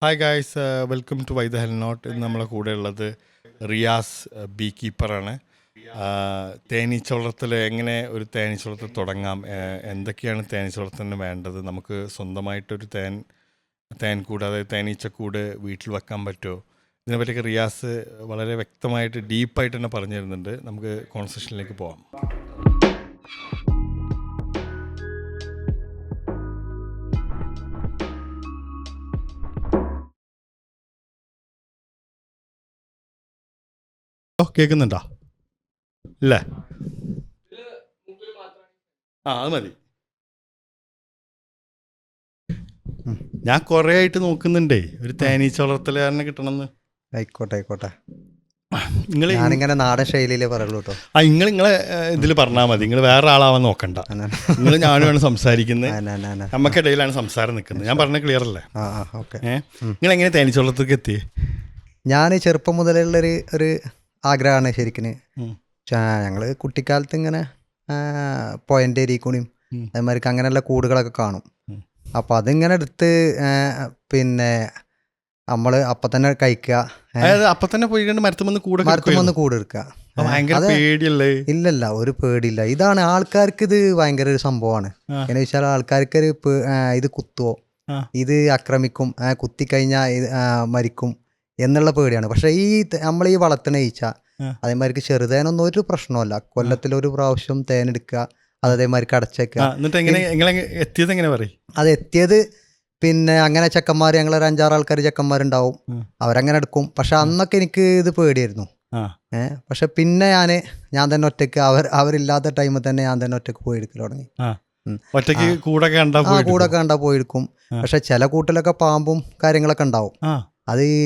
Hi guys, welcome to why the hell not. ഇന്ന് നമ്മളെ കൂടെ ഉള്ളത് റിയാസ്, ബീ കീപ്പറാണ്. തേനീച്ച വളർത്തൽ, എങ്ങനെ ഒരു തേനീച്ച വളർത്തൽ തുടങ്ങാം, എന്തൊക്കെയാണ് തേനീച്ച വളർത്തലിന് വേണ്ടത്, നമുക്ക് സ്വന്തമായിട്ടൊരു തേൻകൂട്, അതായത് തേനീച്ചക്കൂട് വീട്ടിൽ വെക്കാൻ പറ്റുമോ, ഇതിനെപ്പറ്റിയൊക്കെ റിയാസ് വളരെ വ്യക്തമായിട്ട് ഡീപ്പായിട്ട് തന്നെ പറഞ്ഞു തരുന്നുണ്ട്. നമുക്ക് കോൺവെർസേഷനിലേക്ക് പോകാം. കേൾക്കുന്നുണ്ടോ? ഇല്ലേ? അത് മതി. ഞാൻ കുറേ ആയിട്ട് നോക്കുന്നുണ്ടേ ഒരു തേനീച്ച വളർത്തലുകാരനെ കിട്ടണമെന്ന്. ആയിക്കോട്ടെ. നിങ്ങൾ ഞാനിങ്ങനെ നാടൻ ശൈലിയിലേ പറയുള്ളൂ കേട്ടോ. നിങ്ങളെ ഇതിൽ പറഞ്ഞാൽ മതി. നിങ്ങൾ വേറെ ആളാവാൻ നോക്കണ്ട. നിങ്ങൾ ഞാനുമാണ് സംസാരിക്കുന്നത്, നമുക്കിടയിലാണ് സംസാരം നിൽക്കുന്നത്. ഞാൻ പറഞ്ഞ ക്ലിയർ അല്ലേ? നിങ്ങൾ എങ്ങനെ തേനീച്ച വളർത്തലേക്ക് എത്തിയേ? ഞാൻ ചെറുപ്പം മുതലുള്ളൊരു ആഗ്രഹമാണ് ശരിക്കും. ഞങ്ങൾ കുട്ടിക്കാലത്ത് ഇങ്ങനെ പോയിൻ്റെ ഏരിയക്കൂടിയും അതേമാതിരി അങ്ങനെയുള്ള കൂടുകളൊക്കെ കാണും. അപ്പം അതിങ്ങനെ എടുത്ത് പിന്നെ നമ്മൾ അപ്പം തന്നെ കഴിക്കുക. അപ്പം തന്നെ പോയി മരത്തുമെന്ന് കൂട് എടുക്കുക. ഇല്ലല്ല, ഒരു പേടിയില്ല. ഇതാണ് ആൾക്കാർക്ക് ഇത് ഭയങ്കര ഒരു സംഭവമാണ്. എന്നു വെച്ചാൽ ആൾക്കാർക്ക് ഇത് കുത്തുവോ, ഇത് ആക്രമിക്കും, കുത്തിക്കഴിഞ്ഞാൽ മരിക്കും എന്നുള്ള പേടിയാണ്. പക്ഷെ നമ്മൾ ഈ വളർത്തണ ഈച്ച അതേമാതിരിക്ക് ചെറുതേനൊന്നും ഒരു പ്രശ്നമല്ല. കൊല്ലത്തിലൊരു പ്രാവശ്യം തേനെടുക്കുക, അത് അതേമാതിരിക്ക് അടച്ചേക്കുക. അത് എത്തിയത് പിന്നെ അങ്ങനെ ചെക്കന്മാർ, ഞങ്ങളൊരു 5-6 ആൾക്കാർ ചെക്കന്മാരുണ്ടാവും, അവരങ്ങനെ എടുക്കും. പക്ഷെ അന്നൊക്കെ എനിക്ക് ഇത് പേടിയായിരുന്നു. പക്ഷെ പിന്നെ ഞാൻ തന്നെ ഒറ്റയ്ക്ക്, അവരില്ലാത്ത ടൈമിൽ തന്നെ ഞാൻ തന്നെ ഒറ്റയ്ക്ക് പോയി എടുക്കൽ തുടങ്ങി. കൂടൊക്കെ കണ്ടാ പോയെടുക്കും. പക്ഷെ ചില കൂട്ടിലൊക്കെ പാമ്പും കാര്യങ്ങളൊക്കെ ഉണ്ടാവും. അത് ഈ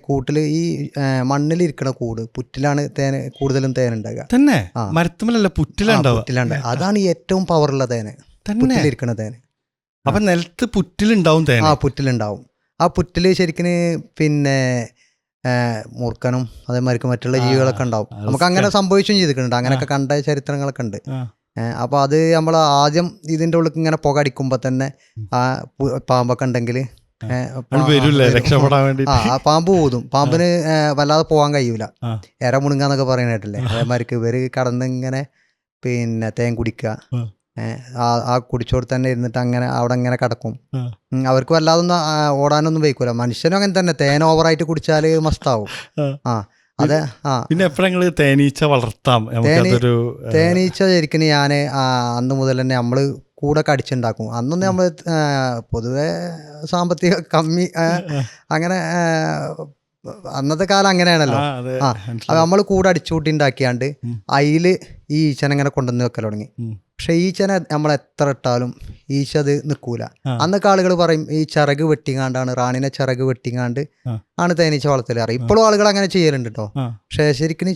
കൂട്ടിൽ ഈ മണ്ണിലിരിക്കണ കൂട്, പുറ്റിലാണ് കൂടുതലും തേനുണ്ടാകുക. പുറ്റിലുണ്ട്. അതാണ് ഏറ്റവും പവറുള്ള തേന്, പുറ്റിലിരിക്കണ തേന്. അപ്പൊ നിലത്ത് പുറ്റിലുണ്ടാവും തേൻ? പുറ്റിലുണ്ടാവും. ആ പുറ്റില് ശരിക്കും പിന്നെ മൂർക്കനും അതേമാതിരി മറ്റുള്ള ജീവികളൊക്കെ ഉണ്ടാവും. നമുക്ക് അങ്ങനെ സംഭവിച്ചും ചെയ്തിട്ടുണ്ട്, അങ്ങനെയൊക്കെ കണ്ട ചരിത്രങ്ങളൊക്കെ ഉണ്ട്. അപ്പോൾ അത് നമ്മൾ ആദ്യം ഇതിൻ്റെ ഉള്ളിൽ ഇങ്ങനെ പുക അടിക്കുമ്പോൾ തന്നെ ആ പാമ്പൊക്കെ ഉണ്ടെങ്കിൽ പാമ്പ് ഊതും. പാമ്പിന് വല്ലാതെ പോകാൻ കഴിയൂല, എര മുണുങ്ങാന്നൊക്കെ പറയണേട്ടില്ലേ. അതേമാതിരിക്ക് ഇവര് കടന്ന് ഇങ്ങനെ പിന്നെ തേൻ കുടിക്കുക. ആ കുടിച്ചോട് തന്നെ ഇരുന്നിട്ട് അങ്ങനെ അവിടെ ഇങ്ങനെ കിടക്കും. അവർക്ക് വല്ലാതൊന്നും ഓടാനൊന്നും വയ്ക്കൂല. മനുഷ്യനും അങ്ങനെ തന്നെ, തേൻ ഓവറായിട്ട് കുടിച്ചാൽ മസ്താവും. അതെ. പിന്നെ എപ്പോഴെങ്കിലും തേനീച്ച വളർത്താം? തേനീച്ച ശരിക്കും ഞാൻ അന്ന് മുതൽ തന്നെ നമ്മള് കൂടെ കടിച്ചുണ്ടാക്കും. അന്നൊന്നും നമ്മൾ പൊതുവെ സാമ്പത്തിക കമ്മി, അങ്ങനെ അന്നത്തെ കാലം അങ്ങനെയാണല്ലോ. അത് നമ്മൾ കൂടെ അടിച്ചുകൂട്ടി ഉണ്ടാക്കിയാണ്ട് അതിൽ ഈ ഈച്ചനെ കൊണ്ടുവന്ന് വെക്കൽ തുടങ്ങി. പക്ഷെ ഈച്ചനെ നമ്മൾ എത്ര ഇട്ടാലും ഈച്ച അത് നിൽക്കൂല. അന്നൊക്കെ ആളുകൾ പറയും ഈ ചിറക് വെട്ടിങ്ങാണ്ടാണ്, റാണിനെ ചിറക് വെട്ടിങ്ങാണ്ട് ആണ് തേനീച്ച വളർത്തൽ അറിയും. ഇപ്പോഴും ആളുകൾ അങ്ങനെ ചെയ്യലുണ്ട് കേട്ടോ. പക്ഷെ ശരിക്കും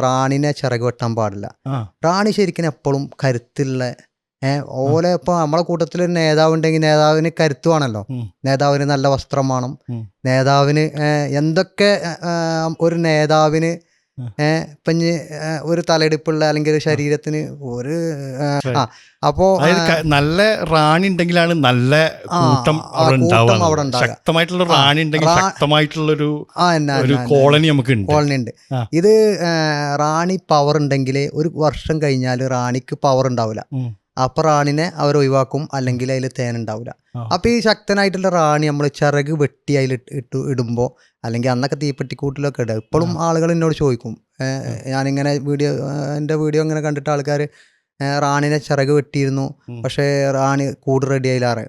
റാണിനെ ചിറക് വെട്ടാൻ പാടില്ല. റാണി ശരിക്കും എപ്പോഴും കരുത്തുള്ള ഓലെ. ഇപ്പൊ നമ്മളെ കൂട്ടത്തിലൊരു നേതാവ് ഉണ്ടെങ്കിൽ നേതാവിന് കരുത്തുവാണല്ലോ. നേതാവിന് നല്ല വസ്ത്രം വേണം. നേതാവിന് എന്തൊക്കെ ഒരു നേതാവിന് ഇപ്പഞ്ഞ് ഒരു തലയെടുപ്പുള്ള അല്ലെങ്കിൽ ഒരു ശരീരത്തിന് ഒരു അപ്പോ നല്ല റാണി ഉണ്ടെങ്കിലാണ് നല്ല കൂട്ടം അവിടെ ഉണ്ടാവുക. ശക്തമായിട്ടുള്ള റാണി ഉണ്ടെങ്കിൽ ശക്തമായിട്ടുള്ളൊരു കോളനി ഉണ്ട്. ഇത് റാണി പവർ ഉണ്ടെങ്കിൽ ഒരു വർഷം കഴിഞ്ഞാൽ റാണിക്ക് പവർ ഉണ്ടാവില്ല. അപ്പൊ റാണിനെ അവർ ഒഴിവാക്കും, അല്ലെങ്കിൽ അതിൽ തേനുണ്ടാവില്ല. അപ്പൊ ഈ ശക്തനായിട്ടുള്ള റാണി നമ്മൾ ചിറക് വെട്ടി അതിൽ ഇടുമ്പോൾ, അല്ലെങ്കിൽ അന്നൊക്കെ തീപ്പെട്ടിക്കൂട്ടിലൊക്കെ ഇടുക. ഇപ്പോഴും ആളുകൾ എന്നോട് ചോദിക്കും, ഞാനിങ്ങനെ എൻ്റെ വീഡിയോ ഇങ്ങനെ കണ്ടിട്ട് ആൾക്കാർ റാണിനെ ചിറക് വെട്ടിയിരുന്നു, പക്ഷേ റാണി കൂട് റെഡി ആയില്ലാറ്.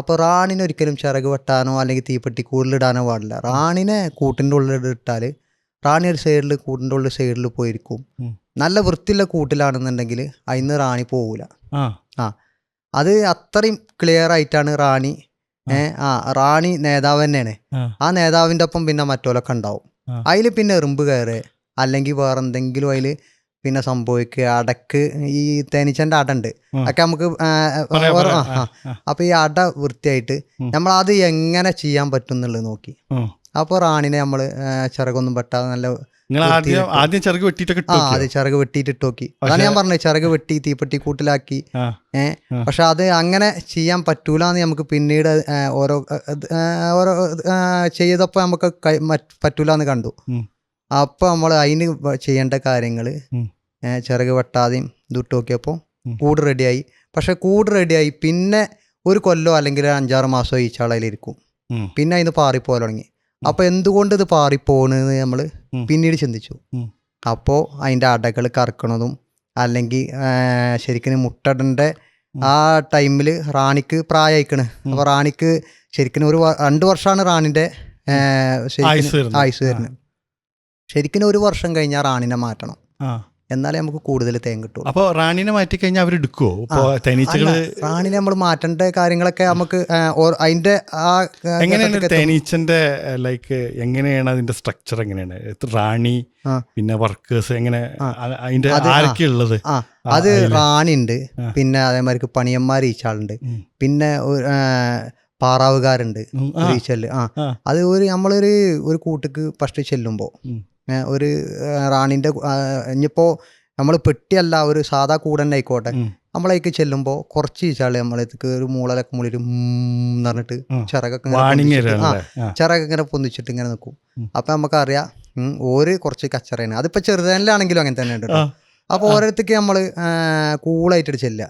അപ്പൊ റാണിനെ ഒരിക്കലും ചിറക് വെട്ടാനോ അല്ലെങ്കിൽ തീപ്പെട്ടിക്കൂടിലിടാനോ പാടില്ല. റാണിനെ കൂട്ടിൻ്റെ ഉള്ളിൽ ഇട്ടാൽ റാണി ഒരു സൈഡിൽ, കൂട്ടിൻ്റെ ഉള്ളിൽ സൈഡിൽ പോയിരിക്കും. നല്ല വൃത്തിയുള്ള കൂട്ടിലാണെന്നുണ്ടെങ്കിൽ അതിന്ന് റാണി പോകൂല. അത് അത്രയും ക്ലിയർ ആയിട്ടാണ് റാണി. റാണി നേതാവ് തന്നെയാണ്. ആ നേതാവിൻ്റെ ഒപ്പം പിന്നെ മറ്റോലൊക്കെ ഉണ്ടാവും. അതിൽ പിന്നെ എറുമ്പ് കയറ് അല്ലെങ്കിൽ വേറെ എന്തെങ്കിലും അതിൽ പിന്നെ സംഭവിക്കുക. അടക്ക്, ഈ തേനീച്ചൻ്റെ അട ഉണ്ട്, ഒക്കെ നമുക്ക് അപ്പൊ ഈ അട വൃത്തിയായിട്ട് നമ്മൾ അത് എങ്ങനെ ചെയ്യാൻ പറ്റും എന്നുള്ളത് നോക്കി. അപ്പോൾ റാണിനെ നമ്മൾ ചിറകൊന്നും പെട്ടാതെ നല്ല നിങ്ങൾ ആദ്യം ചിറക് വെട്ടിയിട്ടൊക്കെ അത് ചിറക് വെട്ടിയിട്ട് ഇട്ട് നോക്കി. അതാണ് ഞാൻ പറഞ്ഞത്, ചിറക് വെട്ടി തീപ്പെട്ടി കൂട്ടിലാക്കി. പക്ഷെ അത് അങ്ങനെ ചെയ്യാൻ പറ്റൂല എന്ന് നമുക്ക് പിന്നീട് ഓരോ ചെയ്തപ്പോൾ നമുക്ക് പറ്റൂല എന്ന് കണ്ടു. അപ്പോൾ നമ്മൾ അതിന് ചെയ്യേണ്ട കാര്യങ്ങൾ ചിറക് വെട്ടാതെയും ഇതിട്ട് നോക്കിയപ്പോൾ കൂട് റെഡിയായി. പക്ഷെ കൂട് റെഡിയായി പിന്നെ ഒരു കൊല്ലോ അല്ലെങ്കിൽ 5-6 മാസമോ ഈച്ചാളയിലിരിക്കും. പിന്നെ അതിന് പാറിപ്പോകാൻ തുടങ്ങി. അപ്പോൾ എന്തുകൊണ്ട് ഇത് പാറിപ്പോണെന്ന് നമ്മൾ പിന്നീട് ചിന്തിച്ചു. അപ്പോൾ അതിൻ്റെ അടകൾ കറക്കണതും അല്ലെങ്കിൽ ശരിക്കും മുട്ടടൻ്റെ ആ ടൈമിൽ റാണിക്ക് പ്രായമായിക്കണ്. അപ്പോൾ റാണിക്ക് ശരിക്കും 2 വർഷമാണ് റാണിൻ്റെ ആയുസ് വരുന്നത്. ശരിക്കും 1 വർഷം കഴിഞ്ഞാൽ റാണിനെ മാറ്റണം, എന്നാലേ നമുക്ക് കൂടുതൽ തേൻ കിട്ടും. അപ്പോൾ റാണിനെ മാറ്റി കഴിഞ്ഞാൽ അവരെടുക്കുമോ? ഇപ്പോൾ തേനീച്ചകള് റാണിനെ നമ്മൾ മാറ്റേണ്ട കാര്യങ്ങളൊക്കെ നമുക്ക് അതിന്റെ എങ്ങനെയാണ് തേനീച്ചന്റെ ലൈക്ക് എങ്ങനെയാണ് അതിന്റെ സ്ട്രക്ചർ എങ്ങനെയാണ്? റാണി പിന്നെ വർക്കേഴ്സ് എങ്ങനെ അതിന്റെ ആരൊക്കെ ഉള്ളത്? അത് റാണി ഉണ്ട്, പിന്നെ അതേമാതിരി പണിയന്മാർ ഈച്ചാളുണ്ട്, പിന്നെ പാറാവുകാരുണ്ട് ഈച്ചല്. അത് നമ്മളൊരു കൂട്ടിക്ക് ഫസ്റ്റ് ചെല്ലുമ്പോൾ ഒരു റാണിൻ്റെ ഇനിയിപ്പോൾ നമ്മൾ പെട്ടിയല്ല, ഒരു സാധാ കൂടന്നെ ആയിക്കോട്ടെ, നമ്മളേക്ക് ചെല്ലുമ്പോൾ കുറച്ച് ഈച്ചാള് നമ്മളേക്ക് ഒരു മൂളലൊക്കെ മൂളിട്ട് എന്ന് പറഞ്ഞിട്ട് ചിറകൊക്കെ ഇങ്ങനെ പൊന്തിച്ചിട്ട് ഇങ്ങനെ നിൽക്കും. അപ്പം നമുക്കറിയാം ഓര് കുറച്ച് കച്ചറയാണ്. അതിപ്പോൾ ചെറുതനിലാണെങ്കിലും അങ്ങനെ തന്നെ ഉണ്ട് കേട്ടോ. അപ്പോൾ ഓരോരുത്തേക്ക് നമ്മൾ കൂളായിട്ട് ചെല്ലുക.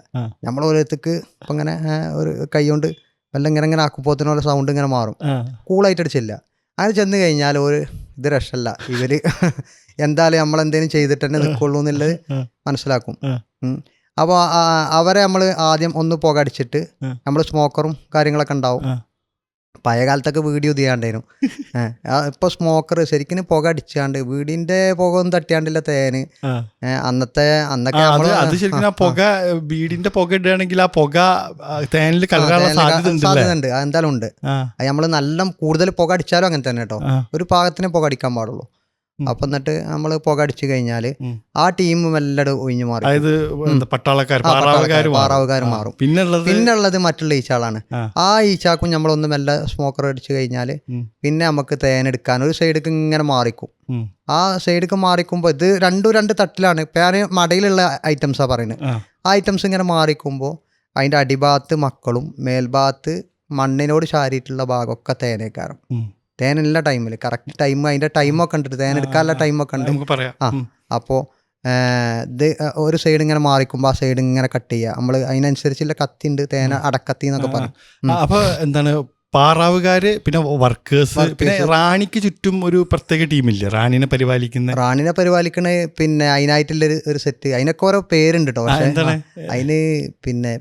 നമ്മൾ ഓരോരുത്തേക്ക് ഇപ്പം ഇങ്ങനെ ഒരു കൈ കൊണ്ട് വല്ല ഇങ്ങനെ ആക്കുമ്പോഴത്തേനുള്ള സൗണ്ട് ഇങ്ങനെ മാറും. കൂളായിട്ട് ചെല്ലുക. അങ്ങനെ ചെന്ന് കഴിഞ്ഞാൽ ഇത് രക്ഷല്ല, ഇവര് എന്തായാലും നമ്മളെന്തെങ്കിലും ചെയ്തിട്ട് തന്നെ നിൽക്കുള്ളൂ എന്നുള്ളത് മനസ്സിലാക്കും. അപ്പോൾ അവരെ നമ്മൾ ആദ്യം ഒന്ന് പുക അടിച്ചിട്ട്, നമ്മൾ സ്മോക്കറും കാര്യങ്ങളൊക്കെ ഉണ്ടാവും. പഴയ കാലത്തൊക്കെ വീഡിയോ ചെയ്യാണ്ടായിരുന്നു. ഇപ്പോൾ സ്മോക്കർ ശരിക്കും പുക അടിച്ചാണ്ട് വീടിന്റെ പുക ഒന്നും തട്ടിയാണ്ടില്ല തേന്. അന്നൊക്കെ പുക വീടിന്റെ പുക ഇടുകയാണെങ്കിൽ ആ പുക തേനിൽ കലരാനുള്ള സാധ്യത ഉണ്ട്, എന്തായാലും ഉണ്ട്. നമ്മൾ നല്ല കൂടുതൽ പുക അടിച്ചാലും അങ്ങനെ തന്നെ കേട്ടോ, ഒരു പാകത്തിന് പുക അടിക്കാൻ പാടുള്ളൂ. അപ്പൊ എന്നിട്ട് നമ്മൾ പുക അടിച്ചു കഴിഞ്ഞാല് ആ ടീം മെല്ലട് ഒഴിഞ്ഞു മാറി, പാറാവുകാർ മാറും. പിന്നുള്ളത് മറ്റുള്ള ഈച്ചാളാണ്. ആ ഈച്ചാക്കും നമ്മളൊന്ന് മെല്ലെ സ്മോക്കർ അടിച്ചു കഴിഞ്ഞാല് പിന്നെ നമുക്ക് തേനെടുക്കാൻ ഒരു സൈഡിക്ക് ഇങ്ങനെ മാറിക്കും. ആ സൈഡിക്ക് മാറിക്കുമ്പോൾ ഇത് രണ്ട് തട്ടിലാണ്. ഇപ്പം ഞാൻ മടയിലുള്ള ഐറ്റംസാ പറയുന്നത്. ആ ഐറ്റംസ് ഇങ്ങനെ മാറിക്കുമ്പോൾ അതിന്റെ അടിഭാഗത്ത് മക്കളും മേൽഭാഗത്ത് മണ്ണിനോട് ചാരിയിട്ടുള്ള ഭാഗമൊക്കെ തേനേക്കാറും. തേനുള്ള ടൈമിൽ കറക്റ്റ് ടൈം അതിന്റെ ടൈമൊക്കെ ഉണ്ട്, തേനെടുക്കാനുള്ള ടൈമൊക്കെ ഉണ്ട്. അപ്പോൾ ഇത് ഒരു സൈഡ് ഇങ്ങനെ മാറിക്കുമ്പോൾ ആ സൈഡ് ഇങ്ങനെ കട്ട് ചെയ്യുക. നമ്മൾ അതിനനുസരിച്ചുള്ള കത്തി ഉണ്ട്, തേന അടക്കത്തി എന്നൊക്കെ പറയും. അപ്പോൾ എന്താണ് പാറാവുകാര്, പിന്നെ വർക്കേഴ്സ്, പിന്നെ റാണിക്ക് ചുറ്റും ഒരു പ്രത്യേക ടീമില്ലേ റാണിനെ പരിപാലിക്കുന്ന? പിന്നെ അതിനായിട്ടുള്ള ഒരു സെറ്റ്, അതിനൊക്കെ ഓരോ പേരുണ്ട് കേട്ടോ. അതിന് പിന്നെ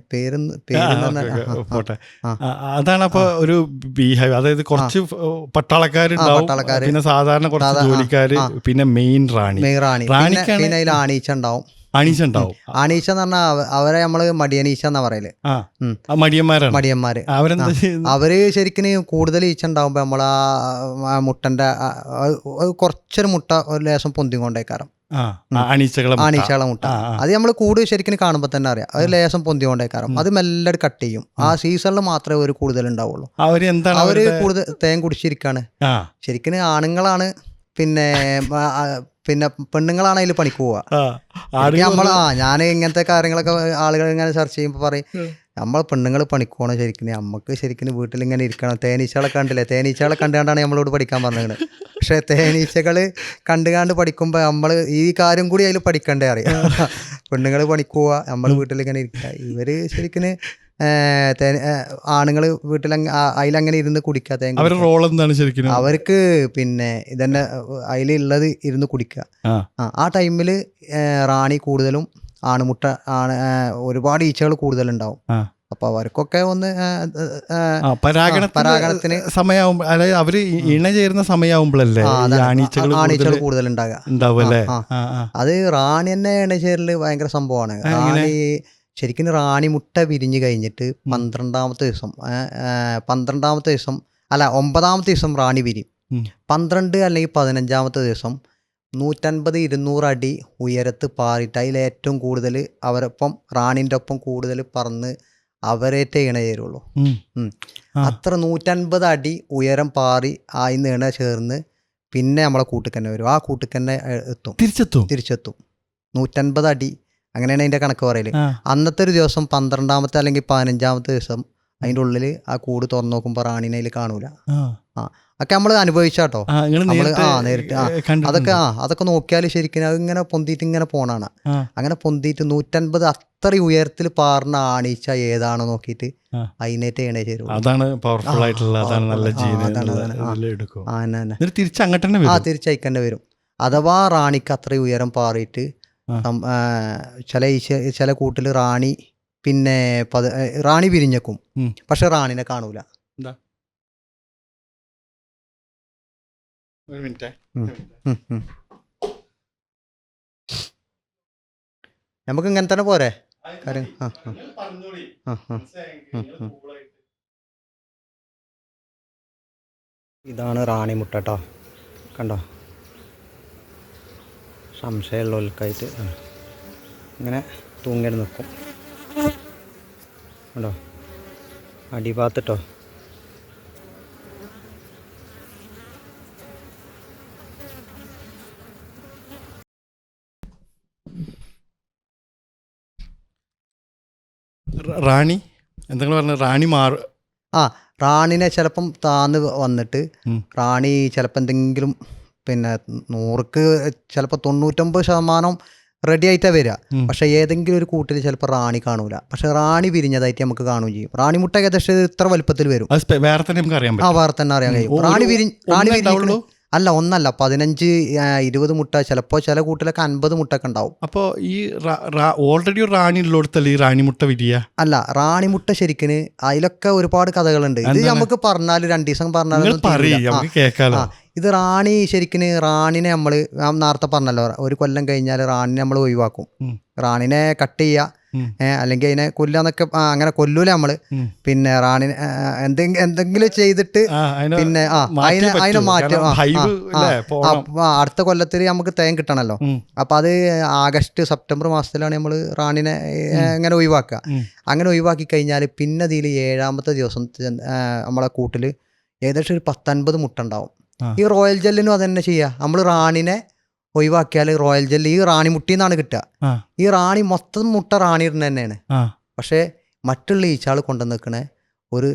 പോട്ടെ, അതാണ്. അപ്പൊ ഒരു ബീഹൈവ്, അതായത് കുറച്ച് പട്ടാളക്കാരുണ്ടാവും, പിന്നെ സാധാരണ കുറച്ച് ജോലിക്കാര്, പിന്നെ മെയിൻ റാണി. പിന്നെ അതിൽ ആണീച്ച ഉണ്ടാവും. അണീച്ച ഉണ്ടാവും. അണീച്ച എന്ന് പറഞ്ഞാൽ അവരെ നമ്മള് മടിയനീച്ച എന്നാ പറയല്. മടിയന്മാര് അവര് ശരിക്കും കൂടുതൽ ഈച്ച ഉണ്ടാവുമ്പോ നമ്മളാ മുട്ടന്റെ കുറച്ചൊരു മുട്ട ഒരു ലേശം പൊന്തിക്കൊണ്ടേക്കാരം. ആണീച്ചകളെ മുട്ട അത് നമ്മൾ കൂട് ശരിക്കും കാണുമ്പോൾ തന്നെ അറിയാം, അത് ലേശം പൊന്തിക്കൊണ്ടേക്കാരം. അത് മെല്ലെ കട്ട് ചെയ്യും. ആ സീസണിൽ മാത്രമേ ഒരു കൂടുതൽ ഉണ്ടാവുള്ളൂ. അവര് കൂടുതൽ തേൻ കുടിച്ചിരിക്കാണ്. ശരിക്കും ആണുങ്ങളാണ്, പിന്നെ പെണ്ണുങ്ങളാണ് അതിൽ പണിക്ക് പോവുക. ഞാൻ ഇങ്ങനത്തെ കാര്യങ്ങളൊക്കെ ആളുകൾ ഇങ്ങനെ ചർച്ച ചെയ്യുമ്പോൾ പറയും, നമ്മൾ പെണ്ണുങ്ങൾ പണിക്ക് പോകണം. ശരിക്കും വീട്ടിൽ ഇങ്ങനെ ഇരിക്കണം. തേനീച്ചകളെ കണ്ടില്ലേ, തേനീച്ചകളെ കണ്ടുകൊണ്ടാണ് നമ്മളോട് പഠിക്കാൻ പറഞ്ഞത്. പക്ഷെ തേനീച്ചകൾ കണ്ടുകാണ്ട് പഠിക്കുമ്പോൾ നമ്മൾ ഈ കാര്യം കൂടി അതിൽ പഠിക്കണ്ടേ അറിയാം. പെണ്ണുങ്ങൾ പണിക്ക് പോവുക, നമ്മൾ വീട്ടിലിങ്ങനെ ഇരിക്കുക. ഇവര് ശരിക്കും ആണുങ്ങൾ വീട്ടിൽ അതിലങ്ങനെ ഇരുന്ന് കുടിക്കുക. അവർക്ക് പിന്നെ ഇതന്നെ അതിലുള്ളത് ഇരുന്ന് കുടിക്കുക. ആ ടൈമിൽ റാണി കൂടുതലും ആണുമുട്ട ഒരുപാട് ഈച്ചകൾ കൂടുതലുണ്ടാവും. അപ്പൊ അവർക്കൊക്കെ ഒന്ന് പരാഗണത്തിന് സമയമാകുമ്പോൾ, അതായത് അവര് ഇണ ചേരുന്ന സമയമാകുമ്പോഴല്ലേ ആണീച്ചകൾ കൂടുതലുണ്ടാകുക. അത് റാണി തന്നെ ഇണചേരല് ഭയങ്കര സംഭവമാണ്. റാണി ശരിക്കും റാണി മുട്ട വിരിഞ്ഞു കഴിഞ്ഞിട്ട് 12ാമത്തെ ദിവസം 9ാമത്തെ ദിവസം റാണി വിരിയും. 12 അല്ലെങ്കിൽ 15ാമത്തെ ദിവസം 150-200 അടി ഉയരത്ത് പാറിയിട്ട് അതിലേറ്റവും കൂടുതൽ അവരൊപ്പം റാണിൻ്റെ ഒപ്പം കൂടുതൽ പറന്ന് അവരേറ്റേ ഇണ ചേരുള്ളൂ. അത്ര 150 അടി ഉയരം പാറി ആയിന്ന് ഇണ ചേർന്ന് പിന്നെ നമ്മളെ കൂട്ടിൽ തന്നെ വരും. ആ കൂട്ടിൽ തന്നെ തിരിച്ചെത്തും. 150 അടി അങ്ങനെയാണ് അതിൻ്റെ കണക്ക് പറയല്. അന്നത്തെ ഒരു ദിവസം 12ാമത്തെ അല്ലെങ്കിൽ 15ാമത്തെ ദിവസം അതിൻ്റെ ഉള്ളിൽ ആ കൂട് തുറന്നു നോക്കുമ്പോൾ റാണിനെ അതിൽ കാണൂല. ഒക്കെ നമ്മൾ അനുഭവിച്ചാട്ടോ, നമ്മള് നേരിട്ട് അതൊക്കെ നോക്കിയാൽ ശരിക്കും അതിങ്ങനെ പൊന്തിയിട്ട് ഇങ്ങനെ പോണാണ്. അങ്ങനെ പൊന്തിയിട്ട് 150 അത്രയും ഉയരത്തിൽ പാറുന്ന ആണീച്ച ഏതാണോ നോക്കിയിട്ട് അതിനേറ്റ് ചെയ്യണേ ചേരും. അതാണ് പവർഫുൾ ആയിട്ടുള്ള, തിരിച്ചയക്കന്നെ വരും. അഥവാ റാണിക്ക് അത്രയും ഉയരം പാറിയിട്ട് ചില കൂട്ടിൽ റാണി പിന്നെ റാണി വിരിഞ്ഞേക്കും, പക്ഷെ റാണിനെ കാണൂല. നമുക്ക് ഇങ്ങനെ തന്നെ പോരെ കാര്യം. ഇതാണ് റാണി മുട്ട കേട്ടോ, കണ്ടോ? സംശയമുള്ളവർക്കായിട്ട് ഇങ്ങനെ തൂങ്ങി നിൽക്കും കണ്ടോ, അടിഭാഗത്തിട്ടോ. റാണി എന്തെങ്കിലും പറഞ്ഞ റാണി റാണിനെ ചിലപ്പം താന്ന് വന്നിട്ട് റാണി ചിലപ്പോൾ എന്തെങ്കിലും പിന്നെ 100ക്ക് ചിലപ്പോൾ 99% റെഡി ആയിട്ടാണ് വരിക. പക്ഷെ ഏതെങ്കിലും ഒരു കൂട്ടിൽ ചിലപ്പോൾ റാണി കാണൂല, പക്ഷെ റാണി വിരിഞ്ഞതായിട്ട് നമുക്ക് കാണുകയും ചെയ്യും. റാണി മുട്ട ഏകദേശം ഇത്ര വലുപ്പത്തിൽ വരും. വേറെ തന്നെ അറിയാൻ കഴിയും. റാണി വിരിഞ്ഞു അല്ല, ഒന്നല്ല, 15-20 മുട്ട, ചിലപ്പോൾ ചില കൂട്ടിലൊക്കെ 50 മുട്ടൊക്കെ ഉണ്ടാവും. അപ്പോൾ ഈ ഓൾറെഡി ഒരു റാണി ഉള്ളിടത്തല്ലേ ഈ റാണി മുട്ട വിരിയ? അല്ല, റാണി മുട്ട ശരിക്കും അതിലൊക്കെ ഒരുപാട് കഥകളുണ്ട്. ഇത് നമുക്ക് പറഞ്ഞാൽ 2 ദിവസം പറഞ്ഞാൽ ഇത് റാണി ശരിക്കും റാണിനെ നമ്മൾ നേരത്തെ പറഞ്ഞല്ലോ, ഒരു കൊല്ലം കഴിഞ്ഞാൽ റാണിനെ നമ്മൾ ഒഴിവാക്കും. റാണിനെ കട്ട് ചെയ്യുക, അല്ലെങ്കിൽ അതിനെ കൊല്ലാന്നൊക്കെ, അങ്ങനെ കൊല്ലൂല നമ്മള്. പിന്നെ റാണിനെ എന്തെങ്കിലും ചെയ്തിട്ട് പിന്നെ അതിനെ മാറ്റും. അടുത്ത കൊല്ലത്തിൽ നമുക്ക് തേൻ കിട്ടണല്ലോ. അപ്പൊ അത് ആഗസ്റ്റ് സെപ്റ്റംബർ മാസത്തിലാണ് നമ്മൾ റാണിനെ ഇങ്ങനെ ഒഴിവാക്കുക. അങ്ങനെ ഒഴിവാക്കി കഴിഞ്ഞാൽ പിന്നെ ഇതിൽ 7ാമത്തെ ദിവസം നമ്മളെ കൂട്ടില് ഏകദേശം ഒരു 10-50 മുട്ട ഉണ്ടാവും. ഈ റോയൽ ജെല്ലിനും അത് തന്നെ ചെയ്യുക. നമ്മൾ റാണിനെ ഒഴിവാക്കിയാൽ റോയൽ ജെല്ല് ഈ റാണി മുട്ടിന്നാണ് കിട്ടുക. ഈ റാണി മൊത്തം മുട്ട റാണി ഇടുന്ന തന്നെയാണ്. പക്ഷേ മറ്റുള്ള ഈച്ചാൾ കൊണ്ടു നിൽക്കണേ ഒരു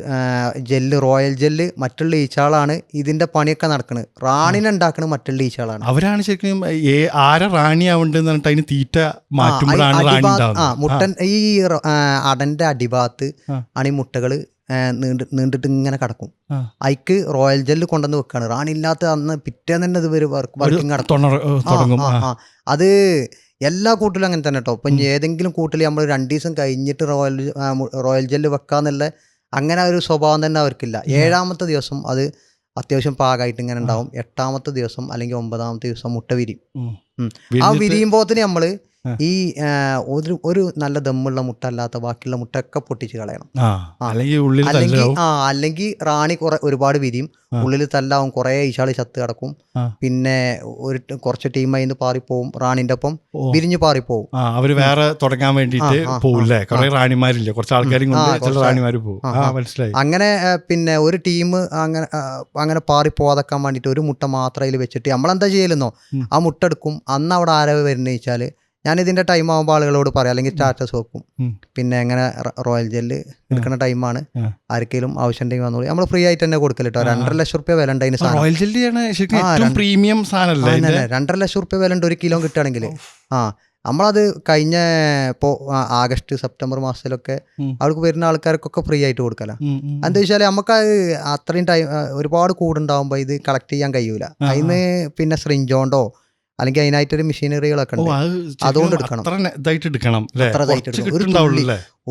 ജെല്ല്, റോയൽ ജെല്ല് മറ്റുള്ള ഈച്ചാളാണ് ഇതിന്റെ പണിയൊക്കെ നടക്കുന്നത്. റാണിനെ ഉണ്ടാക്കുന്നത് മറ്റുള്ള ഈച്ചാളാണ്. അവരാണ് ശരിക്കും ആരെ റാണിയാവുണ്ടെന്ന് പറഞ്ഞിട്ട് അതിന് തീറ്റ മുട്ടൻ ഈ അടന്റെ അടിഭാഗത്ത് ആണ് ഈ മുട്ടകള് നീണ്ടിട്ട് ഇങ്ങനെ കിടക്കും. അതിക്ക് റോയൽ ജെല്ല് കൊണ്ടുവന്ന് വെക്കാണ്. റാണി ഇല്ലാത്ത അന്ന് പിറ്റേന്ന് തന്നെ ഇത് വർക്കിംഗ് നടക്കും. അത് എല്ലാ കൂട്ടിലും അങ്ങനെ തന്നെ കേട്ടോ. ഇപ്പം ഏതെങ്കിലും കൂട്ടിൽ നമ്മൾ 2 ദിവസം കഴിഞ്ഞിട്ട് റോയൽ ജെല്ല് വെക്കാന്നുള്ള അങ്ങനെ ഒരു സ്വഭാവം തന്നെ അവർക്കില്ല. 7ാമത്തെ ദിവസം അത് അത്യാവശ്യം പാകമായിട്ട് ഇങ്ങനെ ഉണ്ടാവും. 8ാമത്തെ ദിവസം അല്ലെങ്കിൽ 9ാമത്തെ ദിവസം മുട്ട വിരിയും. ആ വിരിയുമ്പോഴത്തേന് നമ്മള് ഈ ഒരു നല്ല ദമ്മുള്ള മുട്ട അല്ലാത്ത ബാക്കിയുള്ള മുട്ടയൊക്കെ പൊട്ടിച്ച് കളയണം. അല്ലെങ്കിൽ റാണി ഒരുപാട് വിരിയും, ഉള്ളിൽ തല്ലാവും, കുറെ ഈശാളി ചത്ത് കിടക്കും. പിന്നെ കുറച്ച് ടീം അതിന് പാറിപ്പോവും, റാണിന്റെ ഒപ്പം വിരിഞ്ഞ് പാറിപ്പോവും. അവര് വേറെ തുടങ്ങാൻ വേണ്ടിട്ട് പോവില്ലേ? റാണിമാരില്ലേ, കുറച്ച് ആൾക്കാരും അങ്ങനെ. പിന്നെ ഒരു ടീം അങ്ങനെ പാറിപ്പോവാതെക്കാൻ വേണ്ടിട്ട് ഒരു മുട്ട മാത്രം അതിൽ വെച്ചിട്ട് നമ്മളെന്താ ചെയ്യലെന്നോ, ആ മുട്ട എടുക്കും. അന്ന് അവിടെ ആരോ വരുന്ന വെച്ചാല് ഞാനിതിൻ്റെ ടൈം ആകുമ്പോൾ ആളുകളോട് പറയാം, അല്ലെങ്കിൽ സ്റ്റാറ്റസ് വെക്കും. പിന്നെ എങ്ങനെ റോയൽ ജെല്ല് എടുക്കുന്ന ടൈമാണ്, ആർക്കെങ്കിലും ആവശ്യം ഉണ്ടെങ്കിൽ വന്നോളൂ. നമ്മൾ ഫ്രീ ആയിട്ട് തന്നെ കൊടുക്കല് കേട്ടോ. 2.5 ലക്ഷം റുപ്യ വില ഉണ്ട് അതിന്. 2.5 ലക്ഷം റുപ്യ വില ഉണ്ട് 1 കിലോ കിട്ടുകയാണെങ്കിൽ. നമ്മളത് കഴിഞ്ഞ ഇപ്പോൾ ആഗസ്റ്റ് സെപ്റ്റംബർ മാസത്തിലൊക്കെ അവർക്ക് വരുന്ന ആൾക്കാർക്കൊക്കെ ഫ്രീ ആയിട്ട് കൊടുക്കല. എന്താ വെച്ചാൽ നമുക്ക് അത്രയും ടൈം ഒരുപാട് കൂടുണ്ടാകുമ്പോൾ ഇത് കളക്ട് ചെയ്യാൻ കഴിയൂല. അതിന് പിന്നെ ശ്രിഞ്ചോണ്ടോ അല്ലെങ്കിൽ അതിനായിട്ടൊരു മെഷീനറികളൊക്കെ ഉണ്ട്, അതുകൊണ്ട് എടുക്കണം.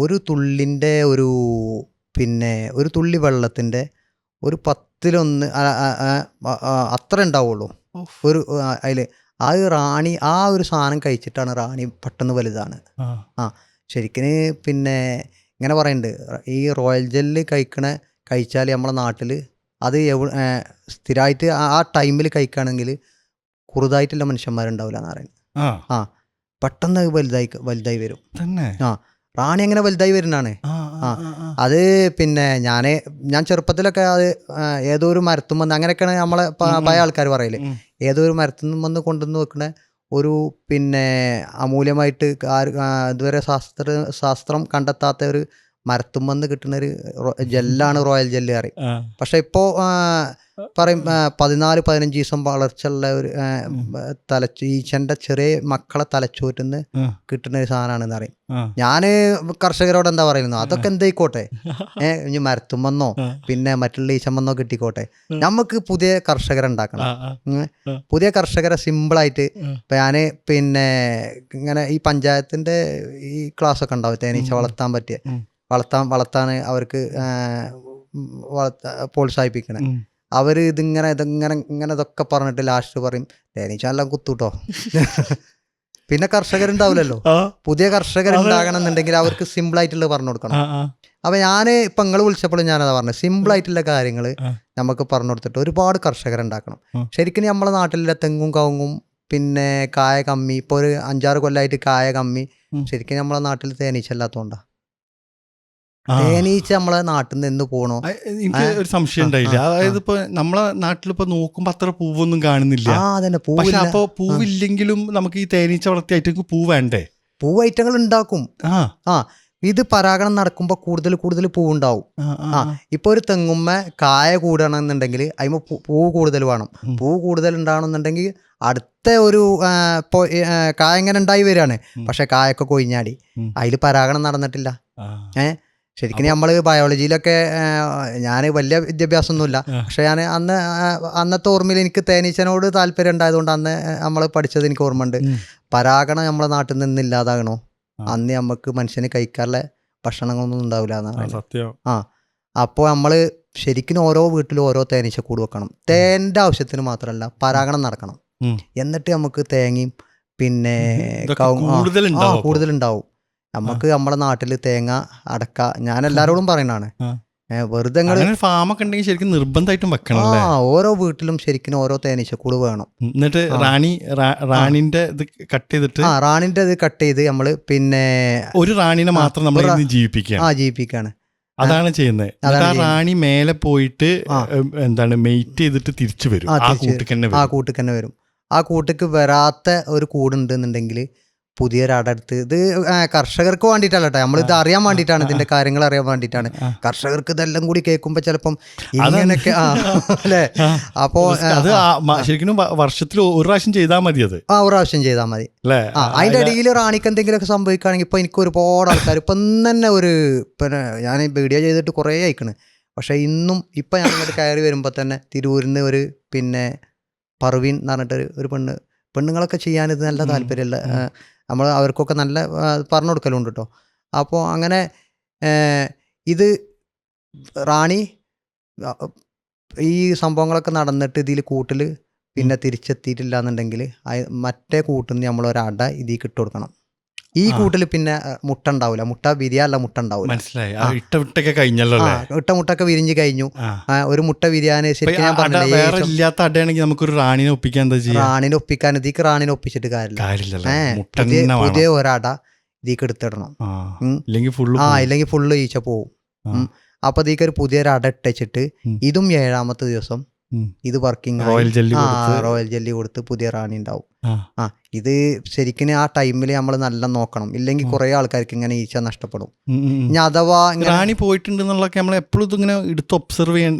ഒരു തുള്ളിൻ്റെ ഒരു തുള്ളി വെള്ളത്തിൻ്റെ ഒരു 10-1 അത്ര ഉണ്ടാവുള്ളൂ ഒരു അതിൽ. അത് റാണി ആ ഒരു സാധനം കഴിച്ചിട്ടാണ് റാണി പെട്ടെന്ന് വലുതാണ്. ശരിക്കും പിന്നെ ഇങ്ങനെ പറയുന്നുണ്ട്, ഈ റോയൽ ജെല്ല് കഴിച്ചാൽ നമ്മളെ നാട്ടിൽ അത് സ്ഥിരമായിട്ട് ആ ടൈമിൽ കഴിക്കുകയാണെങ്കിൽ കുറുതായിട്ടുള്ള മനുഷ്യന്മാരുണ്ടാവില്ല എന്ന് പറയുന്നത്. പെട്ടെന്ന് വലുതായി വരും. റാണി അങ്ങനെ വലുതായി വരുന്നതാണ്. അത് പിന്നെ ഞാൻ ചെറുപ്പത്തിലൊക്കെ അത് ഏതോ ഒരു മരത്തും വന്ന് അങ്ങനെയൊക്കെയാണ് നമ്മളെ പഴയ ആൾക്കാർ പറയല്. ഏതോ ഒരു മരത്തും വന്ന് കൊണ്ടുവന്ന് വെക്കണ ഒരു പിന്നെ അമൂല്യമായിട്ട് ഇതുവരെ ശാസ്ത്രം കണ്ടെത്താത്ത ഒരു മരത്തും വന്ന് കിട്ടുന്ന ഒരു ജെല്ലാണ് റോയൽ ജെല്ല് കറി. പക്ഷെ ഇപ്പോൾ പറയും 14-15 ദിവസം വളർച്ചയുള്ള ഒരു ഈച്ചൻ്റെ ചെറിയ മക്കളെ തലച്ചോറ്റിന്ന് കിട്ടുന്ന ഒരു സാധനമാണെന്ന് പറയും. ഞാൻ കർഷകരോട് എന്താ പറയുന്നത്, അതൊക്കെ എന്തായിക്കോട്ടെ, ഇനി മരത്തുമെന്നോ പിന്നെ മറ്റുള്ള ഈച്ചമെന്നോ കിട്ടിക്കോട്ടെ, നമുക്ക് പുതിയ കർഷകരെ ഉണ്ടാക്കണം. പുതിയ കർഷകരെ സിമ്പിളായിട്ട് ഇപ്പം ഞാൻ പിന്നെ ഇങ്ങനെ ഈ പഞ്ചായത്തിൻ്റെ ഈ ക്ലാസ്സൊക്കെ ഉണ്ടാവും തേനീച്ച വളർത്താൻ അവർക്ക് പ്രോത്സാഹിപ്പിക്കണേ. അവർ ഇങ്ങനെ ഇതൊക്കെ പറഞ്ഞിട്ട് ലാസ്റ്റ് പറയും തേനീച്ച എല്ലാം കുത്തൂട്ടോ. പിന്നെ കർഷകരുണ്ടാവില്ലല്ലോ. പുതിയ കർഷകരുണ്ടാകണം എന്നുണ്ടെങ്കിൽ അവർക്ക് സിമ്പിളായിട്ടുള്ളത് പറഞ്ഞു കൊടുക്കണം. അപ്പം ഞാൻ ഇപ്പം നിങ്ങൾ വിളിച്ചപ്പോഴും ഞാനതാ പറഞ്ഞത്, സിമ്പിളായിട്ടുള്ള കാര്യങ്ങൾ നമുക്ക് പറഞ്ഞു കൊടുത്തിട്ട് ഒരുപാട് കർഷകരുണ്ടാക്കണം. ശരിക്കും നമ്മളെ നാട്ടിലെ തെങ്ങും കവുങ്ങും പിന്നെ കായ കമ്മി, ഇപ്പോൾ ഒരു 5-6 കൊല്ലമായിട്ട് കായ കമ്മി ശരിക്കും നമ്മളെ നാട്ടിൽ തേനീച്ച അല്ലാത്തതുകൊണ്ടാണ്. തേനീച്ച നമ്മളെ നാട്ടിൽ നിന്ന് പോണോ? എനിക്ക് ഒരു സംശയം ഉണ്ടായില്ല. അതായത് ഇപ്പൊ നമ്മളെ നാട്ടിലിപ്പോ നോക്കുമ്പോ അത്ര പൂവൊന്നും കാണുന്നില്ല. പക്ഷെ അപ്പൊ പൂവില്ലെങ്കിലും നമുക്ക് ഈ തേനീച്ച വളർത്തി ഐറ്റങ്ങൾക്ക് പൂ വേണ്ടേ? പൂവ് ഐറ്റങ്ങൾ ഉണ്ടാക്കും. ഇത് പരാഗണം നടക്കുമ്പോൾ കൂടുതൽ പൂവുണ്ടാവും. ഇപ്പൊ ഒരു തെങ്ങുമ്മ കായ കൂടണമെന്നുണ്ടെങ്കിൽ അതിന് പൂവ് കൂടുതൽ വേണം. പൂവ് കൂടുതൽ ഉണ്ടാവണമെന്നുണ്ടെങ്കിൽ അടുത്ത ഒരു ഇപ്പോൾ കായ ഇങ്ങനെ ഉണ്ടായി വരികയാണ്, പക്ഷെ കായൊക്കെ കൊഴിഞ്ഞാടി അതിൽ പരാഗണം നടന്നിട്ടില്ല. ശരിക്കും നമ്മൾ ബയോളജിയിലൊക്കെ ഞാൻ വലിയ വിദ്യാഭ്യാസമൊന്നുമില്ല, പക്ഷെ ഞാൻ അന്നത്തെ ഓർമ്മയിൽ എനിക്ക് തേനീച്ചനോട് താല്പര്യം ഉണ്ടായതുകൊണ്ട് അന്ന് നമ്മൾ പഠിച്ചത് എനിക്ക് ഓർമ്മയുണ്ട്. പരാഗണം നമ്മളെ നാട്ടിൽ നിന്ന് ഇല്ലാതാകണോ അന്ന് നമുക്ക് മനുഷ്യന് കഴിക്കാനുള്ള ഭക്ഷണങ്ങളൊന്നും ഉണ്ടാവില്ല എന്നാണ്. അപ്പോൾ നമ്മൾ ശരിക്കും ഓരോ വീട്ടിലും ഓരോ തേനീച്ചക്കൂട് വെക്കണം. തേൻ്റെ ആവശ്യത്തിന് മാത്രമല്ല, പരാഗണം നടക്കണം. എന്നിട്ട് നമുക്ക് തേങ്ങയും പിന്നെ കൂടുതലുണ്ടാവും. നമുക്ക് നമ്മളെ നാട്ടിൽ തേങ്ങ, അടക്ക, ഞാൻ എല്ലാവരോടും പറയുന്നതാണ്, വെറുതെ ഫാമൊക്കെ ഉണ്ടെങ്കിൽ ശരിക്കും നിർബന്ധമായിട്ടും വെക്കണം. ഓരോ വീട്ടിലും ശരിക്കും ഓരോ തേനീച്ചക്കൂട് വേണം. എന്നിട്ട് റാണിന്റെ ഇത് കട്ട് ചെയ്തിട്ട് റാണിന്റെ ഇത് കട്ട് ചെയ്ത് നമ്മള് പിന്നെ ഒരു റാണിനെ മാത്രം നമ്മൾ ജീവിപ്പിക്കാണ്. അതാണ് ചെയ്യുന്നത്. റാണി മേലെ പോയിട്ട് എന്താണ് മെയ്റ്റ് ചെയ്തിട്ട് തിരിച്ചു വരും. ആ കൂട്ടിക്ക് തന്നെ വരും. ആ കൂട്ടിക്ക് വരാത്ത ഒരു കൂടുണ്ടെന്നുണ്ടെങ്കിൽ പുതിയൊരടടുത്ത്, ഇത് കർഷകർക്ക് വേണ്ടിയിട്ടല്ല കേട്ടോ, നമ്മളിത് അറിയാൻ വേണ്ടിയിട്ടാണ്, ഇതിന്റെ കാര്യങ്ങൾ അറിയാൻ വേണ്ടിയിട്ടാണ്. കർഷകർക്ക് ഇതെല്ലാം കൂടി കേൾക്കുമ്പോൾ ചിലപ്പം ഇങ്ങനെയൊക്കെ അല്ലേ. അപ്പോൾ ശരിക്കും വർഷത്തിൽ ഒരു പ്രാവശ്യം ചെയ്താൽ മതി. അത് ഒരു പ്രാവശ്യം ചെയ്താൽ മതി. അതിന്റെ ഇടയിൽ റാണിക്ക് എന്തെങ്കിലുമൊക്കെ സംഭവിക്കുകയാണെങ്കിൽ ഇപ്പൊ എനിക്ക് ഒരുപാട് ആൾക്കാർ ഇപ്പം തന്നെ പിന്നെ ഞാൻ വീഡിയോ ചെയ്തിട്ട് കുറേ അയക്കണ്, പക്ഷെ ഇന്നും ഇപ്പം ഞാൻ ഇങ്ങോട്ട് കയറി വരുമ്പോൾ തന്നെ തിരൂരിന്ന് ഒരു പിന്നെ പർവീൻ എന്ന് പറഞ്ഞിട്ട് ഒരു പെണ്ണുങ്ങളൊക്കെ ചെയ്യാൻ ഇത് നല്ല താല്പര്യമുള്ള, നമ്മൾ അവർക്കൊക്കെ നല്ല പറഞ്ഞു കൊടുക്കലുണ്ട് കേട്ടോ. അപ്പോൾ അങ്ങനെ ഇത് റാണി ഈ സംഭവങ്ങളൊക്കെ നടന്നിട്ട് ഇതിൽ കൂട്ടിൽ പിന്നെ തിരിച്ചെത്തിയിട്ടില്ല എന്നുണ്ടെങ്കിൽ മറ്റേ കൂട്ടിൽ നിന്ന് നമ്മളൊരട ഇതിൽ ഇട്ട് കൊടുക്കണം. ഈ കൂട്ടിൽ പിന്നെ മുട്ട ഉണ്ടാവില്ല, മുട്ട വിരിയാനുള്ള മുട്ട ഉണ്ടാവില്ല. ഇട്ട മുട്ടൊക്കെ വിരിഞ്ഞ് കഴിഞ്ഞു. ഒരു മുട്ട വിരിയാന് ശരിക്കും ഞാൻ പറഞ്ഞില്ല, റാണിനെ ഒപ്പിക്കാൻ ഇതിക്ക് റാണിനെ ഒപ്പിച്ചിട്ട് കാര്യമില്ല. പുതിയ ഒരട ഇതിക്ക് എടുത്തിടണം. ഇല്ലെങ്കിൽ ഫുള്ള് ഈച്ച പോവും. അപ്പൊ ഇതിക്ക് ഒരു പുതിയൊരട ഇട്ടിട്ട് ഇതും 7ാമത്തെ ദിവസം ഇത് വർക്കിംഗ് റോയൽ ജെല്ലി കൊടുത്ത് പുതിയ റാണി ഉണ്ടാവും. ഇത് ശരിക്കും ആ ടൈമിൽ നമ്മൾ നല്ല നോക്കണം, ഇല്ലെങ്കിൽ കുറെ ആൾക്കാർക്ക് ഇങ്ങനെ ഈച്ച നഷ്ടപ്പെടും. ഇനി അഥവാ റാണി പോയിട്ടുണ്ടെന്നുള്ളതൊക്കെ നമ്മൾ എപ്പോഴും ഇങ്ങനെ എടുത്ത് ഒബ്സർവ് ചെയ്യാൻ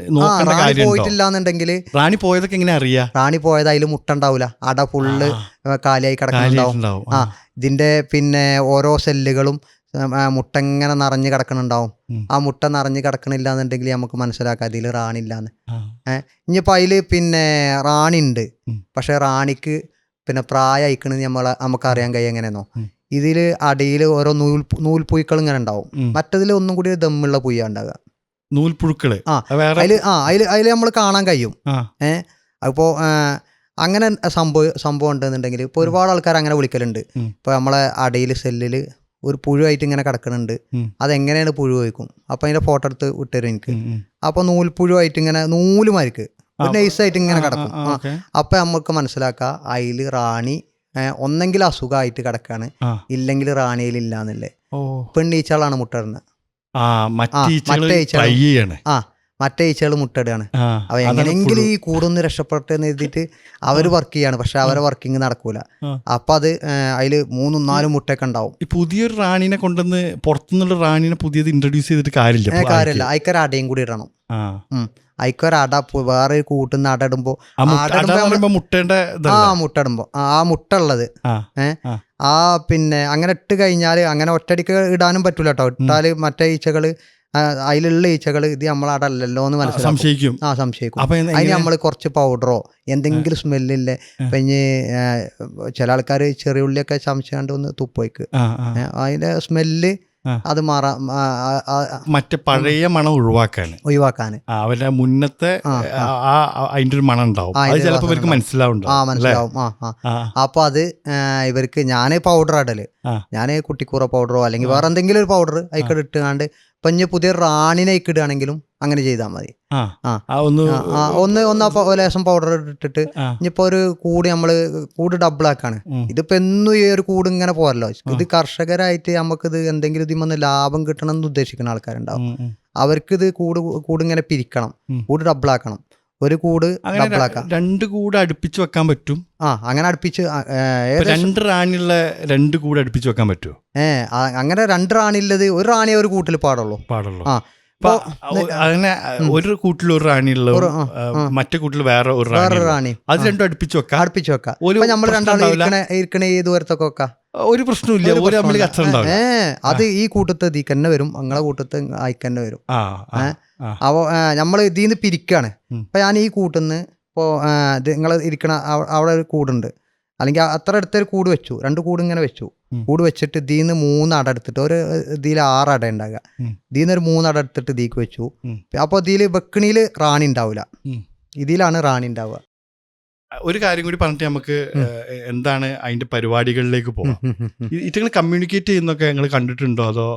പോയിട്ടില്ല എന്നുണ്ടെങ്കിൽ റാണി പോയതൊക്കെ എങ്ങനെ അറിയാം? റാണി പോയത് അതിൽ മുട്ട ഉണ്ടാവില്ല, അട ഫുള്ള് കാലിയായി കിടക്കുന്നുണ്ടാവും. ഇതിന്റെ പിന്നെ ഓരോ സെല്ലുകളും മുട്ട ഇങ്ങനെ നിറഞ്ഞു കിടക്കണുണ്ടാവും. ആ മുട്ട നിറഞ്ഞു കിടക്കണില്ല എന്നുണ്ടെങ്കിൽ നമുക്ക് മനസ്സിലാക്കാം അതിൽ റാണില്ലാന്ന്. ഇനിയിപ്പോൾ അതിൽ പിന്നെ റാണി ഉണ്ട്, പക്ഷെ റാണിക്ക് പിന്നെ പ്രായം അയക്കണെന്ന് നമുക്ക് അറിയാൻ കഴിയും. എങ്ങനെയെന്നോ, ഇതിൽ അടിയിൽ ഓരോ നൂൽപുഴുക്കൾ ഇങ്ങനെ ഉണ്ടാവും. മറ്റതിൽ ഒന്നും കൂടി ദമ്മുള്ള പുയ്യ ഉണ്ടാകുക, നൂൽപുഴുക്കള്. അതിൽ നമ്മൾ കാണാൻ കഴിയും. അപ്പോൾ അങ്ങനെ സംഭവം ഉണ്ടെന്നുണ്ടെങ്കിൽ ഇപ്പോൾ ഒരുപാട് ആൾക്കാർ അങ്ങനെ വിളിക്കലുണ്ട്. ഇപ്പോൾ നമ്മളെ അടിയിൽ സെല്ലിൽ ഒരു പുഴുവായിട്ട് ഇങ്ങനെ കിടക്കുന്നുണ്ട്, അതെങ്ങനെയാണ് പുഴു വയ്ക്കും. അപ്പം അതിൻ്റെ ഫോട്ടോ എടുത്ത് വിട്ടുതരും എനിക്ക്. അപ്പോൾ നൂൽപ്പുഴുവായിട്ട് ഇങ്ങനെ നൂലുമാർക്ക് നൈസായിട്ട് ഇങ്ങനെ കിടക്കും. അപ്പം നമുക്ക് മനസ്സിലാക്കാം അതിൽ റാണി ഒന്നെങ്കിൽ അസുഖമായിട്ട് കിടക്കാണ്, ഇല്ലെങ്കിൽ റാണിയിൽ ഇല്ലാന്നല്ലേ. ഓ പെണ്ണീച്ചകളാണ് മുട്ടയിടുന്നത്. ആ മറ്റേ ഈച്ചകൾ ട്രൈ ചെയ്യാണ്. ആ മറ്റേ ഈച്ചകൾ മുട്ടയിടുകയാണ്. ആ, അപ്പൊ എങ്ങനെയെങ്കിലും ഈ കൂടൊന്ന് രക്ഷപ്പെട്ടെന്ന് എഴുതിയിട്ട് അവർ വർക്ക് ചെയ്യാണ്. പക്ഷെ അവരെ വർക്കിംഗ് നടക്കൂല. അപ്പൊ അത് അതില് 3-4 മുട്ടയൊക്കെ ഉണ്ടാവും. ഈ പുതിയൊരു റാണീനെ കൊണ്ടുവന്ന് പുറത്തുനിന്നുള്ള റാണീനെ പുതിയത് ഇൻട്രൊഡ്യൂസ് ചെയ്തിട്ട് കാര്യമില്ല. കാര്യമില്ല, അയക്കൊരു അടയും കൂടി ഇടണം. അയക്കൊരു അട വേറെ കൂട്ടുന്ന അട ഇടുമ്പോ മുട്ടേണ്ട മുട്ട ഇടുമ്പോ ആ മുട്ട ഉള്ളത് ആ പിന്നെ അങ്ങനെ ഇട്ട് കഴിഞ്ഞാല് അങ്ങനെ ഒറ്റടിക്ക് ഇടാനും പറ്റൂല കേട്ടോ. ഇട്ടാല് മറ്റേ ഈച്ചകള് അതിലുള്ള ഈച്ചകൾ ഇത് നമ്മളടല്ലല്ലോ എന്ന് മനസ്സിലാക്കും. സംശയിക്കും. അതിന് നമ്മൾ കുറച്ച് പൗഡറോ എന്തെങ്കിലും സ്മെല്ലില്ലേ. ഇപ്പൊ ഇനി ചില ആൾക്കാർ ചെറിയ ഉള്ളിയൊക്കെ സംശയാണ്ട് ഒന്ന് തുപ്പൊയ്ക്ക് അതിന്റെ സ്മെല്ല് അത് മാറാം, മറ്റേ പഴയ മണം ഒഴിവാക്കാൻ അവരുടെ മുന്നത്തെ അതിന്റെ ഒരു മണം ഉണ്ടാവും. ചിലപ്പോൾ ഇവർക്ക് മനസ്സിലാവും. അപ്പൊ അത് ഇവർക്ക് ഞാന് പൗഡർ ഇടല്, ഞാന് കുട്ടിക്കൂറ പൗഡറോ അല്ലെങ്കിൽ വേറെ എന്തെങ്കിലും ഒരു പൗഡർ അതിക്കടെ ഇട്ടുകാണ്ട് ഇപ്പൊ ഇനി പുതിയ റാണിനെ ഇടുകയാണെങ്കിലും അങ്ങനെ ചെയ്താൽ മതി. ഒന്ന് ലേശം പൗഡർ ഇട്ടിട്ട് ഇനിയിപ്പോ ഒരു കൂട് ഡബിൾ ആക്കാണ്. ഇതിപ്പോ എന്നും ഈ ഒരു കൂട് ഇങ്ങനെ പോരല്ലോ. ഇത് കർഷകരായിട്ട് നമുക്കിത് എന്തെങ്കിലും ഇതിൽ ലാഭം കിട്ടണം എന്ന് ഉദ്ദേശിക്കുന്ന ആൾക്കാരുണ്ടാവും. അവർക്ക് ഇത് കൂട് ഇങ്ങനെ പിരിക്കണം, കൂട് ഡബിൾ ആക്കണം. ഒരു കൂട് ഡബിൾ ആക്കാം, 2 കൂട് അടുപ്പിച്ച് വെക്കാൻ പറ്റും. അങ്ങനെ അടുപ്പിച്ച് 2 റാണിയുള്ള 2 കൂട് അടുപ്പിച്ച് വെക്കാൻ പറ്റുമോ? അങ്ങനെ 2 റാണിയുള്ളത് ഒരു റാണിയെ ഒരു കൂട്ടിൽ പാടുള്ളൂ. അങ്ങനെ ഒരു കൂട്ടിൽ ഒരു റാണിയുള്ള മറ്റേ കൂട്ടിൽ വേറെ ഒരു റാണി, അത് രണ്ടും അടുപ്പിച്ച് വെക്കാം. നമ്മൾ രണ്ടാളും ഇരിക്കണ ഈ ദൂരത്തൊക്കെ വെക്കാം, ഒരു പ്രശ്നമില്ല. അത് ഈ കൂട്ടത്ത് ഇതിക്കന്നെ വരും, നിങ്ങളെ കൂട്ടത്ത് അയക്കന്നെ വരും. അപ്പൊ നമ്മൾ ഇതിന്ന് പിരിക്കാണ്. അപ്പൊ ഞാൻ ഈ കൂട്ടിന്ന് ഇപ്പോ നിങ്ങൾ ഇരിക്കണ അവിടെ ഒരു കൂടുണ്ട്, അല്ലെങ്കിൽ അത്ര അടുത്തൊരു കൂട് വെച്ചു, 2 കൂട് ഇങ്ങനെ വെച്ചു. കൂട് വെച്ചിട്ട് ഇതിന്ന് 3 അട എടുത്തിട്ട് ഒരു ഇതിൽ 6 അട ഉണ്ടാകുക. ഇതിന്ന് ഒരു 3 അട എടുത്തിട്ട് ഇതിക്ക് വെച്ചു. അപ്പൊ ഇതില് വെക്കണിയില് റാണി ഉണ്ടാവില്ല, ഇതിലാണ് റാണി ഉണ്ടാവുക. ഒരു കാര്യം കൂടി പറഞ്ഞിട്ട് നമുക്ക് എന്താണ് അതിന്റെ പരിപാടികളിലേക്ക് പോകാം. ഇറ്റങ്ങൾ കമ്മ്യൂണിക്കേറ്റ് ചെയ്യുന്നൊക്കെ നിങ്ങൾ കണ്ടിട്ടുണ്ടോ? അതോ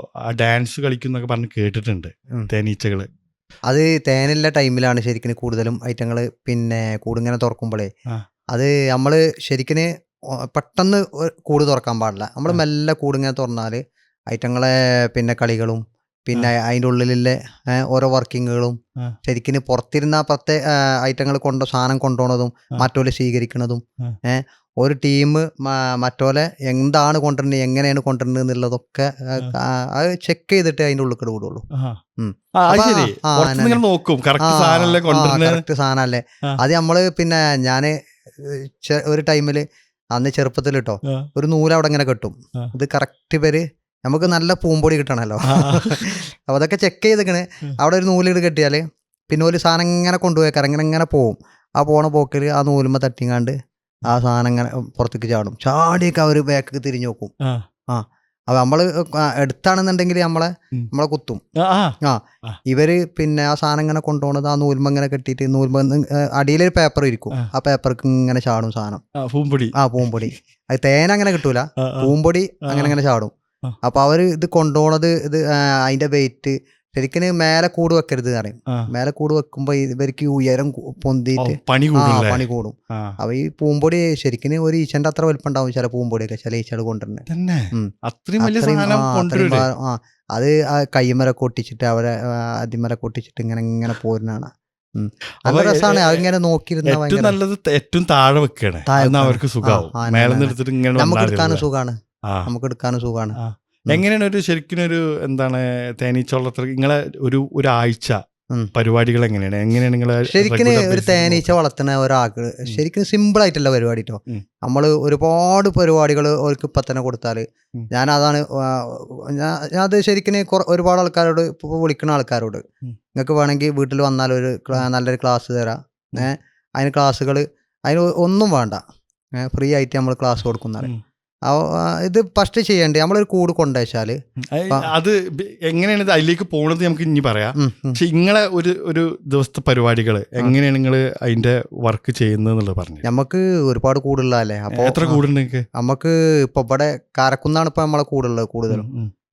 ഡാൻസ് കളിക്കുന്നൊക്കെ പറഞ്ഞ് കേട്ടിട്ടുണ്ട് തേനീച്ചകള്? അത് തേനുള്ള ടൈമിലാണ് ശരിക്കും കൂടുതലും ഐറ്റങ്ങൾ പിന്നെ കൂടിങ്ങനെ തുറക്കുമ്പോഴേ അത് നമ്മള് ശരിക്കും പെട്ടെന്ന് കൂട് തുറക്കാൻ പാടില്ല. നമ്മൾ മെല്ലെ കൂടിങ്ങനെ തുറന്നാല് ഐറ്റങ്ങളെ പിന്നെ കളികളും പിന്നെ അതിൻ്റെ ഉള്ളിലെ ഓരോ വർക്കിങ്ങുകളും ശരിക്കും പുറത്തിരുന്ന ഐറ്റങ്ങൾ സാധനം കൊണ്ടുപോകുന്നതും മറ്റോലെ സ്വീകരിക്കുന്നതും ഒരു ടീം മറ്റോലെ എന്താണ് കൊണ്ടുവരുന്നത് എങ്ങനെയാണ് കൊണ്ടുവരുന്നത് എന്നുള്ളതൊക്കെ അത് ചെക്ക് ചെയ്തിട്ട് അതിൻ്റെ ഉള്ളിൽ കൂടെ വിടുള്ളൂ. കറക്റ്റ് സാധനല്ലേ അത് നമ്മള് പിന്നെ ഞാന് ഒരു ടൈമില് അന്ന് ചെറുപ്പത്തിൽ കേട്ടോ ഒരു നൂല് അവിടെ ഇങ്ങനെ കെട്ടും. ഇത് കറക്റ്റ് പേര് നമുക്ക് നല്ല പൂമ്പൊടി കിട്ടണമല്ലോ. അപ്പോൾ അതൊക്കെ ചെക്ക് ചെയ്തിക്കണ്. അവിടെ ഒരു നൂലിട് കെട്ടിയാൽ പിന്നെ ഒരു സാധനം ഇങ്ങനെ കൊണ്ടുപോയേക്കാറ് ഇങ്ങനെ പോവും. ആ പോണ പോക്കിൽ ആ നൂലുമ്പോൾ തട്ടിങ്ങാണ്ട് ആ സാധനം ഇങ്ങനെ പുറത്തേക്ക് ചാടും. ചാടിയൊക്കെ അവർ ബാക്ക് തിരിഞ്ഞു നോക്കും. അപ്പോൾ നമ്മൾ എടുത്താണെന്നുണ്ടെങ്കിൽ നമ്മളെ കുത്തും. ഇവര് പിന്നെ ആ സാധനം ഇങ്ങനെ കൊണ്ടുപോകണത് ആ നൂൽമ ഇങ്ങനെ കെട്ടിയിട്ട് നൂൽമ അടിയിലൊരു പേപ്പർ ഇരിക്കും, ആ പേപ്പർക്ക് ഇങ്ങനെ ചാടും സാധനം. പൂമ്പൊടി അത് തേൻ അങ്ങനെ കിട്ടൂല, പൂമ്പൊടി അങ്ങനെ ചാടും. അപ്പൊ അവര് ഇത് കൊണ്ടുപോണത് ഇത് അതിന്റെ വെയിറ്റ് ശരിക്കും മേലെ കൂട് വെക്കരുത് പറയും. മേലെ കൂട് വെക്കുമ്പോ ഇവർക്ക് ഉയരം പൊന്തിയിട്ട് പണി കൂടും. അപ്പൊ ഈ പൂമ്പൊടി ശരിക്കും ഒരു ഈച്ചന്റെ അത്ര വലിപ്പം ഉണ്ടാവും ചില പൂമ്പൊടിയൊക്കെ ചില ഈച്ചകൾ കൊണ്ടുവരുന്നത്. അത് കൈമരൊക്കെ ഒട്ടിച്ചിട്ട് അവരെ അതിമരൊക്കെ ഒട്ടിച്ചിട്ട് ഇങ്ങനെ പോരുന്നതാണ്. നല്ല രസമാണ് അതിങ്ങനെ നോക്കിയിരുന്ന. ഏറ്റവും താഴെ വെക്കണേ അവർക്ക് സുഖാവും, നമുക്ക് എടുക്കാനും സുഖമാണ്, നമുക്ക് എടുക്കാനും സുഖമാണ്. എങ്ങനെയാണ് ഒരു ശരിക്കും ഒരു എന്താണ് തേനീച്ചവളർത്തൽ നിങ്ങളെ ഒരാഴ്ച പരിപാടികൾ എങ്ങനെയാണ് നിങ്ങളെ ശരിക്കും ഒരു തേനീച്ച വളർത്തുന്ന ഒരാൾക്ക് ശരിക്കും സിമ്പിൾ ആയിട്ടുള്ള പരിപാടി കേട്ടോ. നമ്മള് ഒരുപാട് പരിപാടികൾ അവർക്ക് ഇപ്പൊ തന്നെ കൊടുത്താല് ഞാനതാണ് അത് ശരിക്കും ഒരുപാട് ആൾക്കാരോട് വിളിക്കുന്ന ആൾക്കാരോട് നിങ്ങൾക്ക് വേണമെങ്കിൽ വീട്ടിൽ വന്നാൽ ഒരു നല്ലൊരു ക്ലാസ് തരാം. അതിന് ക്ലാസ്സുകൾ അതിന് ഒന്നും വേണ്ട, ഫ്രീ ആയിട്ട് നമ്മൾ ക്ലാസ് കൊടുക്കുന്നതാണ്. ഇത് ഫസ്റ്റ് ചെയ്യേണ്ടത് നമ്മളൊരു കൂട് കൊണ്ടുവച്ചാല് അത് എങ്ങനെയാണ് ഇത് അതിലേക്ക് പോണത് നമുക്ക് ഇനി പറയാം. പക്ഷെ നിങ്ങളെ ഒരു ദിവസത്തെ പരിപാടികൾ എങ്ങനെയാണ് നിങ്ങൾ അതിന്റെ വർക്ക് ചെയ്യുന്നത് എന്നുള്ളത് പറഞ്ഞു. നമുക്ക് ഒരുപാട് കൂടുള്ളതല്ലേ. അപ്പൊ എത്ര കൂടുണ്ട് നമുക്ക്? ഇപ്പൊ ഇവിടെ കാരക്കുന്നാണ് ഇപ്പൊ നമ്മളെ കൂടുള്ളത് കൂടുതലും.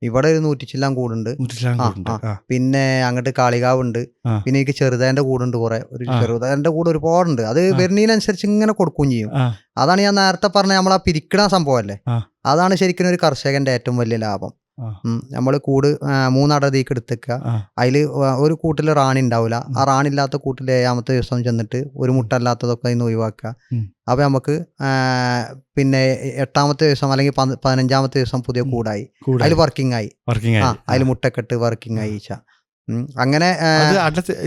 ഇവിടെ ഒരു 100 ചില്ലാൻ കൂടുണ്ട്. പിന്നെ അങ്ങോട്ട് കാളികാവുണ്ട്. പിന്നെ എനിക്ക് ചെറുതേന്റെ കൂടുണ്ട് കുറെ. ഒരു ചെറുതേന്റെ കൂട് ഒരുപാടുണ്ട്. അത് വരുന്നതിനനുസരിച്ച് ഇങ്ങനെ കൊടുക്കുകയും ചെയ്യും. അതാണ് ഞാൻ നേരത്തെ പറഞ്ഞ നമ്മളാ പിരിക്കണ സംഭവം അല്ലേ, അതാണ് ശരിക്കും ഒരു കർഷകന്റെ ഏറ്റവും വലിയ ലാഭം. നമ്മൾ കൂട് 3 അടതീക്ക് എടുത്തേക്കുക. അതിൽ ഒരു കൂട്ടിൽ റാണി ഉണ്ടാവില്ല. ആ റാണി ഇല്ലാത്ത കൂട്ടിൽ 7ാമത്തെ ദിവസം ചെന്നിട്ട് ഒരു മുട്ട അല്ലാത്തതൊക്കെ അതിന് ഒഴിവാക്കുക. അപ്പോൾ നമുക്ക് പിന്നെ 8ാമത്തെ ദിവസം അല്ലെങ്കിൽ 15ാമത്തെ ദിവസം പുതിയ കൂടായി, അതിൽ വർക്കിംഗ് ആയി. അതിൽ മുട്ടൊക്കെ ഇട്ട് വർക്കിംഗ് ആയി ഈച്ച. അങ്ങനെ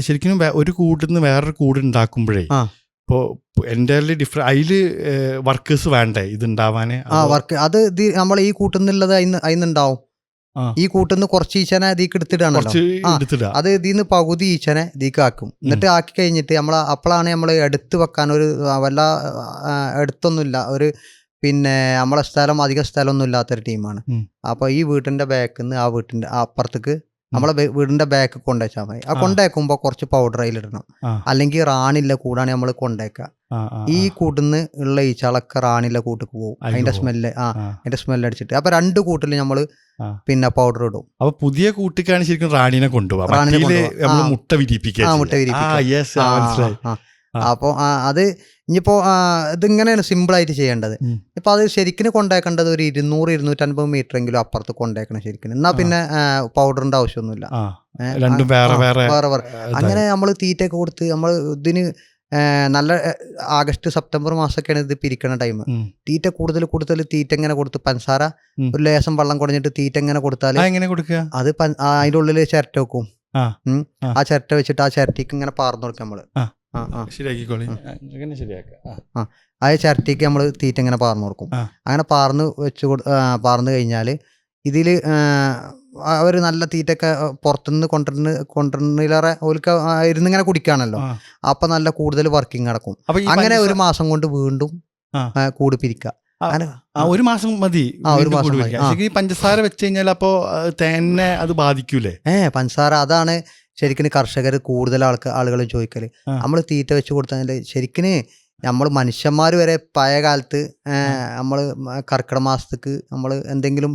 ശരിക്കും ഒരു കൂട്ടിൽ നിന്ന് വേറൊരു കൂട് ഉണ്ടാക്കുമ്പോഴേ ഇപ്പോൾ എൻ്റയർലി ഡിഫറെന്റ് അതില് വർക്കേഴ്സ് വേണ്ടേ ഇതുണ്ടാവാന്? വർക്ക് അത് നമ്മൾ ഈ കൂട്ടുന്നുള്ളത് അതിന്നുണ്ടാവും. ഈ കൂട്ടുന്ന കുറച്ച് ഈച്ചനെ ഇതിക്ക് എടുത്തിടാണല്ലോ. അത് ഇതിന്ന് പകുതി ഈച്ചനെ ഇതിക്ക് ആക്കും. എന്നിട്ട് ആക്കി കഴിഞ്ഞിട്ട് അപ്പോഴാണ് നമ്മൾ എടുത്ത് വെക്കാൻ ഒരു വല്ല എടുത്തൊന്നുമില്ല, ഒരു പിന്നെ നമ്മളെ അധിക സ്ഥലമൊന്നും ഇല്ലാത്തൊരു ടീമാണ്. അപ്പോൾ ഈ വീട്ടിന്റെ ബാക്കിൽ നിന്ന് ആ വീട്ടിന്റെ അപ്പുറത്തേക്ക് നമ്മളെ വീടിന്റെ ബാക്ക് കൊണ്ടുവച്ചാൽ മതി. ആ കൊണ്ടേക്കുമ്പോൾ കുറച്ച് പൗഡർ അതിലിടണം. അല്ലെങ്കിൽ റാണില്ല കൂടാണ് നമ്മൾ കൊണ്ടേക്കുക. ഈ കൂട്ടിന്ന് ഉള്ള ഈച്ചകളൊക്കെ റാണില്ല കൂട്ടിക്ക് പോകും. അതിന്റെ സ്മെല്ല് അടിച്ചിട്ട്. അപ്പൊ 2 കൂട്ടിൽ നമ്മള് പിന്നെ പൗഡർ ഇടും. അപ്പൊ പുതിയ കൂട്ടിക്കാണ് ശരിക്കും റാണിനെ കൊണ്ടുപോകാം. മുട്ട വിരിപ്പിക്കുക. അപ്പോൾ അത് ഇനിയിപ്പോ ഇതിങ്ങനെയാണ് സിമ്പിളായിട്ട് ചെയ്യേണ്ടത്. ഇപ്പൊ അത് ശരിക്കും കൊണ്ടേക്കേണ്ടത് ഒരു 200-250 മീറ്റർ എങ്കിലും അപ്പുറത്ത് കൊണ്ടേക്കണം ശരിക്കും. എന്നാ പിന്നെ പൗഡറിന്റെ ആവശ്യമൊന്നുമില്ല. അങ്ങനെ നമ്മൾ തീറ്റയൊക്കെ കൊടുത്ത് നമ്മൾ ഇതിന് നല്ല ആഗസ്റ്റ് സെപ്റ്റംബർ മാസമൊക്കെയാണ് ഇത് പിരിക്കണ ടൈം. തീറ്റ കൂടുതൽ തീറ്റ ഇങ്ങനെ കൊടുത്ത് പഞ്ചസാര ഒരു ലേശം വെള്ളം കുടഞ്ഞിട്ട് തീറ്റ ഇങ്ങനെ കൊടുത്താൽ അത് അതിന്റെ ഉള്ളിൽ ചിരട്ട വെക്കും. ആ ചിരട്ട വെച്ചിട്ട് ആ ചിരട്ടിക്ക് ഇങ്ങനെ പാർന്നു കൊടുക്കും നമ്മള്. ആ ചിരട്ടിക്ക് നമ്മൾ തീറ്റ ഇങ്ങനെ പാർന്നു കൊടുക്കും. അങ്ങനെ പാർന്നു കഴിഞ്ഞാൽ ഇതിൽ അവർ നല്ല തീറ്റൊക്കെ പുറത്തുനിന്ന് കൊണ്ടുവരുന്നിലേറെ ഓൽക്ക് ഇരുന്നിങ്ങനെ കുടിക്കുകയാണല്ലോ. അപ്പം നല്ല കൂടുതൽ വർക്കിംഗ് നടക്കും. അങ്ങനെ 1 മാസം കൊണ്ട് വീണ്ടും കൂട് പിരിക്കുക. ഒരു മാസം മതി. പഞ്ചസാര വെച്ച് കഴിഞ്ഞാൽ അപ്പോ തന്നെ അത് ബാധിക്കൂലേ? പഞ്ചസാര അതാണ് ശരിക്കും കർഷകർ കൂടുതൽ ആളുകൾ ചോദിക്കല്. നമ്മൾ തീറ്റ വെച്ച് കൊടുത്താൽ ശരിക്കും നമ്മൾ മനുഷ്യന്മാർ വരെ പഴയ കാലത്ത് നമ്മൾ കർക്കിടക മാസത്തേക്ക് നമ്മൾ എന്തെങ്കിലും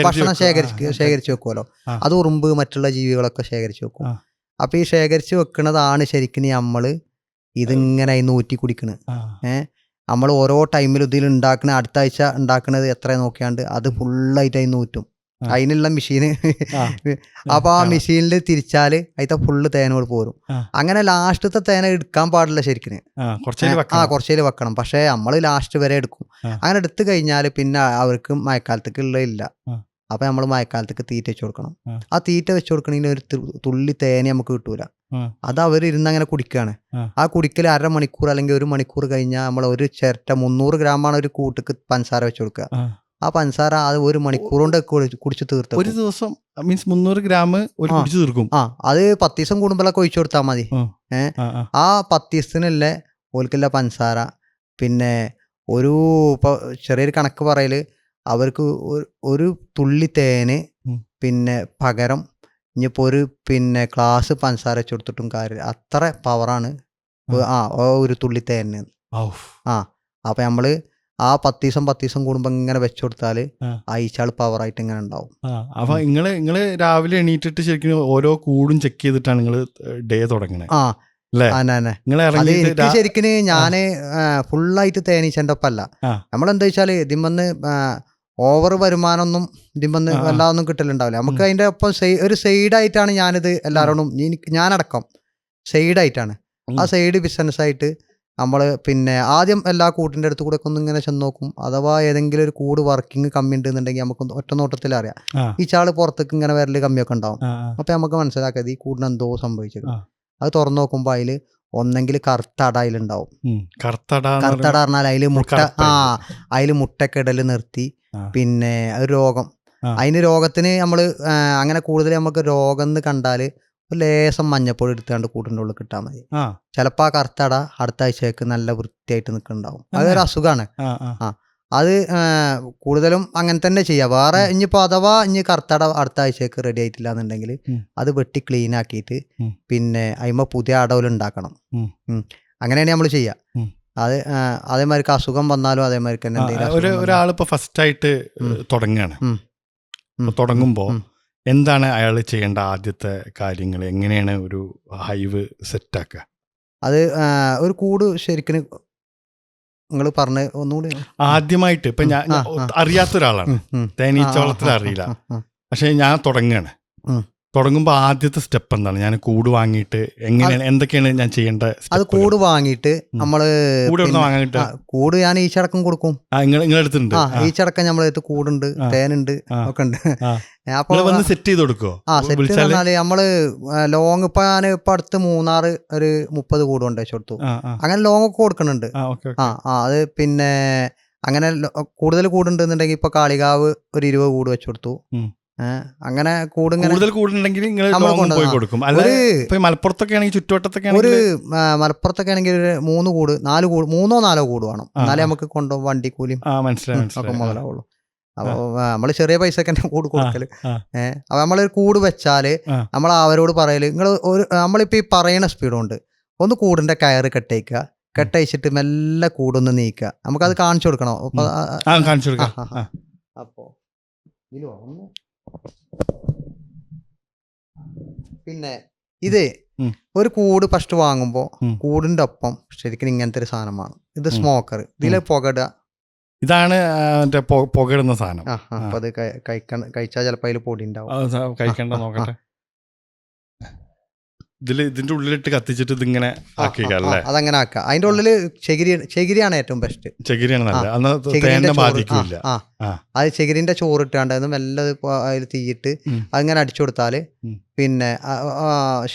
ഭക്ഷണം ശേഖരിച്ച് വെക്കുമല്ലോ. അത് ഉറുമ്പ് മറ്റുള്ള ജീവികളൊക്കെ ശേഖരിച്ച് വെക്കും. അപ്പൊ ഈ ശേഖരിച്ച് വെക്കുന്നതാണ് ശരിക്കും നമ്മൾ ഇതിങ്ങനെ ഊറ്റി കുടിക്കണത്. നമ്മൾ ഓരോ ടൈമിലും ഇതിൽ ഉണ്ടാക്കണ അടുത്ത ആഴ്ച ഉണ്ടാക്കുന്നത് എത്ര നോക്കിയാണ്ട് അത് ഫുള്ളായിട്ട് അതിന് ഊറ്റും. അതിനുള്ള മെഷീന്. അപ്പൊ ആ മെഷീനിൽ തിരിച്ചാല് അതിന്റെ ഫുള്ള് തേനോട് പോരും. അങ്ങനെ ലാസ്റ്റത്തെ തേന എടുക്കാൻ പാടില്ല ശരിക്കും. കുറച്ചേല് വെക്കണം. പക്ഷെ നമ്മൾ ലാസ്റ്റ് വരെ എടുക്കും. അങ്ങനെ എടുത്തു കഴിഞ്ഞാല് പിന്നെ അവർക്ക് മഴക്കാലത്തേക്ക് ഉള്ളതില്ല. അപ്പൊ നമ്മൾ മഴക്കാലത്തേക്ക് തീറ്റ വെച്ച് കൊടുക്കണം. ആ തീറ്റ വെച്ച് കൊടുക്കണമെങ്കിൽ ഒരു തുള്ളി തേന നമുക്ക് കിട്ടൂല. അത് അവർ ഇരുന്ന് അങ്ങനെ കുടിക്കുകയാണ്. ആ കുടിക്കൽ 1/2 മണിക്കൂർ അല്ലെങ്കിൽ 1 മണിക്കൂർ കഴിഞ്ഞാൽ നമ്മൾ ഒരു ചിരട്ട 300 ഗ്രാമാണ് ഒരു കൂട്ടിക്ക് പഞ്ചസാര വെച്ച് കൊടുക്കുക. ആ പഞ്ചസാര അത് 1 മണിക്കൂർ കൊണ്ട് കുടിച്ച് തീർത്ത് ഒരു ദിവസം മീൻസ് 300 ഗ്രാം കുടിച്ചു തീർക്കും. അത് 10 ദിവസം കൂടുമ്പോഴൊക്കെ ഒഴിച്ചു കൊടുത്താൽ മതി. ആ 10 ദിവസത്തിനല്ലേ ഓൽക്കുള്ള പഞ്ചസാര. പിന്നെ ഒരു ചെറിയൊരു കണക്ക് പറയല് അവർക്ക് ഒരു തുള്ളി തേന് പിന്നെ പകരം ഇനിയിപ്പോ ഒരു പിന്നെ ഗ്ലാസ് പഞ്ചസാര വെച്ച് കൊടുത്തിട്ടും കാര്യം. അത്ര പവറാണ് ഒരു തുള്ളി തേന്. അപ്പൊ നമ്മള് ആ 10 ദിവസം കൂടുമ്പോ ഇങ്ങനെ വെച്ചു കൊടുത്താല് അയച്ചാൾ പവറായിട്ട് ഇങ്ങനെ ഉണ്ടാവും. അപ്പൊ നിങ്ങള് രാവിലെ എണീറ്റിട്ട് ശരിക്കും ഓരോ കൂടും ചെക്ക് ചെയ്തിട്ടാണ് നിങ്ങള് ഡേ തുടങ്ങണേ? എനിക്ക് ശരിക്കും ഞാന് ഫുള്ളായിട്ട് തേനീച്ചന്റെ ഒപ്പല്ല. നമ്മളെന്താ വെച്ചാല് ഇതിമ്പന്ന് ഓവർ വരുമാനമൊന്നും ഇതിമ്പന്ന് വല്ലാതൊന്നും കിട്ടലുണ്ടാവില്ല. നമുക്ക് അതിന്റെ ഒപ്പം ഒരു സൈഡായിട്ടാണ് ഞാനിത് എല്ലാവരോടും ഞാനടക്കം സൈഡായിട്ടാണ്. ആ സൈഡ് ബിസിനസ്സായിട്ട് നമ്മൾ പിന്നെ ആദ്യം എല്ലാ കൂട്ടിൻ്റെ അടുത്ത് കൂടെ ഒക്കെ ഒന്ന് ഇങ്ങനെ ചെന്ന് നോക്കും. അഥവാ ഏതെങ്കിലും ഒരു കൂട് വർക്കിംഗ് കമ്മി ഉണ്ടെന്നുണ്ടെങ്കിൽ നമുക്ക് ഒറ്റ നോട്ടത്തിൽ അറിയാം ഈ ചാള് പുറത്തേക്ക് ഇങ്ങനെ വരല് കമ്മിയൊക്കെ ഉണ്ടാവും. അപ്പം നമുക്ക് മനസ്സിലാക്കിയത് ഈ കൂടിന് എന്തോ സംഭവിച്ചത്. അത് തുറന്നു നോക്കുമ്പോൾ അതിൽ ഒന്നെങ്കിൽ കറുത്ത അട അതിലുണ്ടാവും. കറുത്തട പറഞ്ഞാൽ അതിൽ മുട്ടയൊക്കെ ഇടൽ നിർത്തി. പിന്നെ ഒരു രോഗം, അതിന് രോഗത്തിന് നമ്മൾ അങ്ങനെ കൂടുതൽ നമുക്ക് രോഗം എന്ന് കണ്ടാൽ ലേശം മഞ്ഞപ്പൊടി എടുത്താണ്ട് കൂട്ടിൻ്റെ ഉള്ളിൽ കിട്ടാൽ മതി. ചിലപ്പോൾ ആ കറുത്തട അടുത്ത ആഴ്ചയ്ക്ക് നല്ല വൃത്തിയായിട്ട് നിൽക്കുന്നുണ്ടാവും. അതൊരു അസുഖമാണ്. അത് കൂടുതലും അങ്ങനെ തന്നെ ചെയ്യാം. വേറെ ഇനിയിപ്പോൾ അഥവാ ഇനി കറുത്തട അടുത്ത ആഴ്ചയ്ക്ക് റെഡി ആയിട്ടില്ല എന്നുണ്ടെങ്കിൽ അത് വെട്ടി ക്ലീൻ ആക്കിയിട്ട് പിന്നെ അതിന്മേൽ പുതിയ അടവിൽ ഉണ്ടാക്കണം. അങ്ങനെയാണ് നമ്മൾ ചെയ്യുക. അത് അതേമാതിരിക്ക് അസുഖം വന്നാലും അതേമാതിരി തന്നെ എന്തെങ്കിലും. ഒരാളിപ്പോൾ ഫസ്റ്റ് ആയിട്ട് തുടങ്ങുകയാണ്. തുടങ്ങുമ്പോൾ എന്താണ് അയാൾ ചെയ്യേണ്ട ആദ്യത്തെ കാര്യങ്ങൾ? എങ്ങനെയാണ് ഒരു ഹൈവ് സെറ്റാക്കുക? അത് ഒരു കൂട് ശരിക്കും നിങ്ങൾ പറഞ്ഞ ഒന്നുകൂടി. ആദ്യമായിട്ട് ഇപ്പൊ ഞാൻ അറിയാത്ത ഒരാളാണ്, തേനീച്ചവളത്തിൽ അറിയില്ല. പക്ഷെ ഞാൻ തുടങ്ങുകയാണ്. ഉം. തുടങ്ങുമ്പോൾ ആദ്യത്തെ സ്റ്റെപ്പ് എന്താണ്? ഞാൻ കൂട് വാങ്ങിയിട്ട് എങ്ങനെയാണ്, എന്തൊക്കെയാണ് ഞാൻ ചെയ്യേണ്ട? അത് കൂട് വാങ്ങിയിട്ട് നമ്മള് കൂട് എവിടെ വാങ്ങാൻ കിട്ടുക? കൂട് ഞാൻ ഈച്ചടക്കം കൊടുക്കും. നിങ്ങളുടെ അടുത്തുണ്ട്? ഈച്ചടക്കം നമ്മളടുത്ത് കൂടുണ്ട്, തേനുണ്ട്, ഒക്കെ ഉണ്ട്. അപ്പൊ വന്ന് സെറ്റ് ചെയ്ത് കൊടുക്കുമോ? സെറ്റ് പറഞ്ഞാല് നമ്മള് ലോങ് ഇപ്പൊ ഞാൻ ഇപ്പൊ അടുത്ത് മൂന്നാറ് ഒരു 30 കൂട് കൊണ്ട് വെച്ച് കൊടുത്തു. അങ്ങനെ ലോങ് ഒക്കെ കൊടുക്കുന്നുണ്ട്. അത് പിന്നെ അങ്ങനെ കൂടുതൽ കൂടുണ്ടെന്നുണ്ടെങ്കിൽ ഇപ്പൊ കാളികാവ് ഒരു 20 കൂട് വെച്ച് കൊടുത്തു. അങ്ങനെ കൂടുതൽ കൂടുണ്ടെങ്കിൽ പോയി കൊടുക്കും. മലപ്പുറത്തൊക്കെ ആണെങ്കിൽ, ചുറ്റുവട്ടത്തൊക്കെ ഒരു മലപ്പുറത്തൊക്കെ ആണെങ്കിൽ ഒരു 3 കൂട് 4 കൂട് 3-4 കൂട് വേണം. എന്നാലേ നമുക്ക് കൊണ്ടുപോകും വണ്ടിക്കൂലിയും ഒക്കെ മുതലാവുള്ളൂ. അപ്പൊ നമ്മള് ചെറിയ പൈസക്ക് തന്നെ കൂട് കൊടുക്കല്. അപ്പൊ നമ്മളൊരു കൂട് വെച്ചാല് നമ്മൾ അവരോട് പറയല്, നിങ്ങൾ നമ്മളിപ്പോ ഈ പറയുന്ന സ്പീഡുണ്ട് ഒന്ന് കൂടിന്റെ കയറ് കെട്ടയിക്കുക, കെട്ടയച്ചിട്ട് മെല്ലെ കൂടൊന്ന് നീക്കുക. നമുക്കത് കാണിച്ചു കൊടുക്കണോ? അപ്പോ പിന്നെ ഇത് ഒരു കൂട് ഫസ്റ്റ് വാങ്ങുമ്പോ കൂടിന്റെ ഒപ്പം ശരിക്കും ഇങ്ങനത്തെ ഒരു സാധനമാണ്. ഇത് സ്മോക്കർ. ഇതില് പുകട. ഇതാണ് പുകയിടുന്ന സാധനം. അപ്പൊ അത് കഴിച്ചാൽ ചിലപ്പോ അതിൽ പൊടി ഉണ്ടാവും. കഴിക്കണ്ട, നോക്കട്ടെ. ഇതിന്റെ ഉള്ളിലിട്ട് കത്തിച്ചിട്ട് ഇതിങ്ങനെ ആക്കിയല്ലേ? അതങ്ങനെ ആക്കുക. അതിന്റെ ഉള്ളില് ചകിരിയാണ് ഏറ്റവും ബെസ്റ്റ്. ചകിരിയാണ് നല്ലത്. അത് ചകിരിന്റെ ചോറ് ഇട്ടാണ്ട് മെല്ലെ അതിൽ തീയിട്ട് അതിങ്ങനെ അടിച്ചു കൊടുത്താല് പിന്നെ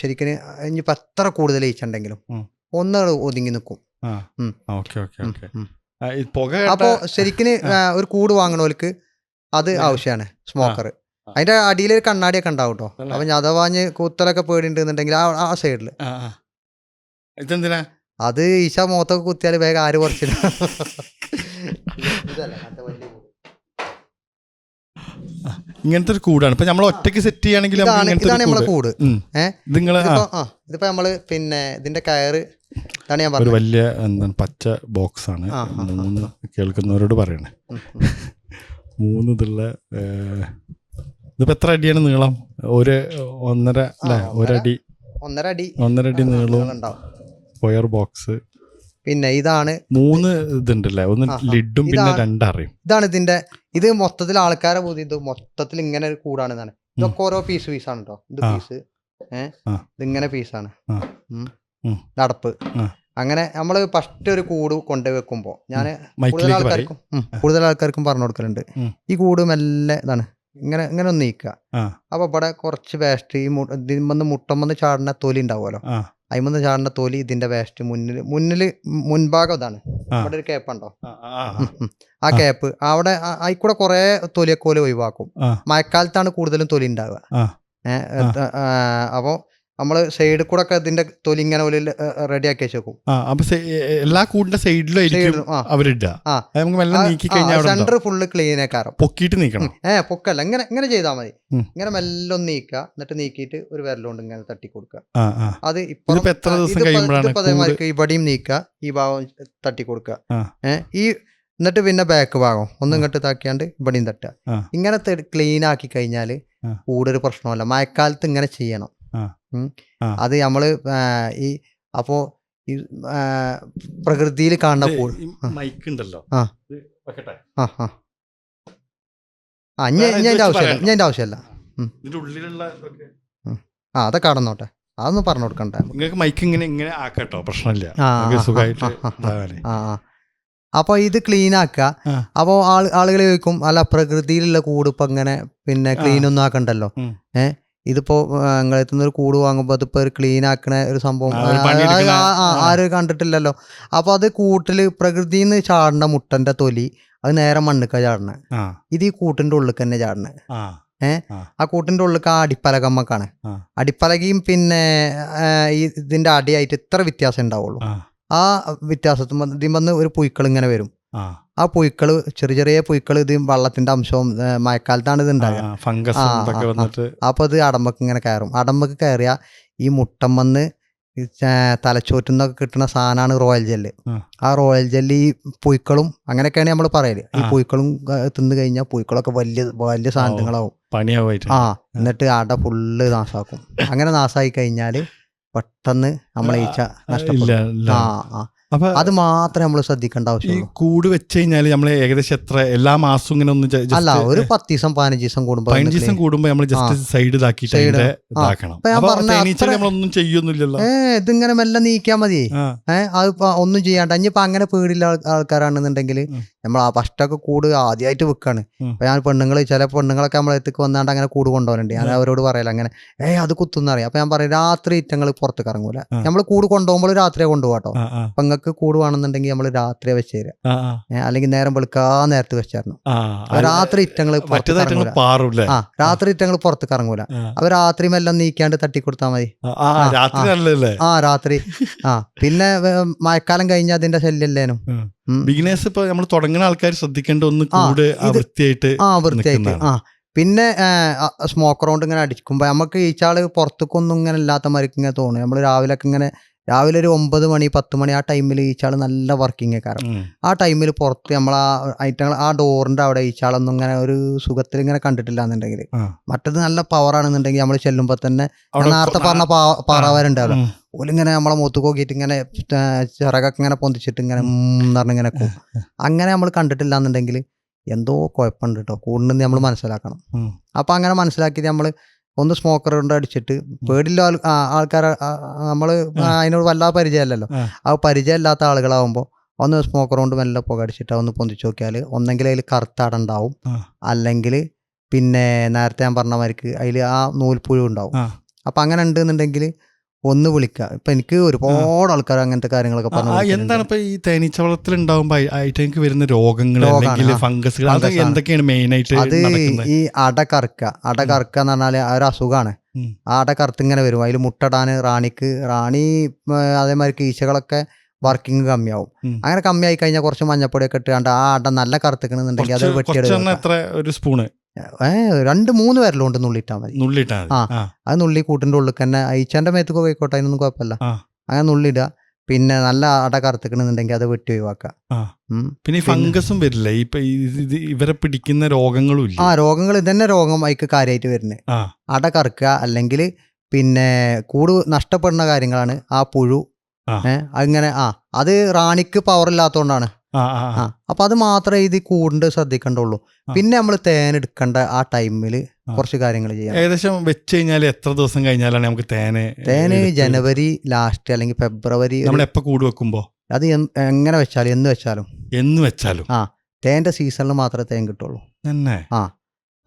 ശരിക്കും ഇനിയിപ്പോ എത്ര കൂടുതൽ ഈച്ചുണ്ടെങ്കിലും ഒന്ന് ഒതുങ്ങി നിൽക്കും. അപ്പൊ ശരിക്കും ഒരു കൂട് വാങ്ങണവർക്ക് അത് ആവശ്യമാണ്, സ്മോക്കർ. അതിന്റെ അടിയിൽ ഒരു കണ്ണാടിയൊക്കെ ഉണ്ടാവും കേട്ടോ. അപ്പൊ അഥവാഞ്ഞ് കുത്തലൊക്കെ പേടിണ്ടെന്നുണ്ടെങ്കിൽ ആ സൈഡില് ഇതെന്തിനാ? അത് ഈശ മുഖത്തൊക്കെ കുത്തിയാൽ വേഗം ആര് കുറച്ചില്ല. ഇങ്ങനത്തെ ഒരു കൂടാണ് ഇപ്പൊ നമ്മൾ ഒറ്റയ്ക്ക് സെറ്റ് ചെയ്യുകയാണെങ്കിൽ. ഇതാണ് നമ്മളെ കൂട്. ഇതിപ്പോ നമ്മള് പിന്നെ ഇതിന്റെ കയറ് ഇതാണ് ഞാൻ പറഞ്ഞത്. ഒരു വലിയ പച്ച ബോക്സ് ആണ്. 3 കേൾക്കുന്നവരോട് പറയണേ, 3 ഇതുള്ള. ഇതിപ്പോ എത്ര അടിയാണ് നീളം? 1.5 അല്ലേ? 1.5 അടി നീളവും സ്ക്വയർ ബോക്സ്. പിന്നെ ഇതാണ് 3 ഇതുണ്ടല്ലേ, ഒന്ന് ലിഡും പിന്നെ 2 അറിയും. ഇതാണ് ഇത് മൊത്തത്തിൽ ആൾക്കാരെ ബോധി. ഇത് മൊത്തത്തിൽ ഇങ്ങനെ ഒരു കൂടാണെന്നാണ്. ഇതൊക്കെ ഓരോ പീസാണ് കേട്ടോ. ഇത് പീസ് ഇതിങ്ങനെ പീസാണ്. അടപ്പ്. അങ്ങനെ നമ്മള് ഫസ്റ്റ് ഒരു കൂട് കൊണ്ടുപോയി വെക്കുമ്പോ ഞാൻ കൂടുതൽ ആൾക്കാർക്കും പറഞ്ഞു കൊടുക്കലുണ്ട്, ഈ കൂട് മെല്ലെ ഇതാണ് ഇങ്ങനെ ഒന്ന് നീക്കുക. അപ്പൊ ഇവിടെ കുറച്ച് വേസ്റ്റ് ഈ മുട്ടമ്പന്ന് ചാടുന്ന തൊലി ഉണ്ടാവുമല്ലോ, അതിമന്ന് ചാടുന്ന തൊലി ഇതിന്റെ വേസ്റ്റ് മുൻഭാഗം ഇതാണ്. ഇവിടെ ഒരു കേപ്പുണ്ടോ? ആ കേപ്പ് അവിടെ ആയിക്കൂടെ കുറെ തൊലിയൊക്കെ ഒഴിവാക്കും. മഴക്കാലത്താണ് കൂടുതലും തൊലി ഉണ്ടാവുക. അപ്പൊ നമ്മള് സൈഡിൽ കൂടെ ഒക്കെ ഇതിന്റെ തൊലി ഇങ്ങനെ റെഡി ആക്കി വെച്ചേക്കും. എല്ലാ കൂടിന്റെ സൈഡിലും സെന്റർ ഫുള്ള് ക്ലീൻ ആക്കാറ്. പൊക്കിയിട്ട് നീക്കണം. പൊക്കല്ല, ഇങ്ങനെ ചെയ്താൽ മതി. ഇങ്ങനെ മെല്ലെ ഒന്ന് നീക്കുക, എന്നിട്ട് നീക്കിയിട്ട് ഒരു വിരലുകൊണ്ട് ഇങ്ങനെ തട്ടി കൊടുക്കുക. അത് ഇപ്പൊ ഇവിടെയും നീക്കുക, ഈ ഭാഗം തട്ടി കൊടുക്കുക. എന്നിട്ട് പിന്നെ ബാക്ക് ഭാഗം ഒന്നും ഇങ്ങോട്ട് താക്കിയാണ്ട് ഇവിടെയും തട്ടുക. ഇങ്ങനെ ക്ലീൻ ആക്കി കഴിഞ്ഞാല് കൂടുതൽ പ്രശ്നമല്ല. മഴക്കാലത്ത് ഇങ്ങനെ ചെയ്യണം. അത് നമ്മള് ഈ അപ്പോ ഈ പ്രകൃതിയിൽ കാണുന്ന മൈക്കുണ്ടല്ലോ, ഞാൻ ആവശ്യമല്ല. അതൊക്കെ കടന്നോട്ടെ, അതൊന്നും പറഞ്ഞു കൊടുക്കണ്ടേ. നിങ്ങൾക്ക് മൈക്ക് ഇങ്ങനെ ആക്കട്ടോ, പ്രശ്നമില്ല. അപ്പൊ ഇത് ക്ലീൻ ആക്കുക. അപ്പൊ ആളുകൾ ചോദിക്കും, അല്ല പ്രകൃതിയിലുള്ള കൂട് ഇപ്പൊ ഇങ്ങനെ പിന്നെ ക്ലീൻ ഒന്നും ആക്കണ്ടല്ലോ. ഇതിപ്പോ നിങ്ങളെത്തുന്ന ഒരു കൂട് വാങ്ങുമ്പോ അതിപ്പോ ഒരു ക്ലീൻ ആക്കണ ഒരു സംഭവം ആരും കണ്ടിട്ടില്ലല്ലോ. അപ്പൊ അത് കൂട്ടില് പ്രകൃതിന്ന് ചാടുന്ന മുട്ടന്റെ തൊലി അത് നേരെ മണ്ണിക്ക ചാടണേ. ഇത് ഈ കൂട്ടിന്റെ ഉള്ളിൽ തന്നെ ചാടണേ. ആ കൂട്ടിന്റെ ഉള്ളിൽ ആ അടിപ്പലകമ്മക്കാണ്. അടിപ്പലകയും പിന്നെ ഇതിന്റെ അടിയായിട്ട് ഇത്ര വ്യത്യാസം ഉണ്ടാവുള്ളൂ. ആ വ്യത്യാസത്തിൽ ഇതിൽ ഒരു പുഴുക്കൾ ഇങ്ങനെ വരും. ആ പുഴുക്കള് ചെറിയ പുഴുക്കള് ഇത് വെള്ളത്തിന്റെ അംശവും മഴക്കാലത്താണ് ഇത് ഉണ്ടാകുക. അപ്പൊ ഇത് അടമ്പക്ക് ഇങ്ങനെ കയറും. അടമ്പക്ക് കയറിയ ഈ മുട്ടമ്മന്ന് തലച്ചോറ്റുന്നൊക്കെ കിട്ടുന്ന സാധനമാണ് റോയൽ ജെല്ല്. ആ റോയൽ ജെല്ല് ഈ പുഴുക്കളും അങ്ങനെയൊക്കെയാണ് നമ്മൾ പറയല്. ഈ പുഴുക്കളും തിന്നു കഴിഞ്ഞാൽ പുഴുക്കളൊക്കെ വലിയ സാധനങ്ങളാവും. എന്നിട്ട് അട ഫുള്ള് നാശാക്കും. അങ്ങനെ നാശായി കഴിഞ്ഞാല് പെട്ടെന്ന് നമ്മളെ ഈച്ച നഷ്ടപ്പെടും. അപ്പൊ അത് മാത്രമേ നമ്മൾ ശ്രദ്ധിക്കേണ്ട ഈ ആവശ്യമുള്ളൂ. കൂട് വെച്ച് കഴിഞ്ഞാൽ നമ്മൾ ഏകദേശം എത്ര എല്ലാ മാസവും ഇങ്ങനെ ഒന്ന് അല്ല, ഒരു 10 ദിവസം 15 ദിവസം കൂടുമ്പോൾ 15 ദിവസം കൂടുമ്പോ നമ്മൾ ജസ്റ്റ് സൈഡ് ഇതാക്കിയിട്ട് അതിന്റെ ഇതാക്കണം. അപ്പൊ ഞാൻ അപ്പൊ പറഞ്ഞ തേനീച്ചകൾ നമ്മളൊന്നും ചെയ്യൊന്നുമില്ലല്ലോ. ഇതിങ്ങനെ മെല്ലെ നീക്കിയാൽ മതി. അത് ഒന്നും ചെയ്യാണ്ട് ഇനിയിപ്പോ അങ്ങനെ പേടിയുള്ള ആൾക്കാരാണെന്നുണ്ടെങ്കിൽ നമ്മൾ ആ ഫസ്റ്റൊക്കെ കൂട് ആദ്യമായിട്ട് വെക്കാണ്. അപ്പൊ ഞാൻ ചില പെണ്ണുങ്ങളൊക്കെ നമ്മളെ എത്തിക്ക് വന്നാണ്ട് അങ്ങനെ കൂട് കൊണ്ടുപോകലുണ്ട്. ഞാൻ അവരോട് പറയല അങ്ങനെ അത് കുത്തുന്ന അറിയാം. അപ്പൊ ഞാൻ പറയും രാത്രി ഇറ്റങ്ങൾ പുറത്തേക്ക് ഇറങ്ങൂല. നമ്മൾ കൂട് കൊണ്ടുപോകുമ്പോൾ രാത്രിയെ കൊണ്ടുപോകാട്ടോ. അപ്പൊ നിങ്ങൾക്ക് കൂട് വേണമെന്നുണ്ടെങ്കിൽ നമ്മൾ രാത്രിയെ വെച്ച് തരാം, അല്ലെങ്കിൽ നേരം വെളുക്കാ നേരത്ത് വെച്ചായിരുന്നു. രാത്രി ഇറ്റങ്ങൾ രാത്രി ഇറ്റങ്ങൾ പുറത്തേക്ക് ഇറങ്ങൂല. അപ്പൊ രാത്രി മെല്லம் നീക്കാണ്ട് തട്ടിക്കൊടുത്താൽ മതി. രാത്രി പിന്നെ മഴക്കാലം കഴിഞ്ഞ അതിന്റെ ശല്യല്ലേനും. ബിഗിനേഴ്സ് ഇപ്പൊ നമ്മൾ തുടങ്ങുന്ന ആൾക്കാർ ശ്രദ്ധിക്കേണ്ട ഒന്ന് കൂട് വൃത്തിയായിട്ട് പിന്നെ സ്മോക്ക് റൗണ്ട് ഇങ്ങനെ അടിക്കുമ്പോ നമുക്ക് ഈച്ചാള് പുറത്തേക്കൊന്നും ഇങ്ങനെ ഇല്ലാത്ത മരിക്കും ഇങ്ങനെ തോന്നും. നമ്മൾ രാവിലെ ഒരു 9 മണി 10 മണി ആ ടൈമിൽ ഈച്ചാള് നല്ല വർക്കിംഗ് കാരണം ആ ടൈമിൽ പുറത്ത് നമ്മൾ ആ ഡോറിന്റെ അവിടെ ഈച്ചാളൊന്നും ഇങ്ങനെ ഒരു സുഖത്തിൽ ഇങ്ങനെ കണ്ടിട്ടില്ല എന്നുണ്ടെങ്കിൽ, മറ്റത് നല്ല പവർ ആണെന്നുണ്ടെങ്കിൽ നമ്മൾ ചെല്ലുമ്പോ തന്നെ നേരത്തെ പറഞ്ഞ പാറാവാരുണ്ടാവില്ല, ഓലിങ്ങനെ നമ്മളെ മൂത്ത് കോക്കിയിട്ട് ഇങ്ങനെ ചിറകൊക്കെ ഇങ്ങനെ പൊന്തിച്ചിട്ട് ഇങ്ങനെ പറഞ്ഞിങ്ങനെ അങ്ങനെ നമ്മൾ കണ്ടിട്ടില്ല എന്നുണ്ടെങ്കിൽ എന്തോ കുഴപ്പമുണ്ട് കേട്ടോ കൂടുന്നത് നമ്മൾ മനസ്സിലാക്കണം. അപ്പൊ അങ്ങനെ മനസ്സിലാക്കിയിട്ട് നമ്മൾ ഒന്ന് സ്മോക്കർ കൊണ്ട് അടിച്ചിട്ട് പേടില്ല ആൾക്കാർ നമ്മൾ അതിനോട് വല്ലാതെ പരിചയമല്ലല്ലോ. ആ പരിചയമില്ലാത്ത ആളുകളാവുമ്പോൾ ഒന്ന് സ്മോക്കർ കൊണ്ട് മെല്ലെ പുക അടിച്ചിട്ട് ഒന്ന് പൊന്തിച്ച് നോക്കിയാൽ ഒന്നെങ്കിൽ അതിൽ കറുത്ത അട ഉണ്ടാവും, അല്ലെങ്കിൽ പിന്നെ നേരത്തെ ഞാൻ പറഞ്ഞ മാതിരിക്ക് അതിൽ ആ നൂൽപ്പുഴു ഉണ്ടാവും. അപ്പം അങ്ങനെ ഉണ്ടെന്നുണ്ടെങ്കിൽ ഒന്ന് വിളിക്കുക. ഇപ്പൊ എനിക്ക് ഒരുപാട് ആൾക്കാർ അങ്ങനത്തെ കാര്യങ്ങളൊക്കെ പറഞ്ഞു. എന്താണ് ഇപ്പൊ ഈ തേനീച്ച വളർത്തൽ ഉണ്ടാവുമ്പോ ആയിട്ട് വരുന്ന രോഗങ്ങൾ അല്ലെങ്കിൽ ഫംഗസുകൾ എന്തൊക്കെയാണ് മെയിൻ ആയിട്ട്? അത് ഈ അട കറുക്ക എന്ന് പറഞ്ഞാല് ഒരു അസുഖമാണ്. ആ അട കറുത്ത് ഇങ്ങനെ വരും. അതിൽ മുട്ടടാന് റാണി അതേമാതിരി ഈച്ചകളൊക്കെ വർക്കിംഗ് കമ്മിയാവും. അങ്ങനെ കമ്മിയായി കഴിഞ്ഞാൽ കുറച്ച് മഞ്ഞപ്പൊടിയൊക്കെ ഇട്ടുകൊണ്ട് ആ അട നല്ല കറുത്തിക്കണെന്നുണ്ടെങ്കിൽ അത് വെട്ടിയെടുക്കുക. ഒരു സ്പൂണ് 2-3 പേരിലുണ്ട് നുള്ളിട്ടാൽ മതി. അത് നുള്ളി കൂട്ടിന്റെ ഉള്ളിൽ തന്നെ ഈച്ചന്റെ മേത്തൊക്കെ പോയിക്കോട്ടെ, അതിനൊന്നും കുഴപ്പമില്ല. അങ്ങനെ നുള്ളിടുക. പിന്നെ നല്ല അട കറുത്തിക്കണെന്നുണ്ടെങ്കിൽ അത് വെട്ടി ഒഴിവാക്കുക. പിന്നെ ഫംഗസും വരില്ല ഇവരെ പിടിക്കുന്ന രോഗങ്ങളും ഇല്ല. രോഗങ്ങൾ ഇതന്നെ രോഗം അതിക്ക് കാര്യമായിട്ട് വരുന്നത്. അട കറുക്കുക അല്ലെങ്കിൽ പിന്നെ കൂട് നഷ്ടപ്പെടുന്ന കാര്യങ്ങളാണ് ആ പുഴു. അങ്ങനെ അത് റാണിക്ക് പവർ ഇല്ലാത്തതുകൊണ്ടാണ്. അപ്പൊ അത് മാത്രമേ ഇത് കൂടിന്റെ ശ്രദ്ധിക്കണ്ടുള്ളൂ. പിന്നെ നമ്മൾ തേനെടുക്കേണ്ട ആ ടൈമില് കുറച്ച് കാര്യങ്ങൾ ചെയ്യാം. ഏകദേശം വെച്ച് കഴിഞ്ഞാൽ എത്ര ദിവസം കഴിഞ്ഞാലാണ് നമുക്ക് തേന്? ജനുവരി ലാസ്റ്റ് അല്ലെങ്കിൽ ഫെബ്രുവരി. നമ്മൾ എപ്പോ കൂട് വെക്കുമ്പോ അത് എങ്ങനെ വെച്ചാലും എന്ന് വെച്ചാലും തേന്റെ സീസണിൽ മാത്രമേ തേൻ കിട്ടുള്ളൂ.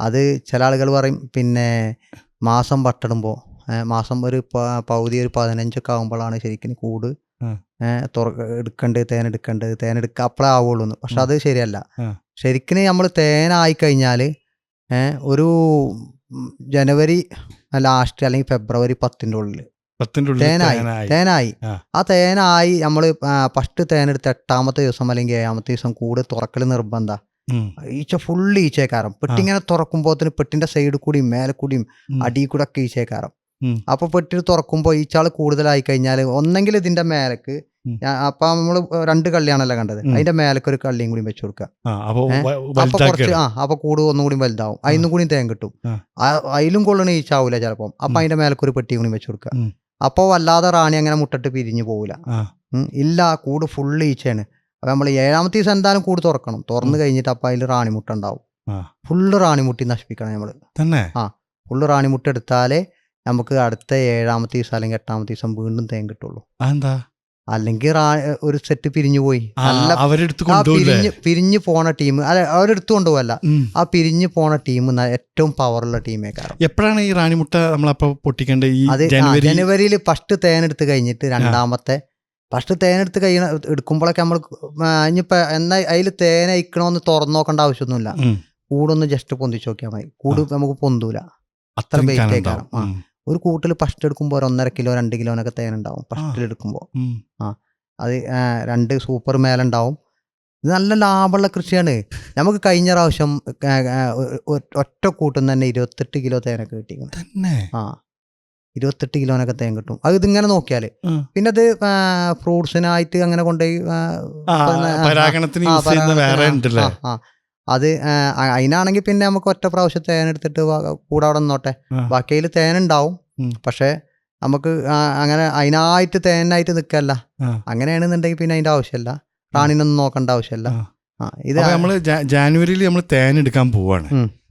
അത് ചില ആളുകൾ പറയും പിന്നെ മാസം പട്ടിടുമ്പോ മാസം ഒരു പകുതി ഒരു 15 ആകുമ്പോഴാണ് ശരിക്കും കൂട് തേനെടുക്കുക അപ്പളേ ആവുള്ളൂ. പക്ഷെ അത് ശരിയല്ല. ശരിക്കും നമ്മൾ തേനായി കഴിഞ്ഞാൽ ഒരു ജനുവരി ലാസ്റ്റ് അല്ലെങ്കിൽ ഫെബ്രുവരി 10 ഉള്ളിൽ തേനായി. ആ തേനായി നമ്മൾ ഫസ്റ്റ് തേനെടുത്ത് 8ാമത്തെ ദിവസം അല്ലെങ്കിൽ 7ാമത്തെ ദിവസം കൂട് തുറക്കൽ നിർബന്ധ. ഈച്ച ഫുള്ള് ഈച്ചക്കാരം. പെട്ടിങ്ങനെ തുറക്കുമ്പോഴത്തേന് പെട്ടിന്റെ സൈഡിൽ കൂടിയും മേലെ കൂടിയും അടിയിൽ കൂടെ ഒക്കെ ഈച്ചക്കാരം. അപ്പൊ പെട്ടി തുറക്കുമ്പോൾ ഈച്ചാള് കൂടുതലായി കഴിഞ്ഞാൽ ഒന്നെങ്കിൽ ഇതിന്റെ മേലക്ക് അപ്പൊ നമ്മള് 2 കള്ളിയാണല്ലോ കണ്ടത്, അതിന്റെ മേലക്ക് ഒരു കള്ളിയും കൂടി വെച്ചു കൊടുക്കുക. അപ്പൊ കുറച്ച് അപ്പൊ കൂട് ഒന്നുകൂടി വലുതാവും, അതിനും കൂടി തേൻ കിട്ടും. അതിലും കൊള്ളണ ഈച്ചാവൂല ചിലപ്പം. അപ്പൊ അതിന്റെ മേലക്ക് ഒരു പെട്ടി കൂടി വെച്ചു കൊടുക്കുക. അപ്പൊ വല്ലാതെ റാണി അങ്ങനെ മുട്ടിട്ട് പിരിഞ്ഞു പോവില്ല. ഇല്ല, കൂട് ഫുള്ള് ഈച്ചയാണ്. അപ്പൊ നമ്മൾ 7ാമത്തെ ദിവസം എന്തായാലും കൂട് തുറക്കണം. തുറന്നു കഴിഞ്ഞിട്ട് അപ്പൊ അതിൽ റാണിമുട്ട ഉണ്ടാവും. ഫുള്ള് റാണിമുട്ടി നശിപ്പിക്കണം നമ്മള്. ഫുള്ള് റാണിമുട്ട എടുത്താലേ നമുക്ക് അടുത്ത 7ാമത്തെ ദിവസം അല്ലെങ്കിൽ 8ാമത്തെ ദിവസം വീണ്ടും തേൻ കിട്ടുള്ളൂ. അല്ലെങ്കിൽ ഒരു സെറ്റ് പിരിഞ്ഞു പോയി. പിരിഞ്ഞു പോണ ടീം അവരെടുത്തു കൊണ്ടുപോകല്ല, ആ പിരിഞ്ഞു പോണ ടീം ഏറ്റവും പവറുള്ള ടീമേ കാരണം. എപ്പോഴാണ് ഈ റാണിമുട്ട നമ്മളപ്പോ പൊട്ടിക്കേണ്ടത്? അത് ജനുവരിയിൽ ഫസ്റ്റ് തേനെടുത്ത് കഴിഞ്ഞിട്ട് ഫസ്റ്റ് തേനെടുത്ത് എടുക്കുമ്പോഴൊക്കെ നമ്മൾ ഇനിയിപ്പോ എന്നാ അതിൽ തേൻ അയക്കണമെന്ന് തുറന്നു നോക്കേണ്ട ആവശ്യമൊന്നുമില്ല. കൂടൊന്ന് ജസ്റ്റ് പൊന്തിച്ച് നോക്കിയാൽ മതി. കൂട് നമുക്ക് പൊന്തൂല, അത്ര വെയിറ്റേ കാരണം. ഒരു കൂട്ടിൽ ഫസ്റ്റ് എടുക്കുമ്പോൾ 1.5 കിലോ 2 കിലോനൊക്കെ തേനുണ്ടാവും ഫസ്റ്റിൽ എടുക്കുമ്പോൾ. അത് 2 സൂപ്പർ മേലുണ്ടാവും. ഇത് നല്ല ലാഭമുള്ള കൃഷിയാണ്. നമുക്ക് കഴിഞ്ഞ പ്രാവശ്യം ഒറ്റ കൂട്ടുന്ന തന്നെ 28 കിലോ തേനൊക്കെ കിട്ടിയിരിക്കുന്നു. 28 കിലോനൊക്കെ തേൻ കിട്ടും. അത് ഇതിങ്ങനെ നോക്കിയാല്. പിന്നെ അത് ഫ്രൂട്ട്സിനായിട്ട് അങ്ങനെ കൊണ്ടുപോയി അത് അതിനാണെങ്കിൽ പിന്നെ നമുക്ക് ഒറ്റ പ്രാവശ്യം തേനെടുത്തിട്ട് കൂടെ അവിടെ നിന്നോട്ടെ. ബാക്കി അതിൽ തേനുണ്ടാവും, പക്ഷെ നമുക്ക് അങ്ങനെ അതിനായിട്ട് തേനായിട്ട് നിൽക്കല്ല. അങ്ങനെയാണെന്നുണ്ടെങ്കിൽ പിന്നെ അതിൻ്റെ ആവശ്യമില്ല, റാണിനൊന്നും നോക്കേണ്ട ആവശ്യമില്ല. ഇത് നമ്മൾ ജാനുവരിയിൽ നമ്മൾ തേൻ എടുക്കാൻ പോവാണ്.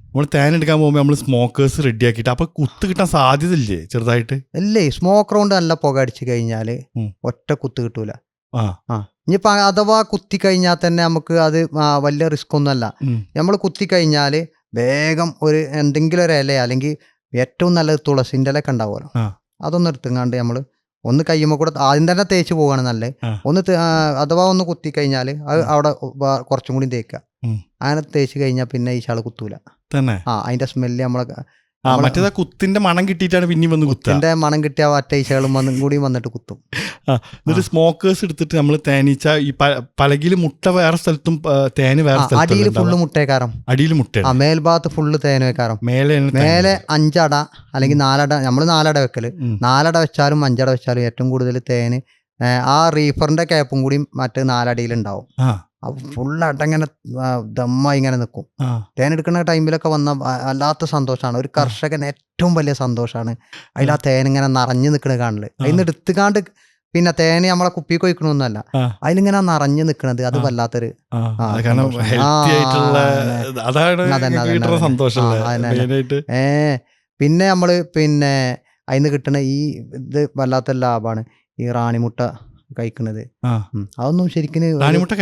നമ്മൾ തേൻ എടുക്കാൻ പോകുമ്പോൾ നമ്മൾ സ്മോക്കേഴ്സ് റെഡി ആക്കിയിട്ട് അപ്പൊ കുത്ത് കിട്ടാൻ സാധ്യത ഇല്ലേ ചെറുതായിട്ട്? ഇല്ലേ, സ്മോക്ക് കൊണ്ട് നല്ല പുക അടിച്ചു കഴിഞ്ഞാൽ ഒറ്റ കുത്ത് കിട്ടൂല. ഇനിയിപ്പോ അഥവാ കുത്തി കഴിഞ്ഞാൽ തന്നെ നമുക്ക് അത് വലിയ റിസ്ക് ഒന്നുമല്ല. നമ്മൾ കുത്തി കഴിഞ്ഞാൽ വേഗം ഒരു എന്തെങ്കിലും ഒരു ഇല, അല്ലെങ്കിൽ ഏറ്റവും നല്ലത് തുളസിൻ്റെ ഇലയൊക്കെ ഉണ്ടാവുമല്ലോ, അതൊന്നും എടുത്തുങ്ങാണ്ട് നമ്മൾ ഒന്ന് കയ്യുമ്പോൾ കൂടെ ആദ്യം തന്നെ തേച്ച് പോവാണ് നല്ലത്. ഒന്ന് അഥവാ ഒന്ന് കുത്തി കഴിഞ്ഞാൽ അത് അവിടെ കുറച്ചും കൂടി തേക്കുക. അങ്ങനെ തേച്ച് കഴിഞ്ഞാൽ പിന്നെ ഈ ചാള് കുത്തൂല തന്നെ. അതിന്റെ സ്മെല്ല് നമ്മളെ മറ്റേതാ കുത്തിന്റെ മണം കിട്ടിയിട്ടാണ് പിന്നെ വന്ന് കുത്തിന്റെ മണം കിട്ടിയ ഒറ്റയിച്ചകളും കൂടി വന്നിട്ട് കുത്തും. എന്നിട്ട് സ്മോക്കേഴ്സ് എടുത്തിട്ട് നമ്മൾ തേനീച്ച ഈ പലകിൽ മുട്ട വേറെ സ്ഥലത്തും തേന് വേറെ സ്ഥലത്തും, അടിയിൽ ഫുള്ള് മുട്ടേക്കാരം, അടിയിൽ മുട്ട, മേൽഭാഗത്ത് ഫുള്ള് തേനേക്കാരം. മേലെ 5 അട അല്ലെങ്കിൽ 4 അട, നമ്മൾ 4 അട വെക്കല്. 4 അട വെച്ചാലും 5 അട വെച്ചാലും ഏറ്റവും കൂടുതൽ തേന് ആ റീഫറിന്റെ ക്യാപ്പും കൂടി മറ്റേ 4 അടിയിലുണ്ടാവും. അപ്പൊ ഫുള്ളായിട്ട് ഇങ്ങനെ ദമ്മായി ഇങ്ങനെ നിൽക്കും. തേനെടുക്കുന്ന ടൈമിലൊക്കെ വന്ന വല്ലാത്ത സന്തോഷമാണ്. ഒരു കർഷകന് ഏറ്റവും വലിയ സന്തോഷമാണ് അതിൽ ആ തേനിങ്ങനെ നിറഞ്ഞു നിൽക്കുന്നത് കാണല്. അതിന് എടുത്തുകാണ്ട് പിന്നെ തേന് നമ്മളെ കുപ്പി കൊയ്ക്കണമെന്നല്ല, അതിലിങ്ങനെ നിറഞ്ഞു നിൽക്കണത് അത് വല്ലാത്തൊരു പിന്നെ നമ്മള് പിന്നെ അതിന് കിട്ടണ ഈ ഇത് വല്ലാത്ത ലാഭമാണ് ഈ റാണിമുട്ട കഴിക്കണത്. അതൊന്നും ശരിക്കും റാണിമുട്ട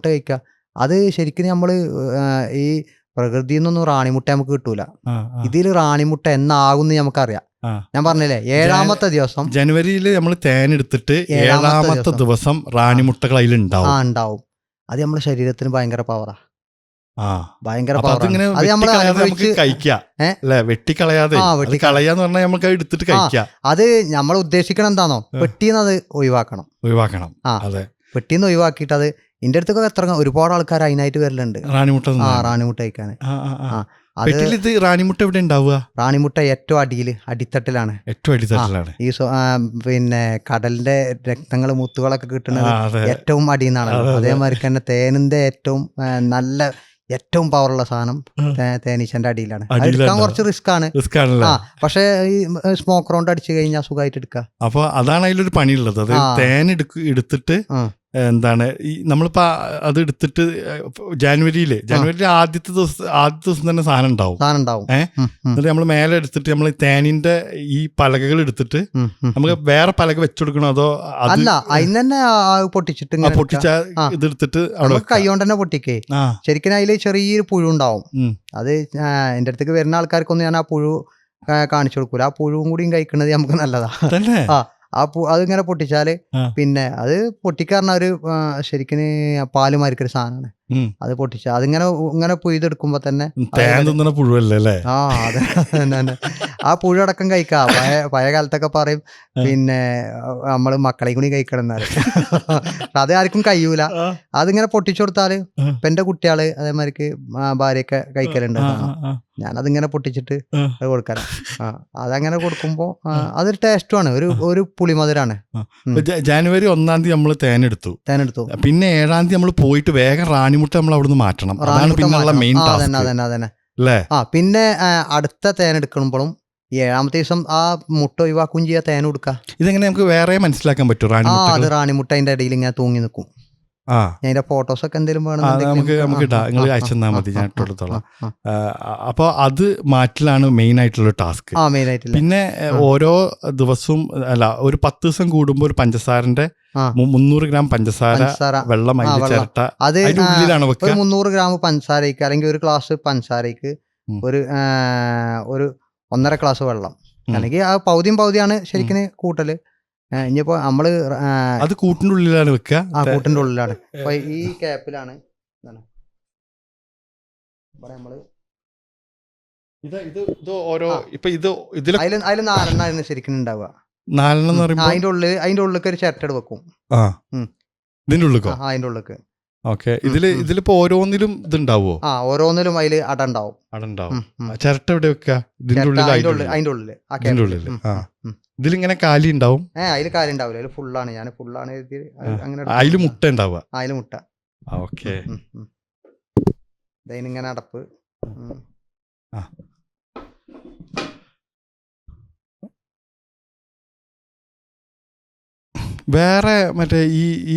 കഴിക്കുക. അത് ശരിക്കും നമ്മള് ഈ പ്രകൃതിയിൽ നിന്നൊന്നും റാണിമുട്ട നമുക്ക് കിട്ടൂല. ഇതിൽ റാണിമുട്ട എന്നാകുന്ന നമുക്കറിയാം. ഞാൻ പറഞ്ഞില്ലേ, 7ാമത്തെ ദിവസം ജനുവരിയിൽ നമ്മൾ തേൻ എടുത്തിട്ട് 7ാമത്തെ ദിവസം റാണിമുട്ടകൾ അതിലുണ്ടാവും. അത് നമ്മുടെ ശരീരത്തിന് ഭയങ്കര പവറാ, ഭയങ്കര അത് നമ്മൾ ഉദ്ദേശിക്കണം എന്താണോ, പെട്ടീന്ന് അത് ഒഴിവാക്കണം. പെട്ടീന്ന് ഒഴിവാക്കിയിട്ട് അത് ഇന്റെ അടുത്തൊക്കെ എത്ര ഒരുപാട് ആൾക്കാർ അതിനായിട്ട് വരലുണ്ട് റാണിമുട്ട കഴിക്കാൻ. റാണിമുട്ട എവിടെ ഉണ്ടാവുക? റാണിമുട്ട ഏറ്റവും അടിത്തട്ടിലാണ്. ഈ പിന്നെ കടലിന്റെ രക്തങ്ങൾ മുത്തുകളൊക്കെ കിട്ടുന്നത് ഏറ്റവും അടിയിൽ നിന്നാണ്. അതേമാതിരി തന്നെ തേനിന്റെ ഏറ്റവും പവറുള്ള സാധനം തേനീച്ചന്റെ അടിയിലാണ്. എടുക്കാൻ കുറച്ച് റിസ്ക് ആണ്, പക്ഷെ ഈ സ്മോക്ക് റൗണ്ട് അടിച്ചു കഴിഞ്ഞാൽ സുഖമായിട്ട് എടുക്കാം. അപ്പൊ അതാണ് അതിലൊരു പണിയുള്ളത്. അത് തേൻ എടുത്തിട്ട് എന്താണ് ഈ നമ്മളിപ്പോ അത് എടുത്തിട്ട് ജനുവരിയിൽ ആദ്യത്തെ ദിവസം തന്നെ സാധനം ഉണ്ടാവും. എന്നിട്ട് നമ്മൾ മേലെ എടുത്തിട്ട് നമ്മൾ തേനിന്റെ ഈ പലകകൾ എടുത്തിട്ട് നമുക്ക് വേറെ പലക വെച്ചുകൊടുക്കണോ അതോ അല്ല അതിന് തന്നെ പൊട്ടിച്ച ഇതെടുത്തിട്ട് കൈകൊണ്ട് തന്നെ പൊട്ടിക്കേ? ശരിക്കും അതിൽ ചെറിയൊരു പുഴു ഉണ്ടാവും. അത് എന്റെ അടുത്തേക്ക് വരുന്ന ആൾക്കാർക്കൊന്നും ഞാൻ ആ പുഴു കാണിച്ചു കൊടുക്കൂല. ആ പുഴുവും കൂടിയും കഴിക്കുന്നത് നമുക്ക് നല്ലതാ. അതിങ്ങനെ പൊട്ടിച്ചാല് പിന്നെ അത് പൊട്ടിക്കാറണ ഒരു ശരിക്കും പാല് മാരിക്കൊരു സാധനമാണ്. അത് പൊട്ടിച്ച അതിങ്ങനെ ഇങ്ങനെ പൊയ്തെടുക്കുമ്പോ തന്നെ പുഴുവല്ലേ? അതെ, ആ പുഴടക്കം കഴിക്കാം. പഴയ കാലത്തൊക്കെ പറയും പിന്നെ നമ്മള് മക്കളെ കൂടി കഴിക്കണം എന്നാല്. അത് ആർക്കും കഴിയൂല. അതിങ്ങനെ പൊട്ടിച്ചു കൊടുത്താല് ഇപ്പൊ എന്റെ കുട്ടികള് അതേമാതിരിക്ക് ഭാര്യയൊക്കെ കഴിക്കലുണ്ട്. ഞാനതിങ്ങനെ പൊട്ടിച്ചിട്ട് അത് കൊടുക്കാറ്. അതങ്ങനെ കൊടുക്കുമ്പോ അതൊരു ടേസ്റ്റുമാണ്, ഒരു പുളിമധുരാണ്. ജനുവരി 1-ാം തീയതി നമ്മള് തേനെടുത്തു. പിന്നെ 7-ാം തീയതി നമ്മൾ പോയിട്ട് വേഗം റാണിമുട്ട നമ്മൾ അവിടുന്ന് മാറ്റണം. പിന്നെ അടുത്ത തേനെടുക്കുമ്പോഴും 7ാമത്തെ ദിവസം ആ മുട്ട ഒഴിവാക്കുകയും ചെയ്യാ, തേൻ കൊടുക്കുക. ഇതെങ്ങനെ നമുക്ക് വേറെ മനസ്സിലാക്കാൻ പറ്റും? അത് റാണിമുട്ട അതിന്റെ ഇടയിൽ ഇങ്ങനെ തൂങ്ങി നിൽക്കും. അതിന്റെ ഫോട്ടോസ് ഒക്കെ എന്തെങ്കിലും നമുക്ക് ഇടാം, നിങ്ങൾ അയച്ചു തന്നാൽ മതി, ഞാൻ ഇട്ടെടുത്തോളാം. അപ്പൊ അത് മാറ്റലാണ് മെയിൻ ആയിട്ടുള്ള ടാസ്ക്. പിന്നെ ഓരോ ദിവസവും ഒരു 10 ദിവസം കൂടുമ്പോ ഒരു പഞ്ചസാരന്റെ 300 ഗ്രാം പഞ്ചസാര വെള്ളം ചിരട്ട അതിന്റെ ഉള്ളിലാണ് വെക്കുക. 300 ഗ്രാം പഞ്ചസാരയ്ക്ക് അല്ലെങ്കിൽ ഒരു ഗ്ലാസ് പഞ്ചസാരയ്ക്ക് ഒരു 1.5 ഗ്ലാസ് വെള്ളം, അല്ലെങ്കിൽ ആ പൗതിയാണ് ശരിക്കും കൂട്ടല്. ഇനിയിപ്പോ നമ്മള് അത് കൂട്ടിന്റെ ഉള്ളിലാണ് വെക്കുക. കൂട്ടിന്റെ ഉള്ളിലാണ്. അപ്പൊ ഈ ക്യാപ്പിലാണ് നമ്മള് അതില് 4 ശരിക്കും ഉണ്ടാവുക. 4 അതിന്റെ ഉള്ളിലേക്ക് ഒരു ചിരട്ട വെക്കും. ഇതിന്റെ ഉള്ളിക്കോ? അതിന്റെ ഉള്ളിലേക്ക്. ഓക്കെ. ഇതിലിപ്പോ ഓരോന്നിലും ഇതുണ്ടാവോ? ഓരോന്നിലും അതില് അട ഉണ്ടാവും. ചിരട്ട എവിടെ വെക്കുക? അതിന്റെ ഉള്ളില്. ഇതിലിങ്ങനെ കാലി ഉണ്ടാവും? അതില് കാലി ഉണ്ടാവില്ല, അതില് ഫുള്ളാണ്. ഞാൻ ഫുള്ളാണ് അങ്ങനെ. അതില് മുട്ട ഉണ്ടാവുക? അതില് മുട്ട. ഓക്കെ. ഇങ്ങനെ അടപ്പ്. വേറെ മറ്റേ ഈ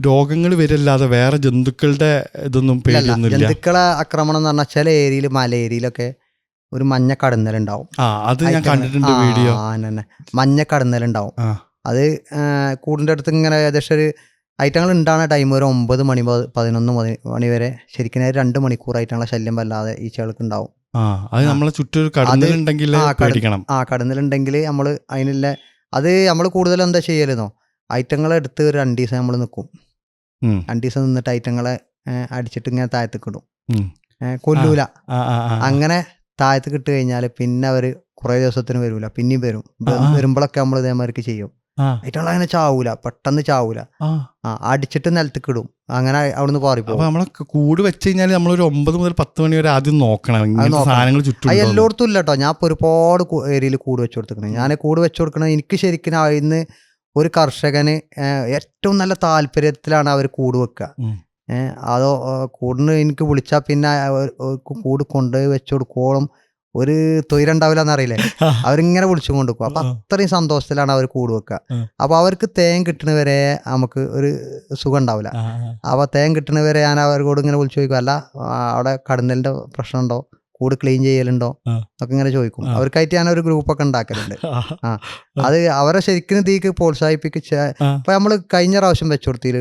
രോഗങ്ങൾ വരില്ലാതെ വേറെ ജന്തുക്കളുടെ ഇതൊന്നും പേടിയൊന്നുമില്ല? ജന്തുക്കളെ ആക്രമണം എന്ന് പറഞ്ഞാൽ ചില ഏരിയയിൽ മല ഏരിയയിലൊക്കെ ഒരു മഞ്ഞ കടന്നലുണ്ടാവും. അത് ഞാൻ കണ്ടിട്ടുണ്ട് വീഡിയോ. മഞ്ഞ കടന്നലുണ്ടാവും. അത് കൂടിൻ്റെ അടുത്ത് ഇങ്ങനെ ഏകദേശം ഒരു ഐറ്റങ്ങൾ ഉണ്ടാകുന്ന ടൈം ഒരു 9 മണി 11 മണി വരെ ശരിക്കും 2 മണിക്കൂറായിട്ടുള്ള ശല്യം വല്ലാതെ ഈച്ചകൾക്ക് ഉണ്ടാവും. അത് നമ്മളെ ചുറ്റൊരു കടന്നലുണ്ടെങ്കിൽ പേടിക്കണം. കടന്നലുണ്ടെങ്കിൽ നമ്മൾ അതിനുള്ള അത് നമ്മൾ കൂടുതൽ എന്താ ചെയ്യലെന്നോ, ഐറ്റങ്ങളെ എടുത്ത് ഒരു 2 ദിവസം നമ്മൾ നിൽക്കും. 2 ദിവസം നിന്നിട്ട് ഐറ്റങ്ങളെ അടിച്ചിട്ട് ഇങ്ങനെ താഴത്തേക്ക് ഇടും. കൊല്ലൂല. അങ്ങനെ താഴത്തേക്ക് ഇട്ട് കഴിഞ്ഞാൽ പിന്നെ അവർ കുറേ ദിവസത്തിന് വരൂല, പിന്നെയും വരും. വരുമ്പോഴൊക്കെ നമ്മൾ ഇതേമാതിരിക്ക് ചെയ്യും. ഐറ്റങ്ങൾ അങ്ങനെ ചാവൂല, പെട്ടെന്ന് ചാവൂല. അടിച്ചിട്ട് നിലത്തേക്ക് ഇടും. അങ്ങനെ അവിടുന്ന് പാറിപ്പോകും. നമ്മളെ കൂട് വെച്ച് കഴിഞ്ഞാൽ നമ്മളൊരു 9 മുതൽ 10 മണി വരെ ആദ്യം നോക്കണം സാധനങ്ങൾ ചുറ്റും. അത് എല്ലായിടത്തും ഇല്ല കേട്ടോ. ഞാൻ ഇപ്പോൾ ഒരുപാട് ഏരിയയിൽ കൂട് വെച്ച് കൊടുത്തിരിക്കണം. ഞാൻ കൂട് വെച്ച് കൊടുക്കണത് എനിക്ക് ശരിക്കും ഇന്ന് ഒരു കർഷകന് ഏറ്റവും നല്ല താല്പര്യത്തിലാണ് അവർ കൂട് വെക്കുക. അതോ കൂടിന് എനിക്ക് വിളിച്ചാൽ പിന്നെ കൂട് കൊണ്ടുപോയി വെച്ച് കൊടുക്കോളം ഒരു തൊയിലുണ്ടാവില്ല എന്നറിയില്ലേ, അവരിങ്ങനെ വിളിച്ചു കൊണ്ടുപോകും. അപ്പൊ അത്രയും സന്തോഷത്തിലാണ് അവർ കൂട് വെക്കുക. അപ്പൊ അവർക്ക് തേൻ കിട്ടണവരെ നമുക്ക് ഒരു സുഖം ഉണ്ടാവില്ല. അപ്പൊ തേൻ കിട്ടണവരെ ഞാൻ അവരോട് ഇങ്ങനെ വിളിച്ചു ചോദിക്കും, അല്ല അവിടെ കടന്നലിന്റെ പ്രശ്നമുണ്ടോ, കൂട് ക്ലീൻ ചെയ്യലുണ്ടോ ഒക്കെ ഇങ്ങനെ ചോദിക്കും. അവർക്കായിട്ട് ഞാൻ ഒരു ഗ്രൂപ്പൊക്കെ ഉണ്ടാക്കലുണ്ട്. അത് അവരെ ശരിക്കും തീക്ക് പ്രോത്സാഹിപ്പിച്ച. ഇപ്പൊ നമ്മള് കഴിഞ്ഞ പ്രാവശ്യം വെച്ചു കൊടുത്തില്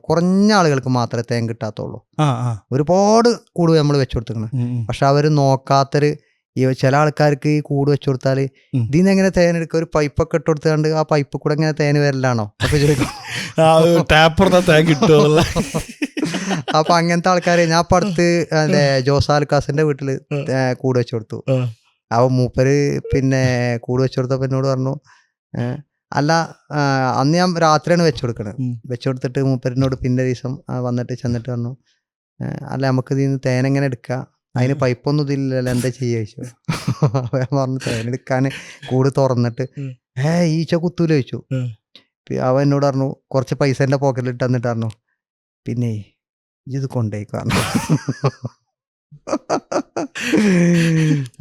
കുറഞ്ഞ ആളുകൾക്ക് മാത്രമേ തേൻ കിട്ടാത്തുള്ളൂ. ഒരുപാട് കൂട് നമ്മൾ വെച്ചു കൊടുത്തിരിക്കണം. പക്ഷെ അവര് നോക്കാത്തൊരു ചില ആൾക്കാർക്ക് ഈ കൂട് വെച്ചു കൊടുത്താൽ ഇതിന്ന് എങ്ങനെ തേൻ എടുക്കുക, ഒരു പൈപ്പൊക്കെ ഇട്ട് കൊടുത്താണ്ട് ആ പൈപ്പ് കൂടെ എങ്ങനെ തേൻ വരലാണോ അപ്പൊ ചോദിക്കും. അപ്പൊ അങ്ങനത്തെ ആൾക്കാര് ഞാൻ ഇപ്പൊ അടുത്ത് ജോസാൽക്കാസിന്റെ വീട്ടില് കൂട് വെച്ചു കൊടുത്തു. അപ്പൊ മൂപ്പര് പിന്നെ കൂട് വെച്ചു കൊടുത്തപ്പോ എന്നോട് പറഞ്ഞു, അല്ല അന്ന് ഞാൻ രാത്രിയാണ് വെച്ചു കൊടുക്കണത്. വെച്ചു കൊടുത്തിട്ട് മൂപ്പരിനോട് പിന്നെ ദിവസം വന്നിട്ട് ചെന്നിട്ട് പറഞ്ഞു, അല്ല നമുക്ക് ഇതിന്ന് തേനെങ്ങനെ എടുക്കുക, അതിന് പൈപ്പൊന്നും ഇതില്ലല്ലോ, എന്താ ചെയ്യുക ചോദിച്ചു. ഞാൻ പറഞ്ഞു തേനെടുക്കാൻ കൂട് തുറന്നിട്ട് ഈച്ച കുത്തൂല ചോദിച്ചു. അവൻ എന്നോട് പറഞ്ഞു കുറച്ച് പൈസ എൻ്റെ പോക്കറ്റിൽ ഇട്ട് തന്നിട്ട് പറഞ്ഞു, പിന്നെ ഇത് കൊണ്ടേക്ക് പറഞ്ഞു.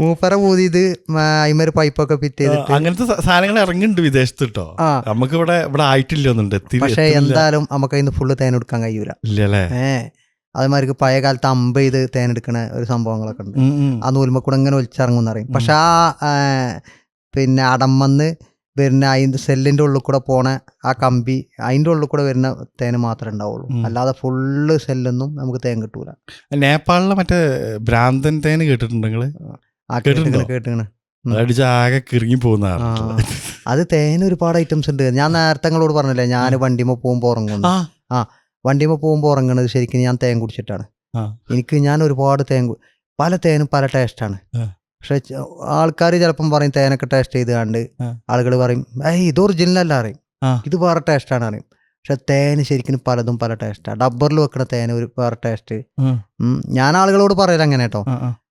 മൂപ്പര പൂതി ഇത് അയിമൊരു പൈപ്പൊക്കെ ഫിറ്റ് ചെയ്തിട്ട് അങ്ങനത്തെ സാധനങ്ങൾ ഇറങ്ങിണ്ട് വിദേശത്ത് കേട്ടോ. നമുക്ക് ഇവിടെ ആയിട്ടില്ല. പക്ഷെ എന്തായാലും നമുക്ക് അതിന് ഫുള്ള് തേൻ എടുക്കാൻ കഴിയൂല. അതേമാതിരി പഴയ കാലത്ത് അമ്പ ചെയ്ത് തേൻ എടുക്കണ ഒരു സംഭവങ്ങളൊക്കെ ഉണ്ട്. ആ നൂൽമ കൂടെ ഇങ്ങനെ ഒലിച്ചിറങ്ങുമെന്ന് അറിയും. പക്ഷെ പിന്നെ അടമ്പന്ന് വരുന്ന അതിൻ്റെ സെല്ലിൻ്റെ ഉള്ളിൽ കൂടെ പോണ ആ കമ്പി അതിൻ്റെ ഉള്ളിൽ കൂടെ വരുന്ന തേന് മാത്രമേ ഉണ്ടാവുള്ളൂ. അല്ലാതെ ഫുള്ള് സെല്ലൊന്നും നമുക്ക് തേൻ കിട്ടൂല. നേപ്പാളിലെ മറ്റേ ഭ്രാന്തൻ തേന് കേട്ടിട്ടുണ്ടെങ്കിൽ കേട്ടിങ്ങനെ ആകെ കിറങ്ങി പോകുന്ന. അത് തേന് ഒരുപാട് ഐറ്റംസ് ഉണ്ട്. ഞാൻ നേരത്തെ നിങ്ങളോട് പറഞ്ഞില്ലേ, ഞാൻ വണ്ടിമ പോകുമ്പോൾ ഉറങ്ങുന്നു. വണ്ടിമ പോകുമ്പോൾ ഉറങ്ങണത് ശരിക്കും ഞാൻ തേൻ കുടിച്ചിട്ടാണ്. ഞാൻ ഒരുപാട് പല തേനും പല ടേസ്റ്റാണ്. പക്ഷെ ആൾക്കാർ ചിലപ്പം പറയും തേനൊക്കെ ടേസ്റ്റ് ചെയ്ത് കണ്ട് ആളുകൾ പറയും ഇത് ഒറിജിനൽ അല്ല അറിയും, ഇത് വേറെ ടേസ്റ്റാണ് അറിയും. പക്ഷെ തേന് ശരിക്കും പലതും പല ടേസ്റ്റാണ്. ഡബ്ബറിൽ വെക്കണ തേന് ഒരു വേറെ ടേസ്റ്റ്. ഞാൻ ആളുകളോട് പറയല അങ്ങനെ കേട്ടോ.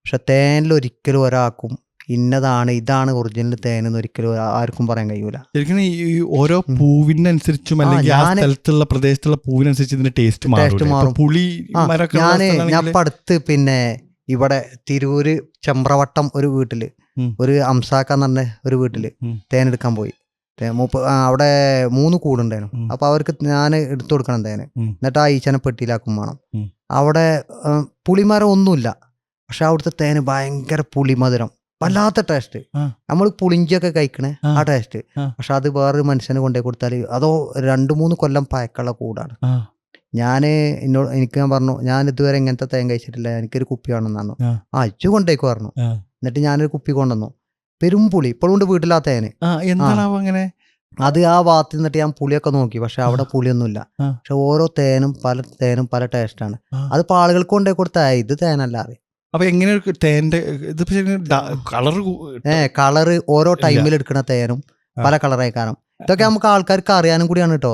പക്ഷെ തേനിൽ ഒരിക്കലും ഒരാൾക്കും ഇന്നതാണ് ഇതാണ് ഒറിജിനൽ തേനെന്ന് ഒരിക്കലും ആർക്കും പറയാൻ കഴിയൂല. ശരിക്കും ഈ ഓരോ പൂവിനനുസരിച്ചും അല്ലെങ്കിൽ ആ സ്ഥലത്തുള്ള പ്രദേശത്തുള്ള പൂവിനനുസരിച്ച് ഇതിന്റെ ടേസ്റ്റ് മാറും. പുളി ഞാൻ അടുത്ത് പിന്നെ ഇവിടെ തിരൂര് ചെമ്പ്രവട്ടം ഒരു വീട്ടില് ഒരു അംസാക്കാന്ന് പറഞ്ഞ ഒരു വീട്ടില് തേനെടുക്കാൻ പോയി. അവിടെ 3 കൂടുണ്ടായിരുന്നു. അപ്പൊ അവർക്ക് ഞാൻ എടുത്തു കൊടുക്കണം തേന്. എന്നിട്ട് ആ ഈച്ചനെ പെട്ടിയിലാക്കും വേണം. അവിടെ പുളിമരം ഒന്നുമില്ല. പക്ഷെ അവിടുത്തെ തേന് ഭയങ്കര പുളിമധുരം, വല്ലാത്ത ടേസ്റ്റ്. നമ്മൾ പുളിഞ്ചിയൊക്കെ കഴിക്കണേ ആ ടേസ്റ്റ്. പക്ഷെ അത് വേറൊരു മനുഷ്യന് കൊണ്ടുപോയി കൊടുത്താൽ അതോ 2-3 കൊല്ലം പഴക്കമുള്ള കൂടാണ്. എനിക്ക് ഞാൻ പറഞ്ഞു, ഞാൻ ഇതുവരെ ഇങ്ങനത്തെ തേൻ കഴിച്ചിട്ടില്ല, എനിക്കൊരു കുപ്പി വേണമെന്ന് പറഞ്ഞു. അച്ചു കൊണ്ടേക്ക് പറഞ്ഞു. എന്നിട്ട് ഞാനൊരു കുപ്പി കൊണ്ടുവന്നു. പെരുംപുളി ഇപ്പോഴും ഉണ്ട് വീട്ടിലാ തേന്. അങ്ങനെ അത് ആ ഭാഗത്ത് നിന്നിട്ട് ഞാൻ പുളിയൊക്കെ നോക്കി, പക്ഷെ അവിടെ പുളിയൊന്നുമില്ല. പക്ഷെ ഓരോ തേനും പല ടേസ്റ്റാണ്. അതിപ്പോൾ ആളുകൾക്ക് കൊണ്ടുപോയി കൊടുത്താൽ ഇത് തേനല്ല അറിയാം. അപ്പൊ എങ്ങനെ തേന്റെ കളറ് ഓരോ ടൈമിൽ എടുക്കുന്ന തേനും പല കളറായി കാണും. ഇതൊക്കെ നമുക്ക് ആൾക്കാർക്ക് അറിയാനും കൂടിയാണ് കേട്ടോ.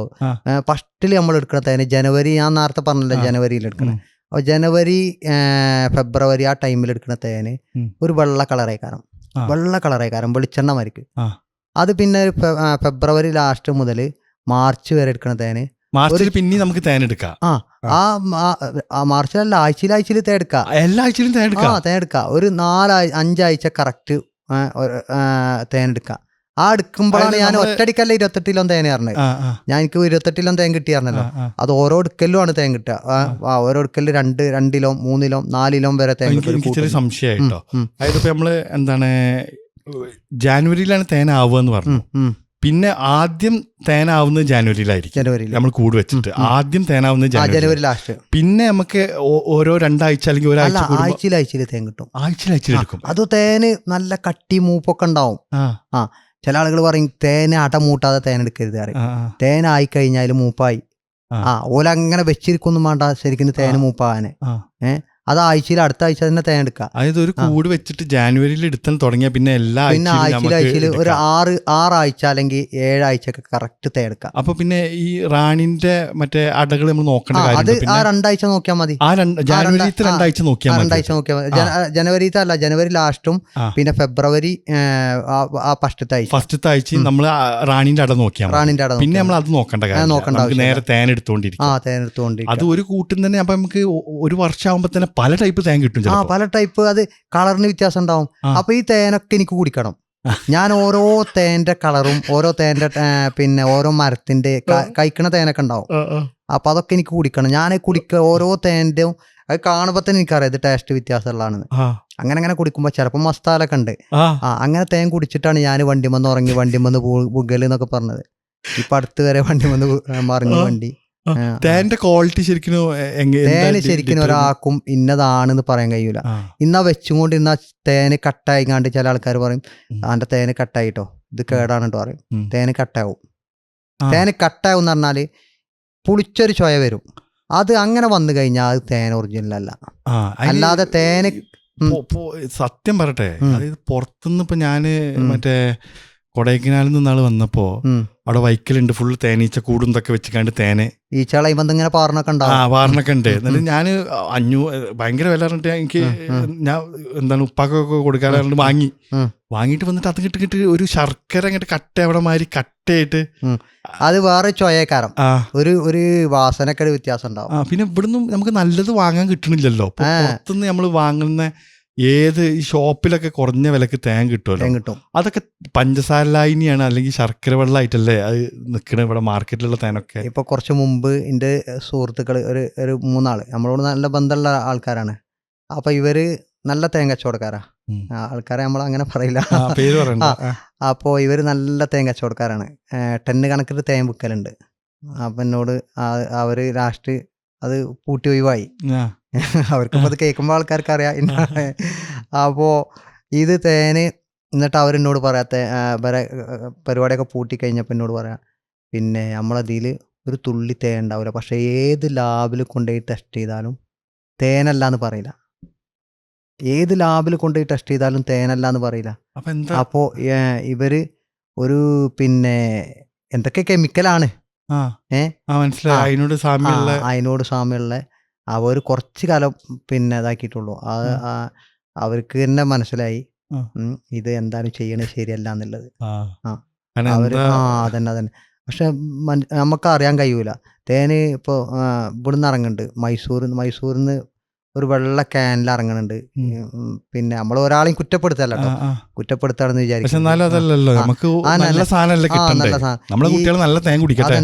ഫസ്റ്റിൽ നമ്മൾ എടുക്കുന്ന തേന് ജനുവരി, ഞാൻ നേരത്തെ പറഞ്ഞില്ല ജനുവരിയിൽ എടുക്കണം. അപ്പോൾ ജനുവരി ഫെബ്രുവരി ആ ടൈമിൽ എടുക്കുന്ന തേന് ഒരു വെള്ള കളറായി കാണും, വെളിച്ചെണ്ണ മരിക്ക്. അത് പിന്നെ ഫെബ്രുവരി ലാസ്റ്റ് മുതൽ മാർച്ച് വരെ എടുക്കുന്ന തേന് പിന്നെ നമുക്ക് തേൻ എടുക്കാം. മാർച്ചിലല്ല, ആഴ്ചയിൽ തേൻ എടുക്കാം. എല്ലാ ആഴ്ചയിലും തേൻ എടുക്കാം. ഒരു 4-5 ആഴ്ച കറക്റ്റ് തേൻ എടുക്കാം. ആ എടുക്കുമ്പോഴാണ് ഞാൻ ഒറ്റടിക്കല്ല 28 കിലോ തേൻ പറഞ്ഞത്. ഞാൻ എനിക്ക് 28 കിലോ തേൻ കിട്ടിയായിരുന്നല്ലോ. അത് ഓരോ എടുക്കലുമാണ് തേൻ കിട്ടുക. ഓരോ എടുക്കലിൽ 2 കിലോ 3 കിലോ 4 കിലോ വരെ തേൻ കിട്ടും. എനിക്ക് ചെറിയ സംശയമായിട്ടോ. അതായത് ഇപ്പൊ നമ്മള് എന്താണ് ജാനുവരിയിലാണ് തേനാവുക എന്ന് പറഞ്ഞു. പിന്നെ ആദ്യം തേനാവുന്നത് ജനുവരിയിലായിരിക്കും. നമ്മൾ കൂട് വെച്ചിട്ട് ആദ്യം തേനാവുന്നത് ജനുവരി ലാസ്റ്റ്. പിന്നെ നമുക്ക് ഓരോ 2 ആഴ്ച അല്ലെങ്കിൽ ഒരാഴ്ച ആഴ്ചയിൽ തേൻ കിട്ടും. ആഴ്ചയിൽ എടുക്കും. അത് തേന് നല്ല കട്ടി മൂപ്പൊക്കെ ഉണ്ടാവും. ചില ആളുകൾ പറയും തേന് അട മൂട്ടാതെ തേൻ എടുക്കരുത് അറിയും. തേനായി കഴിഞ്ഞാൽ മൂപ്പായി. ഓലങ്ങനെ വെച്ചിരിക്കൊന്നും വേണ്ട ശരിക്കും തേന് മൂപ്പാകാന്. അത് ആഴ്ചയിൽ അടുത്ത ആഴ്ച തന്നെ തേൻ എടുക്കാം. അതായത് ഒരു കൂട് വെച്ചിട്ട് ജാനുവരിയിൽ എടുത്താൽ തുടങ്ങിയ പിന്നെ ആഴ്ചയിൽ ഒരു 6 ആഴ്ച അല്ലെങ്കിൽ 7 ആഴ്ചയൊക്കെ കറക്റ്റ് തേൻ എടുക്കാം. അപ്പൊ പിന്നെ ഈ റാണിന്റെ മറ്റേ അടകൾ നമ്മൾ നോക്കേണ്ട അത് 2 ആഴ്ച നോക്കിയാൽ മതി. ജാനുവരിത്തെ 2 ആഴ്ച നോക്കിയാൽ മതി. ജനുവരിത്തെ അല്ല, ജനുവരി ലാസ്റ്റും പിന്നെ ഫെബ്രുവരി ഫസ്റ്റത്തെ ആഴ്ച നമ്മൾ റാണിന്റെ അട നോക്കിയാൽ പിന്നെ നമ്മൾ അത് നോക്കേണ്ട കാര്യം. നേരെ തേൻ എടുത്തോണ്ടിരിക്കും. അത് ഒരു കൂട്ടിൽ തന്നെ. അപ്പൊ നമുക്ക് ഒരു വർഷമാകുമ്പോ തന്നെ പല ടൈപ്പ് തേൻ കിട്ടും. പല ടൈപ്പ്. അത് കളറിന് വ്യത്യാസം ഉണ്ടാവും. അപ്പൊ ഈ തേനൊക്കെ എനിക്ക് കുടിക്കണം. ഞാൻ ഓരോ തേന്റെ കളറും ഓരോ തേന്റെ പിന്നെ ഓരോ മരത്തിന്റെ കഴിക്കണ തേനൊക്കെ ഉണ്ടാവും. അപ്പൊ അതൊക്കെ എനിക്ക് കുടിക്കണം. ഞാൻ ഓരോ തേന്റെയും അത് കാണുമ്പോ തന്നെ എനിക്കറിയാം ഇത് ടേസ്റ്റ് വ്യത്യാസമുള്ളതാണെന്ന്. അങ്ങനെ കുടിക്കുമ്പോ ചിലപ്പോ മസ്താലൊക്കെ ഉണ്ട്. അങ്ങനെ തേൻ കുടിച്ചിട്ടാണ് ഞാൻ വണ്ടിമെന്ന് ഉറങ്ങി വണ്ടിമെന്ന് പുകല് എന്നൊക്കെ പറഞ്ഞത്. ഇപ്പൊ അടുത്ത് വരെ വണ്ടിമെന്ന് മറിഞ്ഞു വണ്ടി. തേന്റെ ക്വാളിറ്റി ശരിക്കും ഒരാൾക്കും ഇന്നതാണെന്ന് പറയാൻ കഴിയൂല. ഇന്നാ വെച്ചുകൊണ്ട് ഇന്നാ തേന് കട്ടായിക്കാണ്ട് ചില ആൾക്കാർ പറയും അവന്റെ തേന് കട്ടായിട്ടോ ഇത് കേടാണ് കേട്ടോ പറയും. തേന് കട്ടാവും. തേന് കട്ടാവും എന്ന് പറഞ്ഞാല് പുളിച്ചൊരു ചൊയ വരും. അത് അങ്ങനെ വന്നു കഴിഞ്ഞാൽ അത് തേൻ ഒറിജിനൽ അല്ല. അല്ലാതെ തേന് സത്യം പറയട്ടെ, അതായത് പുറത്തുനിന്ന് ഇപ്പൊ ഞാന് മറ്റേ കൊടൈക്കനാലിൽ നിന്നാള് വന്നപ്പോ അവിടെ വൈക്കലുണ്ട് ഫുള്ള് തേനീച്ച കൂടും ഇതൊക്കെ വെച്ചിക്കാണ്ട് തേന് ഈച്ചകളെ പാറിനൊക്കെ ഉണ്ട്. എന്നിട്ട് ഞാന് ഭയങ്കര വില പറഞ്ഞിട്ട് എനിക്ക് ഞാൻ എന്താണ് ഉപ്പാക്കൊക്കെ കൊടുക്കാറുണ്ട് വാങ്ങിയിട്ട് വന്നിട്ട് അത് കിട്ടിട്ട് ഒരു ശർക്കര അങ്ങോട്ട് കട്ട അവിടെ മാതിരി കട്ടയായിട്ട് അത് വേറെ ചൊയക്കാരം ഒരു വാസനക്ക് വ്യത്യാസം ഉണ്ടാവും. പിന്നെ ഇവിടുന്ന് നമുക്ക് നല്ലത് വാങ്ങാൻ കിട്ടണില്ലല്ലോ. പുറത്തുനിന്ന് നമ്മൾ വാങ്ങുന്ന ഏത് ഈ ഷോപ്പിലൊക്കെ കുറഞ്ഞ വിലക്ക് തേൻ കിട്ടുമല്ലോ. അതൊക്കെ പഞ്ചസാര ലായനിയാണ് അല്ലെങ്കിൽ ശർക്കര വെള്ളമായിട്ടല്ലേ അത് നിൽക്കണ ഇവിടെ മാർക്കറ്റിലുള്ള തേനൊക്കെ. ഇപ്പൊ കുറച്ച് മുമ്പ് എൻ്റെ സുഹൃത്തുക്കൾ ഒരു 3 ആള് നമ്മളോട് നല്ല ബന്ധമുള്ള ആൾക്കാരാണ്. അപ്പൊ ഇവര് നല്ല തേൻ കച്ചവടക്കാരാ. ആൾക്കാരെ നമ്മൾ അങ്ങനെ പറയില്ല, പേര് പറയണ്ട. അപ്പോൾ ഇവര് നല്ല തേൻ കച്ചവടക്കാരാണ്. 10 കണക്കിന് തേൻ വിൽക്കലുണ്ട്. അപ്പൊ എന്നോട് അവര് ലാസ്റ്റ് അത് പൂട്ടി ഒഴിവായി. അവർക്കും അത് കേൾക്കുമ്പോൾ ആൾക്കാർക്ക് അറിയാം. അപ്പോൾ ഇത് തേന് എന്നിട്ട് അവരെന്നോട് പറയാത്ത പരിപാടിയൊക്കെ പൂട്ടി കഴിഞ്ഞപ്പോൾ എന്നോട് പറയാം പിന്നെ നമ്മളതിൽ ഒരു തുള്ളി തേൻ ഉണ്ടാവില്ല, പക്ഷെ ഏത് ലാബിൽ കൊണ്ടുപോയി ടെസ്റ്റ് ചെയ്താലും തേനല്ല എന്ന് പറയില്ല. ഏത് ലാബിൽ കൊണ്ടുപോയി ടെസ്റ്റ് ചെയ്താലും തേനല്ല എന്ന് പറയില്ല. അപ്പോൾ ഇവര് ഒരു പിന്നെ എന്തൊക്കെ കെമിക്കലാണ് അതിനോട് സാമ്യമുള്ള അവർ കുറച്ച് കാലം പിന്നെ ഇതാക്കിയിട്ടുള്ളൂ. അവർക്ക് തന്നെ മനസ്സിലായി ഇത് എന്തായാലും ചെയ്യണത് ശരിയല്ല എന്നുള്ളത്. അതന്നെ. പക്ഷെ നമുക്ക് അറിയാൻ കഴിയൂല. തേന് ഇപ്പോൾ ഇവിടുന്ന് ഇറങ്ങുന്നുണ്ട് മൈസൂരിന്ന് ഒരു വെള്ള ക്യാനിൽ ഇറങ്ങുന്നുണ്ട്. പിന്നെ നമ്മൾ ഒരാളെയും കുറ്റപ്പെടുത്തല്ലോ, കുറ്റപ്പെടുത്താണെന്ന് വിചാരിക്കും.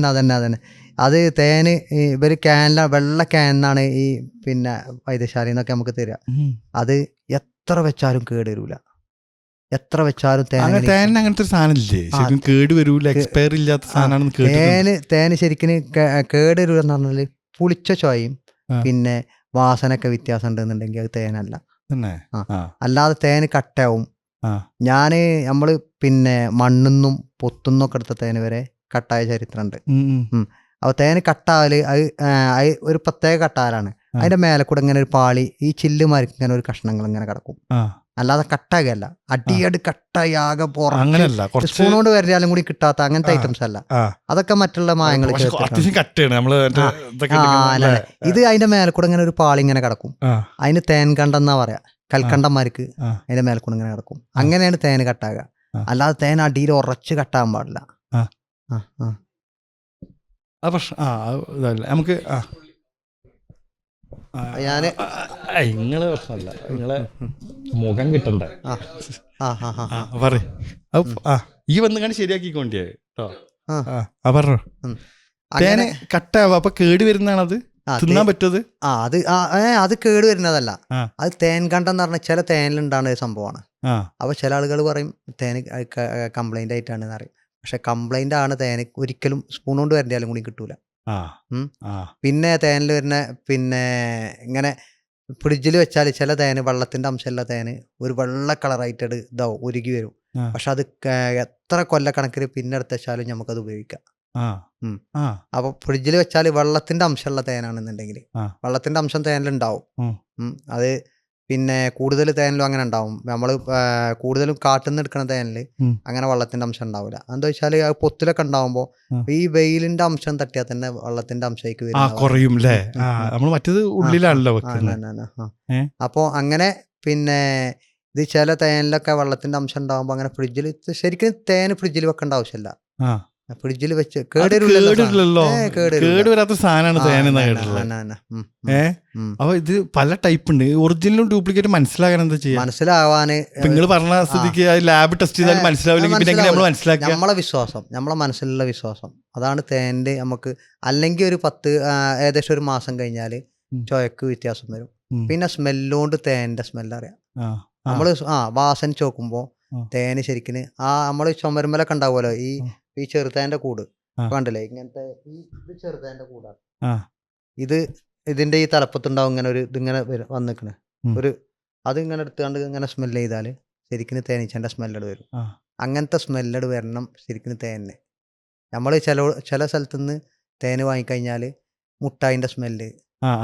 അതന്നെ അത് തേന് ഇവര് ക്യാനില വെള്ള ക്യാനാണ് ഈ പിന്നെ വൈദ്യശാലയിൽ നിന്നൊക്കെ നമുക്ക് തരിക. അത് എത്ര വെച്ചാലും കേട് വരൂല. എത്ര വെച്ചാലും തേന് ശരിക്കും കേട് വരൂല എന്ന് പറഞ്ഞാല് പുളിച്ച ചോയും പിന്നെ വാസനൊക്കെ വ്യത്യാസം ഉണ്ടെന്നുണ്ടെങ്കിൽ അത് തേനല്ല. അല്ലാതെ തേന് കട്ടാവും. നമ്മള് പിന്നെ മണ്ണിന്നും പൊത്തുന്നൊക്കെ എടുത്ത തേന് വരെ കട്ടായ ചരിത്രമുണ്ട്. അപ്പോൾ തേന് കട്ടാവല് അത് ഒരു പ്രത്യേക കട്ടാലാണ്. അതിന്റെ മേലെ കൂടെ ഇങ്ങനെ ഒരു പാളി ഈ ചില്ലുമാർക്ക് ഇങ്ങനെ ഒരു കഷ്ണങ്ങൾ ഇങ്ങനെ കിടക്കും. അല്ലാതെ കട്ടാകല്ല. അടിയടി കട്ടായി ആകെ സ്പൂണോട് വരലാലും കൂടി കിട്ടാത്ത അങ്ങനത്തെ ഐറ്റംസ് അല്ല. അതൊക്കെ മറ്റുള്ള മായങ്ങൾ. ഇത് അതിന്റെ മേലെ കൂടെ ഇങ്ങനെ ഒരു പാളി ഇങ്ങനെ കിടക്കും. അതിന് തേൻ കണ്ടെന്നാ പറയാ. കൽക്കണ്ടന്മാർക്ക് അതിന്റെ മേലെ കൂടെ ഇങ്ങനെ കിടക്കും. അങ്ങനെയാണ് തേന് കട്ടാകുക. അല്ലാതെ തേൻ അടിയിൽ ഉറച്ച് കട്ടാകാൻ പാടില്ല. നമുക്ക് നിങ്ങള് പ്രശ്നമല്ല, നിങ്ങളെ മുഖം കിട്ടണ്ടേ. ഈ വന്ന് കണ്ട് ശരിയാക്കിക്കൊണ്ടേ കേട്ടോ. ആ. പറഞ്ഞോ. തേന് കട്ടാവും, അപ്പൊ കേട് വരുന്നതാണത്, തിന്നാൻ പറ്റുന്നത്? അത് കേട് വരുന്നതല്ല, അത് തേൻ കണ്ടം എന്ന് പറഞ്ഞാൽ ചില തേനിലുണ്ടാകുന്ന ഒരു സംഭവമാണ്. അപ്പൊ ചില ആളുകൾ പറയും തേന് കംപ്ലൈന്റ് ആയിട്ടാണെന്ന് അറിയും. പക്ഷെ കംപ്ലൈന്റ് ആണ് തേന് ഒരിക്കലും സ്പൂൺ കൊണ്ട് വരണ്ടാലും കൂടി കിട്ടൂല. പിന്നെ തേനിൽ വരുന്ന പിന്നെ ഇങ്ങനെ ഫ്രിഡ്ജിൽ വെച്ചാൽ ചില തേന് വെള്ളത്തിന്റെ അംശമുള്ള തേന് ഒരു വെള്ള കളറായിട്ട് ഇതാവും, ഉരുകി വരും. പക്ഷെ അത് എത്ര കൊല്ലക്കണക്കിന് പിന്നെ എടുത്ത് വെച്ചാലും നമുക്കത് ഉപയോഗിക്കാം. അപ്പൊ ഫ്രിഡ്ജിൽ വെച്ചാൽ വെള്ളത്തിന്റെ അംശമുള്ള തേനാണെന്നുണ്ടെങ്കിൽ വെള്ളത്തിന്റെ അംശം തേനിലുണ്ടാവും. അത് പിന്നെ കൂടുതൽ തേനിലും അങ്ങനെ ഉണ്ടാവും. നമ്മൾ കൂടുതലും കാട്ടുന്ന എടുക്കുന്ന തേനിൽ അങ്ങനെ വെള്ളത്തിന്റെ അംശം ഉണ്ടാവില്ല. എന്താ വെച്ചാൽ ആ പൊത്തിലൊക്കെ ഉണ്ടാവുമ്പോ ഈ വെയിലിന്റെ അംശം തട്ടിയാൽ തന്നെ വെള്ളത്തിന്റെ അംശത്തേക്ക് കുറയും. അപ്പോ അങ്ങനെ പിന്നെ ഇത് ചില തേനിലൊക്കെ വെള്ളത്തിന്റെ അംശം ഉണ്ടാവുമ്പോ അങ്ങനെ ഫ്രിഡ്ജിൽ ശരിക്കും തേന് ഫ്രിഡ്ജിൽ വെക്കേണ്ട ആവശ്യമില്ല. ഫ്രിഡ്ജിൽ വെച്ച് കേടുവരാത്ത സാധനമാണ്. അപ്പൊ ഇത് പല ടൈപ്പ് ഉണ്ട്. ഒറിജിനലും ഡ്യൂപ്ലിക്കേറ്റ് മനസ്സിലാകാൻ എന്താ ചെയ്യാ? മനസ്സിലാവാന് നിങ്ങൾ പറഞ്ഞ സ്ഥിതിക്ക് ലാബ് ടെസ്റ്റ് ചെയ്താൽ മനസ്സിലാവില്ലെങ്കിൽ നമ്മളെ വിശ്വാസം, നമ്മളെ മനസ്സിലുള്ള വിശ്വാസം അതാണ് തേൻ്റെ. നമുക്ക് അല്ലെങ്കിൽ ഒരു ഏകദേശം ഒരു മാസം കഴിഞ്ഞാല് ചൊയക്ക് വ്യത്യാസം വരും. പിന്നെ സ്മെല്ലോണ്ട് തേൻ്റെ സ്മെല്ലറിയാം. നമ്മള് വാസന ചോക്കുമ്പോ തേന് ശരിക്കും നമ്മള് ചുമരുമലൊക്കെ ഉണ്ടാവുമല്ലോ, ഈ ചെറുതേന്റെ കൂട് കണ്ടില്ലേ, ഇങ്ങനത്തെ ഇത് ചെറുതേന്റെ കൂടാണ്. ഇതിന്റെ ഈ തലപ്പത്തുണ്ടാവും ഇങ്ങനെ ഒരു ഇതിങ്ങനെ വന്നിക്കണ് ഒരു, അത് ഇങ്ങനെ എടുത്തുകൊണ്ട് ഇങ്ങനെ സ്മെല്ല് ചെയ്താല് ശരിക്കും തേനീച്ചന്റെ സ്മെല്ലട് വരും. അങ്ങനത്തെ സ്മെല്ലട് വരണം ശരിക്കും തേനിന്. നമ്മള് ചില സ്ഥലത്തുനിന്ന് തേന് വാങ്ങിക്കഴിഞ്ഞാല് മുട്ടായിന്റെ സ്മെല്ല്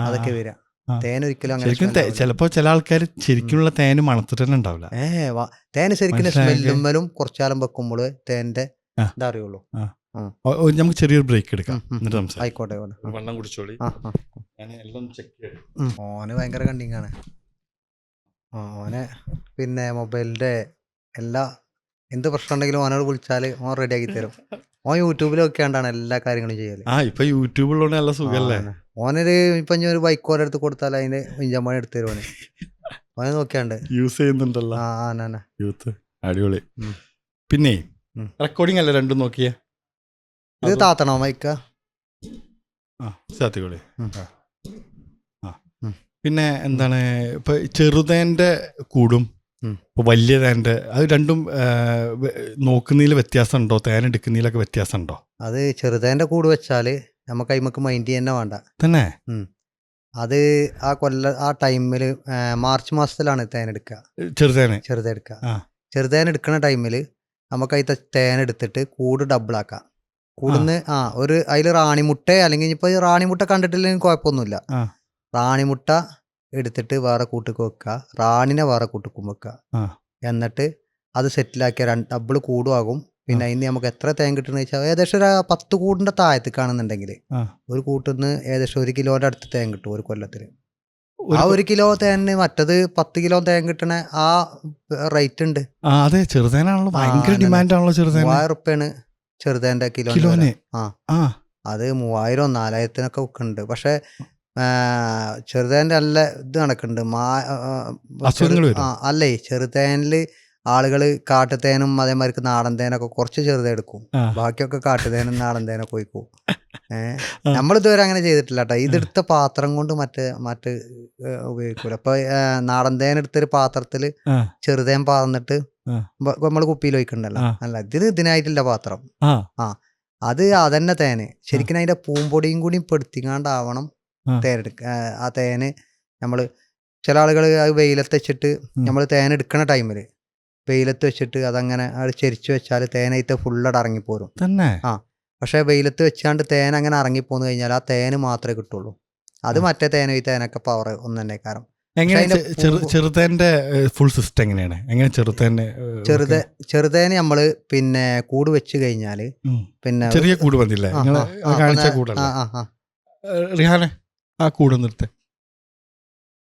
അതൊക്കെ വരാം. തേനൊരിക്കലും അങ്ങനെ ചിലപ്പോ ചില ആൾക്കാർ ശരിക്കുള്ള തേന് മണത്തിട്ട് തന്നെ ഉണ്ടാവില്ല. തേന് ശരിക്കും സ്മെല്ലുമ്മലും കുറച്ചാലം വെക്കുമ്പോൾ തേന്റെ ഇതാ അറിയുള്ളൂ. നമുക്ക് ചെറിയൊരു ബ്രേക്ക് എടുക്കാം. ആയിക്കോട്ടെ. വെള്ളം കുടിച്ചോളി. ഓന് ഭയങ്കര കണ്ടിങ്ങാണ്. ഓന് പിന്നെ മൊബൈലിന്റെ എന്ത് പ്രശ്നം ഉണ്ടെങ്കിലും ഓനോട് വിളിച്ചാല് ഓൻ റെഡി ആക്കി തരും. ഓൻ യൂട്യൂബിലൊക്കെ ആണ്ടാണ് എല്ലാ കാര്യങ്ങളും ചെയ്യല്. ഇപ്പൊ യൂട്യൂബിലുള്ള നല്ല സുഖല്ലേ. ഓനൊരു ഇപ്പൊ ഒരു ബൈക്ക് ഓരോ എടുത്ത് കൊടുത്താൽ അതിന്റെ ഇഞ്ചമ്മ എടുത്തു തരും. ഓനെ നോക്കിയാണ്ട് യൂസ് ചെയ്യുന്നുണ്ടല്ലോ. അടിപൊളി. പിന്നെ റെക്കോർഡിംഗ് അല്ലേ രണ്ടും നോക്കിയേ? ഇത് താത്തണോ മൈക്ക? സാത്തിക്കോളി. പിന്നെ എന്താണ് ഇപ്പൊ ചെറുതേന്റെ കൂടും ഇപ്പൊ വലിയ തേന്റെ, അത് രണ്ടും നോക്കുന്നതിൽ വ്യത്യാസം ഉണ്ടോ? തേൻ എടുക്കുന്നതിലൊക്കെ വ്യത്യാസം ഉണ്ടോ? അത് ചെറുതേന്റെ കൂട് വെച്ചാല് നമുക്ക് അതിമക്ക് മൈൻഡ് തന്നെ വേണ്ട തന്നെ. അത് ആ ടൈമില് മാർച്ച് മാസത്തിലാണ് തേൻ എടുക്കുക. ചെറുതേൻ എടുക്കുന്ന ടൈമില് നമുക്ക് അതിൽ തേൻ എടുത്തിട്ട് കൂട് ഡബിൾ ആക്കാം. കൂടുന്ന് അതിൽ റാണിമുട്ട അല്ലെങ്കിൽ ഇപ്പൊ റാണിമുട്ട കണ്ടിട്ടില്ലെങ്കിൽ കുഴപ്പമൊന്നുമില്ല. റാണിമുട്ട എടുത്തിട്ട് വേറെ കൂട്ടിക്ക് വെക്കുക, റാണിനെ വേറെ കൂട്ടിക്കും വെക്കുക. എന്നിട്ട് അത് സെറ്റിലാക്കിയ ഡബിൾ കൂടും ആകും. പിന്നെ അതിന് നമുക്ക് എത്ര തേൻ കിട്ടുന്ന വെച്ചാൽ ഏകദേശം ഒരു 10 കൂടിന്റെ താഴത്ത് കാണുന്നുണ്ടെങ്കിൽ ഒരു കൂട്ടിന്ന് ഏകദേശം 1 കിലോന്റെ അടുത്ത് തേൻ കിട്ടും ഒരു കൊല്ലത്തിന്. ആ 1 കിലോ തേനിന് മറ്റത് 10 കിലോ തേൻ കിട്ടണ ആ റേറ്റ് ഉണ്ട്. അതെ, ചെറുതേനാണല്ലോ ഭയങ്കര ഡിമാൻഡ് ആണല്ലോ. 3000 റുപ്യാണ് ചെറുതേന്റെ കിലോന്. അത് 3000 4000-നൊക്കെ വെക്കുന്നുണ്ട്. പക്ഷെ ചെറുതേന്റെ നല്ല ഇത് നടക്കുന്നുണ്ട്. അല്ലേ, ചെറുതേനില് ആളുകൾ കാട്ടുതേനും അതേമാതിരി നാടൻ തേനൊക്കെ കുറച്ച് ചെറുതേ എടുക്കും, ബാക്കിയൊക്കെ കാട്ടുതേനും നാടൻ തേനൊക്കെ ഒഴിക്കും. നമ്മളിതുവരെ അങ്ങനെ ചെയ്തിട്ടില്ല കേട്ടോ. ഇതെടുത്ത പാത്രം കൊണ്ട് മറ്റ് ഉപയോഗിക്കൂല. ഇപ്പൊ നാടൻ തേൻ എടുത്തൊരു പാത്രത്തില് ചെറുതേൻ പാർന്നിട്ട് നമ്മള് കുപ്പിയിൽ ഒഴിക്കണ്ടല്ലോ, അല്ല ഇതിനായിട്ടില്ല പാത്രം. അത് അതന്നെ തേന് ശരിക്കും അതിന്റെ പൂമ്പൊടിയും കൂടി പെടുത്തിങ്ങാണ്ടാവണം തേനെടുക്കുക. ആ തേന് നമ്മള് ചില ആളുകൾ അത് വെയിലത്ത് വെച്ചിട്ട് നമ്മൾ തേൻ എടുക്കണ ടൈമില് വെയിലത്ത് വെച്ചിട്ട് അതങ്ങനെ അത് ചെരിച്ചു വെച്ചാൽ തേനയിത്ത് ഫുള്ളട് ഇറങ്ങിപ്പോരും തന്നെ. പക്ഷെ വെയിലത്ത് വെച്ചാണ്ട് തേൻ അങ്ങനെ ഇറങ്ങിപ്പോന്ന് കഴിഞ്ഞാൽ ആ തേന് മാത്രമേ കിട്ടുള്ളൂ. അത് മറ്റേ തേനും ഈ തേനൊക്കെ പവർ ഒന്ന് തന്നെ. കാരണം ചെറുതേന്റെ ഫുൾ സിസ്റ്റം എങ്ങനെയാണ്? ചെറുതേന് നമ്മള് പിന്നെ കൂട് വെച്ച് കഴിഞ്ഞാല് പിന്നെ ചെറിയ കൂട് വന്നില്ലേ കാണിച്ച കൂടല്ലേ റിഹാനെ? ആ കൂട് നിർത്തെ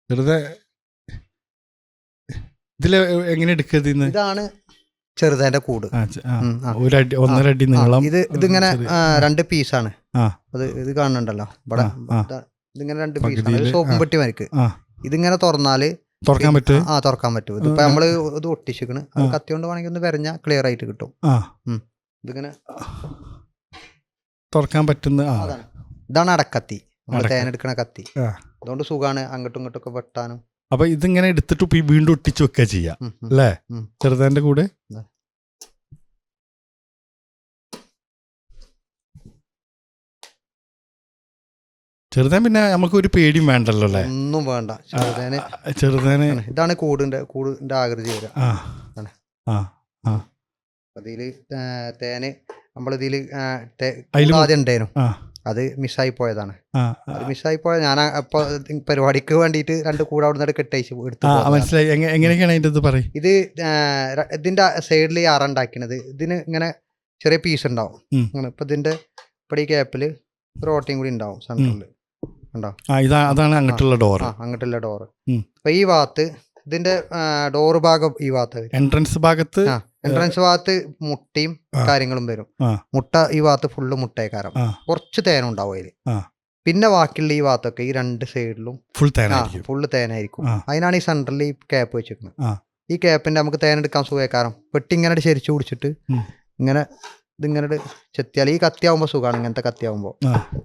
ചെറുതെ ഇതില് എങ്ങനെ എടുക്കരുത്? ഇതാണ് ചെറുതേന്റെ കൂട്. 1.5 അടി നീളം. ഇതിങ്ങനെ 2 പീസാണ്. ഇത് കാണുന്നുണ്ടല്ലോ ഇവിടെ, ഇതിങ്ങനെ 2 പീസാണ്. സോപ്പും പെട്ടി മരിക്ക്. ഇതിങ്ങനെ തുറന്നാല് തുറക്കാൻ പറ്റും. തുറക്കാൻ പറ്റും. ഇതിപ്പോ നമ്മള് ഇത് ഒട്ടിച്ചിക്കണ്, അത് കത്തി കൊണ്ട് വേണമെങ്കിൽ ഒന്ന് വരഞ്ഞാൽ ക്ലിയർ ആയിട്ട് കിട്ടും. ഇതിങ്ങനെ തുറക്കാൻ പറ്റുന്ന ഇതാണ് അടക്കത്തി, നമ്മൾ തേനെടുക്കണ കത്തി. അതുകൊണ്ട് സുഖമാണ് അങ്ങോട്ടും ഇങ്ങോട്ടും ഒക്കെ വെട്ടാനും. അപ്പൊ ഇതിങ്ങനെ എടുത്തിട്ട് വീണ്ടും ഒട്ടിച്ചു വെക്കുക ചെയ്യാം അല്ലേ ചെറുതേന്റെ കൂടെ. ചെറുതേൻ പിന്നെ നമുക്ക് ഒരു പേടിയും വേണ്ടല്ലോ അല്ലേ? ഒന്നും വേണ്ട. ചെറുതേന് ഇതാണ് കൂടിന്റെ ആകൃതി വരിക. അതില് തേന് നമ്മളിതില് ആദ്യം ഉണ്ടായിരുന്നു, അത് മിസ്സായി പോയതാണ്. അത് മിസ്സായി പോയ ഞാൻ അപ്പൊ പരിപാടിക്ക് വേണ്ടിയിട്ട് 2 കൂടെ അവിടെ നിന്ന് കെട്ടയച്ച് എടുത്തു. മനസ്സിലായി. എങ്ങനെയൊക്കെയാണ് അതിന്റെ ഇത് പറയും? ഇത് ഇതിന്റെ സൈഡിൽ ഈ ഉണ്ടാക്കിയത്, ഇതിന് ഇങ്ങനെ ചെറിയ പീസ് ഉണ്ടാവും. ഇപ്പൊ ഇതിന്റെ ഇവിടെ ഈ ക്യാപ്പില് ഒരു ഓട്ടയും കൂടി ഉണ്ടാവും സെന്ററിൽ. അതാണ് അങ്ങോട്ടുള്ള ഡോറ്. അങ്ങോട്ടുള്ള ഡോറ്. അപ്പൊ ഈ ഭാഗത്ത് ഇതിന്റെ ഡോറ് ഭാഗം ഈ ഭാഗത്ത് എൻട്രൻസ് ഭാഗത്ത് മുട്ടയും കാര്യങ്ങളും വരും. മുട്ട ഈ ഭാഗത്ത് ഫുള്ള് മുട്ടയക്കാരം, കുറച്ച് തേനുണ്ടാവും അതില്. പിന്നെ ബാക്കിയുള്ള ഈ ഭാഗത്തൊക്കെ ഈ 2 സൈഡിലും ഫുള്ള് തേനായിരിക്കും. അതിനാണ് ഈ സെന്ററിൽ ഈ ക്യാപ്പ് വെച്ചിരിക്കുന്നത്. ഈ ക്യാപ്പിന്റെ നമുക്ക് തേനെടുക്കാൻ സുഖക്കാരം വെട്ടി ഇങ്ങനെ ശരിച്ചു പിടിച്ചിട്ട് ഇങ്ങനെ ഇതിങ്ങനെ ചെത്തിയാൽ, ഈ കത്തിയാവുമ്പോ സുഖമാണ്. ഇങ്ങനത്തെ കത്തിയാവുമ്പോ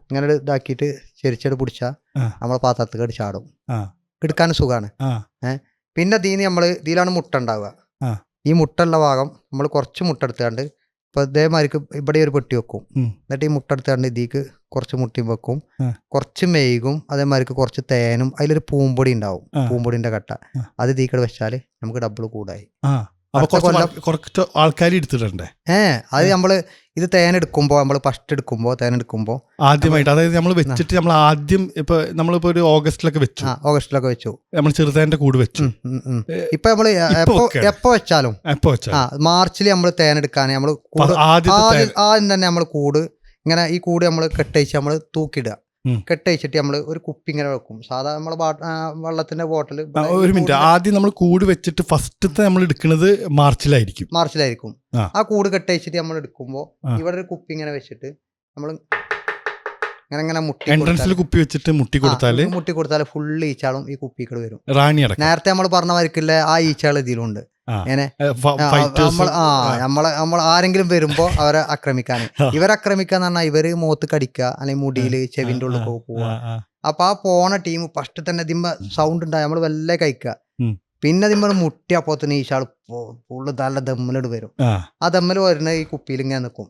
ഇങ്ങനെ ഇതാക്കിയിട്ട് ചെരിച്ചെട് പിടിച്ചാൽ നമ്മളെ പാത്രത്തിൽ ചാടും, എടുക്കാൻ സുഖമാണ്. പിന്നെ ഇതിലാണ് മുട്ട ഉണ്ടാവുക. ഈ മുട്ടുള്ള ഭാഗം നമ്മൾ കുറച്ച് മുട്ട എടുത്താണ്ട് ഇപ്പൊ ഇതേമാതിരിക്ക് ഇവിടെ ഒരു പെട്ടി വെക്കും. എന്നിട്ട് ഈ മുട്ട എടുത്താണ്ട് ഇതിക്ക് കുറച്ച് മുട്ടയും വെക്കും, കുറച്ച് മെയ്കും, അതേമാതിരിക്ക് കുറച്ച് തേനും, അതിലൊരു പൂമ്പൊടി ഉണ്ടാവും, പൂമ്പൊടിന്റെ കട്ട. അത് ഇതിക്കടെ വെച്ചാല് നമുക്ക് ഡബിൾ കൂടായി. കുറച്ച് ആൾക്കാർ എടുത്തിട്ടുണ്ട്. അത് നമ്മള് ഇത് തേനെടുക്കുമ്പോ ഫസ്റ്റ് തേനെടുക്കുമ്പോ ആദ്യമായിട്ട്, അതായത് നമ്മൾ വെച്ചിട്ട് നമ്മൾ ആദ്യം നമ്മളിപ്പോ ഒരു ഓഗസ്റ്റിലൊക്കെ വെച്ചു നമ്മൾ ചെറുതേന്റെ കൂട് വെച്ചു. ഇപ്പൊ നമ്മള് എപ്പോ വെച്ചാലും മാർച്ചിൽ നമ്മള് തേനെടുക്കാൻ നമ്മള് ആദ്യം തന്നെ നമ്മള് കൂട് ഇങ്ങനെ ഈ കൂട് നമ്മൾ കെട്ടയച്ച് നമ്മൾ തൂക്കിടുക. കെട്ടയച്ചിട്ട് നമ്മൾ ഒരു കുപ്പി ഇങ്ങനെ വെക്കും. സാധാ നമ്മള് വെള്ളത്തിന്റെ ബോട്ടിൽ. ഒരു മിനിറ്റ്, ആദ്യം നമ്മൾ കൂട് വെച്ചിട്ട് ഫസ്റ്റത്തെ നമ്മൾ എടുക്കുന്നത് മാർച്ചിലായിരിക്കും. ആ കൂട് കെട്ടയച്ചിട്ട് നമ്മൾ എടുക്കുമ്പോ ഇവിടെ ഒരു കുപ്പി ഇങ്ങനെ വെച്ചിട്ട് നമ്മൾ ഇങ്ങനെ എൻട്രൻസിൽ കുപ്പി വെച്ചിട്ട് മുട്ടി കൊടുത്താല് ഫുള്ള് ഈച്ചാളും ഈ കുപ്പിക്കട് വരും. റാണി നേരത്തെ നമ്മൾ പറഞ്ഞ മാതിരിക്കില്ല, ആ ഈച്ചാൾ ഇതിലുണ്ട്. ഇങ്ങനെ നമ്മൾ ആരെങ്കിലും വരുമ്പോ അവരെ ആക്രമിക്കാൻ, ഇവരാക്രമിക്കാന്ന് പറഞ്ഞാൽ ഇവര് മുഖത്ത് കടിക്കുക, അല്ലെങ്കിൽ മുടിയില് ചെവിന്റെ ഉള്ളിൽ പോവുക. അപ്പൊ ആ പോണ ടീം ഫസ്റ്റ് തന്നെ ഇതിമ്മ സൗണ്ട് ഉണ്ടായി നമ്മള് വല്ല കഴിക്കുക. പിന്നെ ഇതിമ്മ മുട്ടി അപ്പോ തന്നെ ഈശാള് ഫുള്ള് നല്ല ദമ്മലോട് വരും. ആ ദമ്മല് വരുന്ന ഈ കുപ്പിയിൽ ഇങ്ങനെ നിൽക്കും.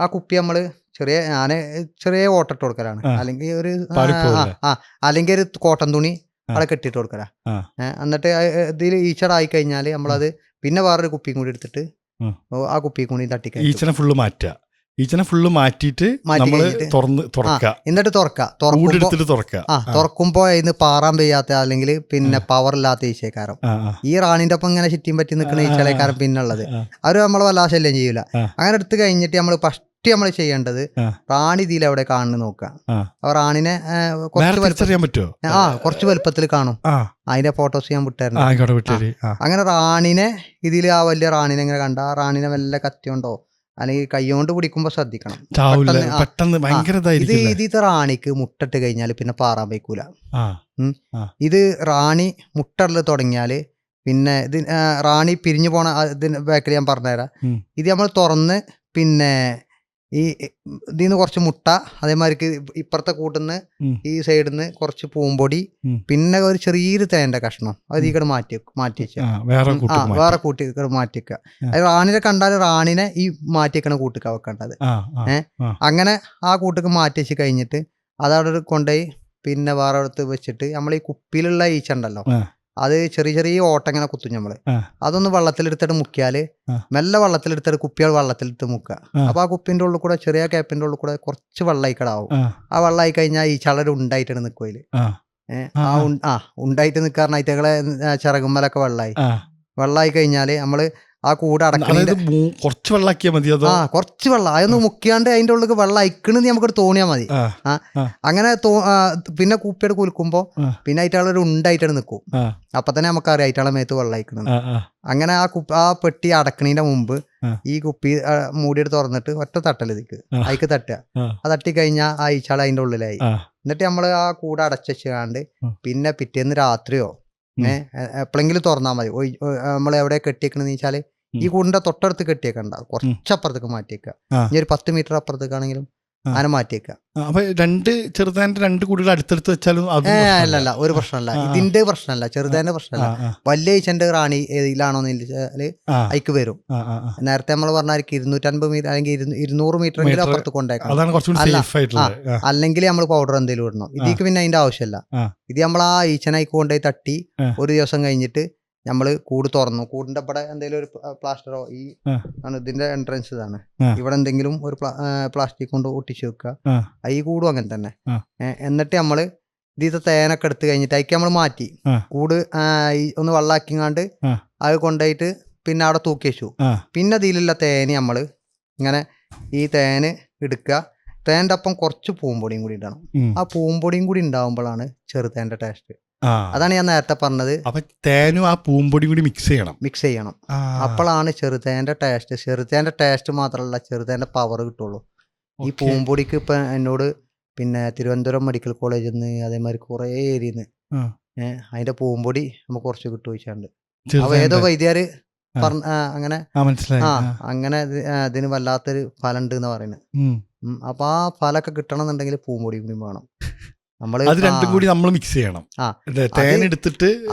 ആ കുപ്പി നമ്മള് ചെറിയ ഓട്ടിട്ട് കൊടുക്കലാണ്, അല്ലെങ്കിൽ അല്ലെങ്കിൽ ഒരു കോട്ടൺ തുണി അവിടെ കെട്ടിട്ട് കൊടുക്കല. എന്നിട്ട് ഇതിൽ ഈച്ചടായി കഴിഞ്ഞാല് നമ്മളത് പിന്നെ വേറൊരു കുപ്പിയും കൂടി എടുത്തിട്ട് ആ കുപ്പി കൂടി തട്ടിക്ക. ഈച്ചനെ ഫുള്ള് മാറ്റിയിട്ട് എന്നിട്ട് തുറക്കുമ്പോ അതിന് പാറാൻ പെയ്യാത്ത, അല്ലെങ്കിൽ പിന്നെ പവർ ഇല്ലാത്ത ഈച്ചക്കാരം. ഈ റാണിന്റെ ഒപ്പം ഇങ്ങനെ ചുറ്റിയും പറ്റി നിൽക്കുന്ന ഈച്ചകളേക്കാരം പിന്നുള്ളത്. അവര് നമ്മളെ വല്ലാതെ ശല്യം ചെയ്യൂല. അങ്ങനെ എടുത്ത് കഴിഞ്ഞിട്ട് നമ്മള് ഫസ്റ്റ് നമ്മൾ ചെയ്യേണ്ടത് റാണി ഇതിൽ എവിടെ കാണുന്നു നോക്കുക. റാണിനെ കുറച്ച് വലുപ്പത്തിൽ കാണും. അതിന്റെ ഫോട്ടോസ് ഞാൻ വിട്ടായിരുന്നു. അങ്ങനെ റാണിനെ ഇതിൽ ആ വലിയ റാണിനെ ഇങ്ങനെ കണ്ട ആ റാണിനെ വല്ല കത്തിയോണ്ടോ അല്ലെങ്കിൽ കൈകൊണ്ട് പിടിക്കുമ്പോ ശ്രദ്ധിക്കണം. ഇതിത്തെ റാണിക്ക് മുട്ടിട്ട് കഴിഞ്ഞാല് പിന്നെ പാറാൻ വയ്ക്കൂല. ഇത് റാണി മുട്ടറിൽ തുടങ്ങിയാല് പിന്നെ ഇത് റാണി പിരിഞ്ഞു പോണ ഇതിന്റെ ബാക്കിൽ ഞാൻ പറഞ്ഞുതരാം. ഇത് നമ്മൾ തുറന്ന് പിന്നെ ഈ ഇതിന്ന് കുറച്ച് മുട്ട, അതേമാതിരിക്ക് ഇപ്പുറത്തെ കൂട്ടുന്ന് ഈ സൈഡിൽ നിന്ന് കുറച്ച് പൂമ്പൊടി, പിന്നെ ഒരു ചെറിയൊരു തേന്റെ കഷ്ണം അത് ഈ കട മാറ്റി വെക്കുക. വേറെ കൂട്ടി മാറ്റി വെക്കുക. അത് റാണിനെ കണ്ടാൽ റാണിനെ ഈ മാറ്റി വെക്കണ കൂട്ടിക്ക വെക്കേണ്ടത്. അങ്ങനെ ആ കൂട്ടിക്ക് മാറ്റി വെച്ച് കഴിഞ്ഞിട്ട് അതവിടെ കൊണ്ടുപോയി പിന്നെ വേറെ അടുത്ത് വെച്ചിട്ട് നമ്മൾ ഈ കുപ്പിയിലുള്ള ഈച്ച ഉണ്ടല്ലോ, അത് ചെറിയ ചെറിയ ഓട്ടം ഇങ്ങനെ കുത്തും നമ്മള്. അതൊന്ന് വെള്ളത്തിലെടുത്തിട്ട് മുക്കിയാല് മെല്ലെ വെള്ളത്തിലെടുത്തിട്ട് കുപ്പികൾ വെള്ളത്തിലെടുത്ത് മുക്കുക. അപ്പൊ ആ കുപ്പിന്റെ ഉള്ളിൽ കൂടെ ചെറിയ ക്യാപ്പിന്റെ ഉള്ളിൽ കൂടെ കുറച്ച് വെള്ളയിക്കടാവും. ആ വെള്ളമായി കഴിഞ്ഞാൽ ഈ ചളര് ഉണ്ടായിട്ടാണ് നിൽക്കുവതില്. ഉണ്ടായിട്ട് നിൽക്കാറുണ്ട്. അതിറ്റകളെ ചിറകുമ്മലൊക്കെ വെള്ളമായി കഴിഞ്ഞാല് നമ്മള് ആ കൂടെ അടക്കുന്നത് കുറച്ച് വെള്ളാക്കിയാൽ മതി. കുറച്ച് വെള്ളം അതൊന്ന് മുക്കിയാണ്ട് അതിന്റെ ഉള്ളിൽ വെള്ളം അയക്കണെന്ന് നമുക്കത് തോന്നിയാൽ മതി. അങ്ങനെ പിന്നെ കുപ്പിയുടെ കുലുക്കുമ്പോ പിന്നെ അയിറ്റാളൊരു ഉണ്ടായിട്ടാണ് നിൽക്കും. അപ്പൊ തന്നെ നമുക്കറിയാം അയിറ്റാളെ മേത്ത് വെള്ളം അയക്കണെന്ന്. അങ്ങനെ ആ പെട്ടി അടക്കണീന്റെ മുമ്പ് ഈ കുപ്പി മൂടിയിട്ട് തുറന്നിട്ട് ഒറ്റ തട്ടലിക്ക് അയക്ക് തട്ടുക. അത് തട്ടി കഴിഞ്ഞാൽ ആ ഈച്ചാള് അതിന്റെ ഉള്ളിലായി. എന്നിട്ട് നമ്മള് ആ കൂടെ അടച്ചുവെച്ചാണ്ട് പിന്നെ പിറ്റേന്ന് രാത്രിയോ എപ്പോഴെങ്കിലും തുറന്നാൽ മതി. നമ്മൾ എവിടെ കെട്ടിയേക്കണെന്ന് വെച്ചാൽ ഈ കൂടിന്റെ തൊട്ടടുത്ത് കെട്ടിയേക്കണ്ട, കുറച്ചപ്പുറത്തേക്ക് മാറ്റിയേക്കുക. ഇനി ഒരു 10 മീറ്റർ അപ്പുറത്തേക്കാണെങ്കിലും അങ്ങനെ മാറ്റിയേക്കുക. അപ്പൊ രണ്ട് കൂടുകൾ അടുത്തടുത്ത് വെച്ചാലും അല്ലല്ല, ഒരു പ്രശ്നമല്ല. ഇതിന്റെ പ്രശ്നമല്ല, ചെറുതേന്റെ പ്രശ്നമല്ല. വലിയ ഈച്ചന്റെ റാണി ഏതിലാണോന്ന് വെച്ചാല് അയക്ക് വരും. നേരത്തെ നമ്മൾ പറഞ്ഞാൽ 250 മീറ്റർ അല്ലെങ്കിൽ 200 മീറ്റർ എങ്കിലും അപ്പുറത്ത് കൊണ്ടേക്കാം. അല്ലെങ്കിൽ നമ്മൾ പൗഡർ എന്തെങ്കിലും ഇടണം. ഇതിക്ക് പിന്നെ അതിന്റെ ആവശ്യമില്ല. ഇത് നമ്മൾ ആ ഈച്ചനൈക്ക് കൊണ്ടുപോയി തട്ടി ഒരു ദിവസം കഴിഞ്ഞിട്ട് നമ്മള് കൂട് തുറന്നു. കൂടിന്റെ ഇവിടെ എന്തെങ്കിലും ഒരു പ്ലാസ്റ്ററോ, ഈ ഇതിന്റെ എൻട്രൻസ് ഇതാണ്, ഇവിടെ എന്തെങ്കിലും ഒരു പ്ലാസ്റ്റിക് കൊണ്ട് ഒട്ടിച്ചു വെക്കുക. ഈ കൂടും അങ്ങനെ തന്നെ. എന്നിട്ട് നമ്മള് ഇതിത്തെ തേനൊക്കെ എടുത്ത് കഴിഞ്ഞിട്ട് അതിക്ക് നമ്മൾ മാറ്റി കൂട് ഒന്ന് വെള്ളാക്കിങ്ങാണ്ട് അത് കൊണ്ടുപോയിട്ട് പിന്നെ അവിടെ തൂക്കി വെച്ചു. പിന്നെ ഇതിലുള്ള തേന് നമ്മള് ഇങ്ങനെ ഈ തേന് എടുക്കുക. തേൻ്റെ ഒപ്പം കുറച്ച് പൂമ്പൊടിയും കൂടി ഇടണം. ആ പൂമ്പൊടിയും കൂടി ഉണ്ടാവുമ്പോഴാണ് ചെറുതേന്റെ ടേസ്റ്റ്. അതാണ് ഞാൻ നേരത്തെ പറഞ്ഞത്. അപ്പൊ തേനും ആ പൂമ്പൊടിയും കൂടി മിക്സ് ചെയ്യണം. അപ്പോഴാണ് ചെറുതേന്റെ ടേസ്റ്റ്. ചെറുതേന്റെ ടേസ്റ്റ് മാത്രമല്ല, ചെറുതേന്റെ പവർ കിട്ടുള്ളൂ. ഈ പൂമ്പൊടിക്ക് ഇപ്പൊ എന്നോട് പിന്നെ തിരുവനന്തപുരം മെഡിക്കൽ കോളേജിൽ നിന്ന് അതേമാതിരി കുറെ ഏരിയന്ന് അതിന്റെ പൂമ്പൊടി നമുക്ക് കുറച്ച് കിട്ടുവെച്ചാണ്ട്. അപ്പൊ ഏതോ വൈദ്യര് പറഞ്ഞ അങ്ങനെ അങ്ങനെ ഇതിന് വല്ലാത്തൊരു ഫലം ഉണ്ട് എന്ന് പറയുന്നത്. അപ്പൊ ആ ഫലമൊക്കെ കിട്ടണം എന്നുണ്ടെങ്കിൽ പൂമ്പൊടി കൂടി വേണം. നമ്മൾ മിക്സ് ചെയ്യണം.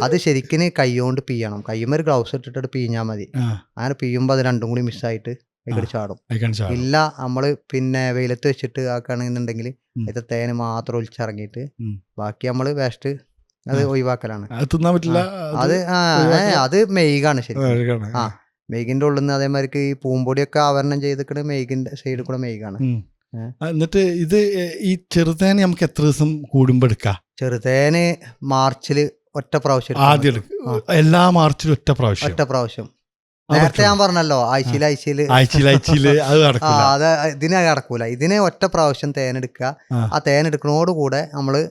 അത് ശരിക്കും കൈകൊണ്ട് പിയ്യണം. കയ്യുമ്മ ഒരു ഗ്ലൗസ് ഇട്ടിട്ട് പിഴിഞ്ഞാൽ മതി. അങ്ങനെ പിയ്യുമ്പോ അത് രണ്ടും കൂടി മിക്സായിട്ട് അതിൽ ചാടും. ഇല്ല നമ്മള് പിന്നെ വെയിലത്ത് വെച്ചിട്ട് ആക്കുകയാണെന്നുണ്ടെങ്കിൽ ഇത് തേന് മാത്രം ഒലിച്ചിറങ്ങിയിട്ട് ബാക്കി നമ്മള് വേസ്റ്റ് അത് ഒഴിവാക്കലാണ്. അത് മെയ്ഗാണ് ശരിക്കും. മെയ്ഗിന്റെ ഉള്ളിൽ നിന്ന് അതേമാതിരി ഈ പൂമ്പൊടിയൊക്കെ ആവരണം ചെയ്തിട്ട് മെയ്ഗിന്റെ സൈഡിൽ കൂടെ മെയ്ഗാണ്. എന്നിട്ട് ഇത് ഈ ചെറുതേന് നമുക്ക് എത്ര ദിവസം കൂടുമ്പോ എടുക്കാം? ചെറുതേന് മാർച്ചില് ഒറ്റ പ്രാവശ്യം, എല്ലാ മാർച്ചിലും ഒറ്റ പ്രാവശ്യം. നേരത്തെ ഞാൻ പറഞ്ഞല്ലോ ആഴ്ചയില് അത് ഇതിന് നടക്കൂല. ഇതിന് ഒറ്റ പ്രാവശ്യം തേനെടുക്കുക. ആ തേനെടുക്കണോടുകൂടെ നമ്മള്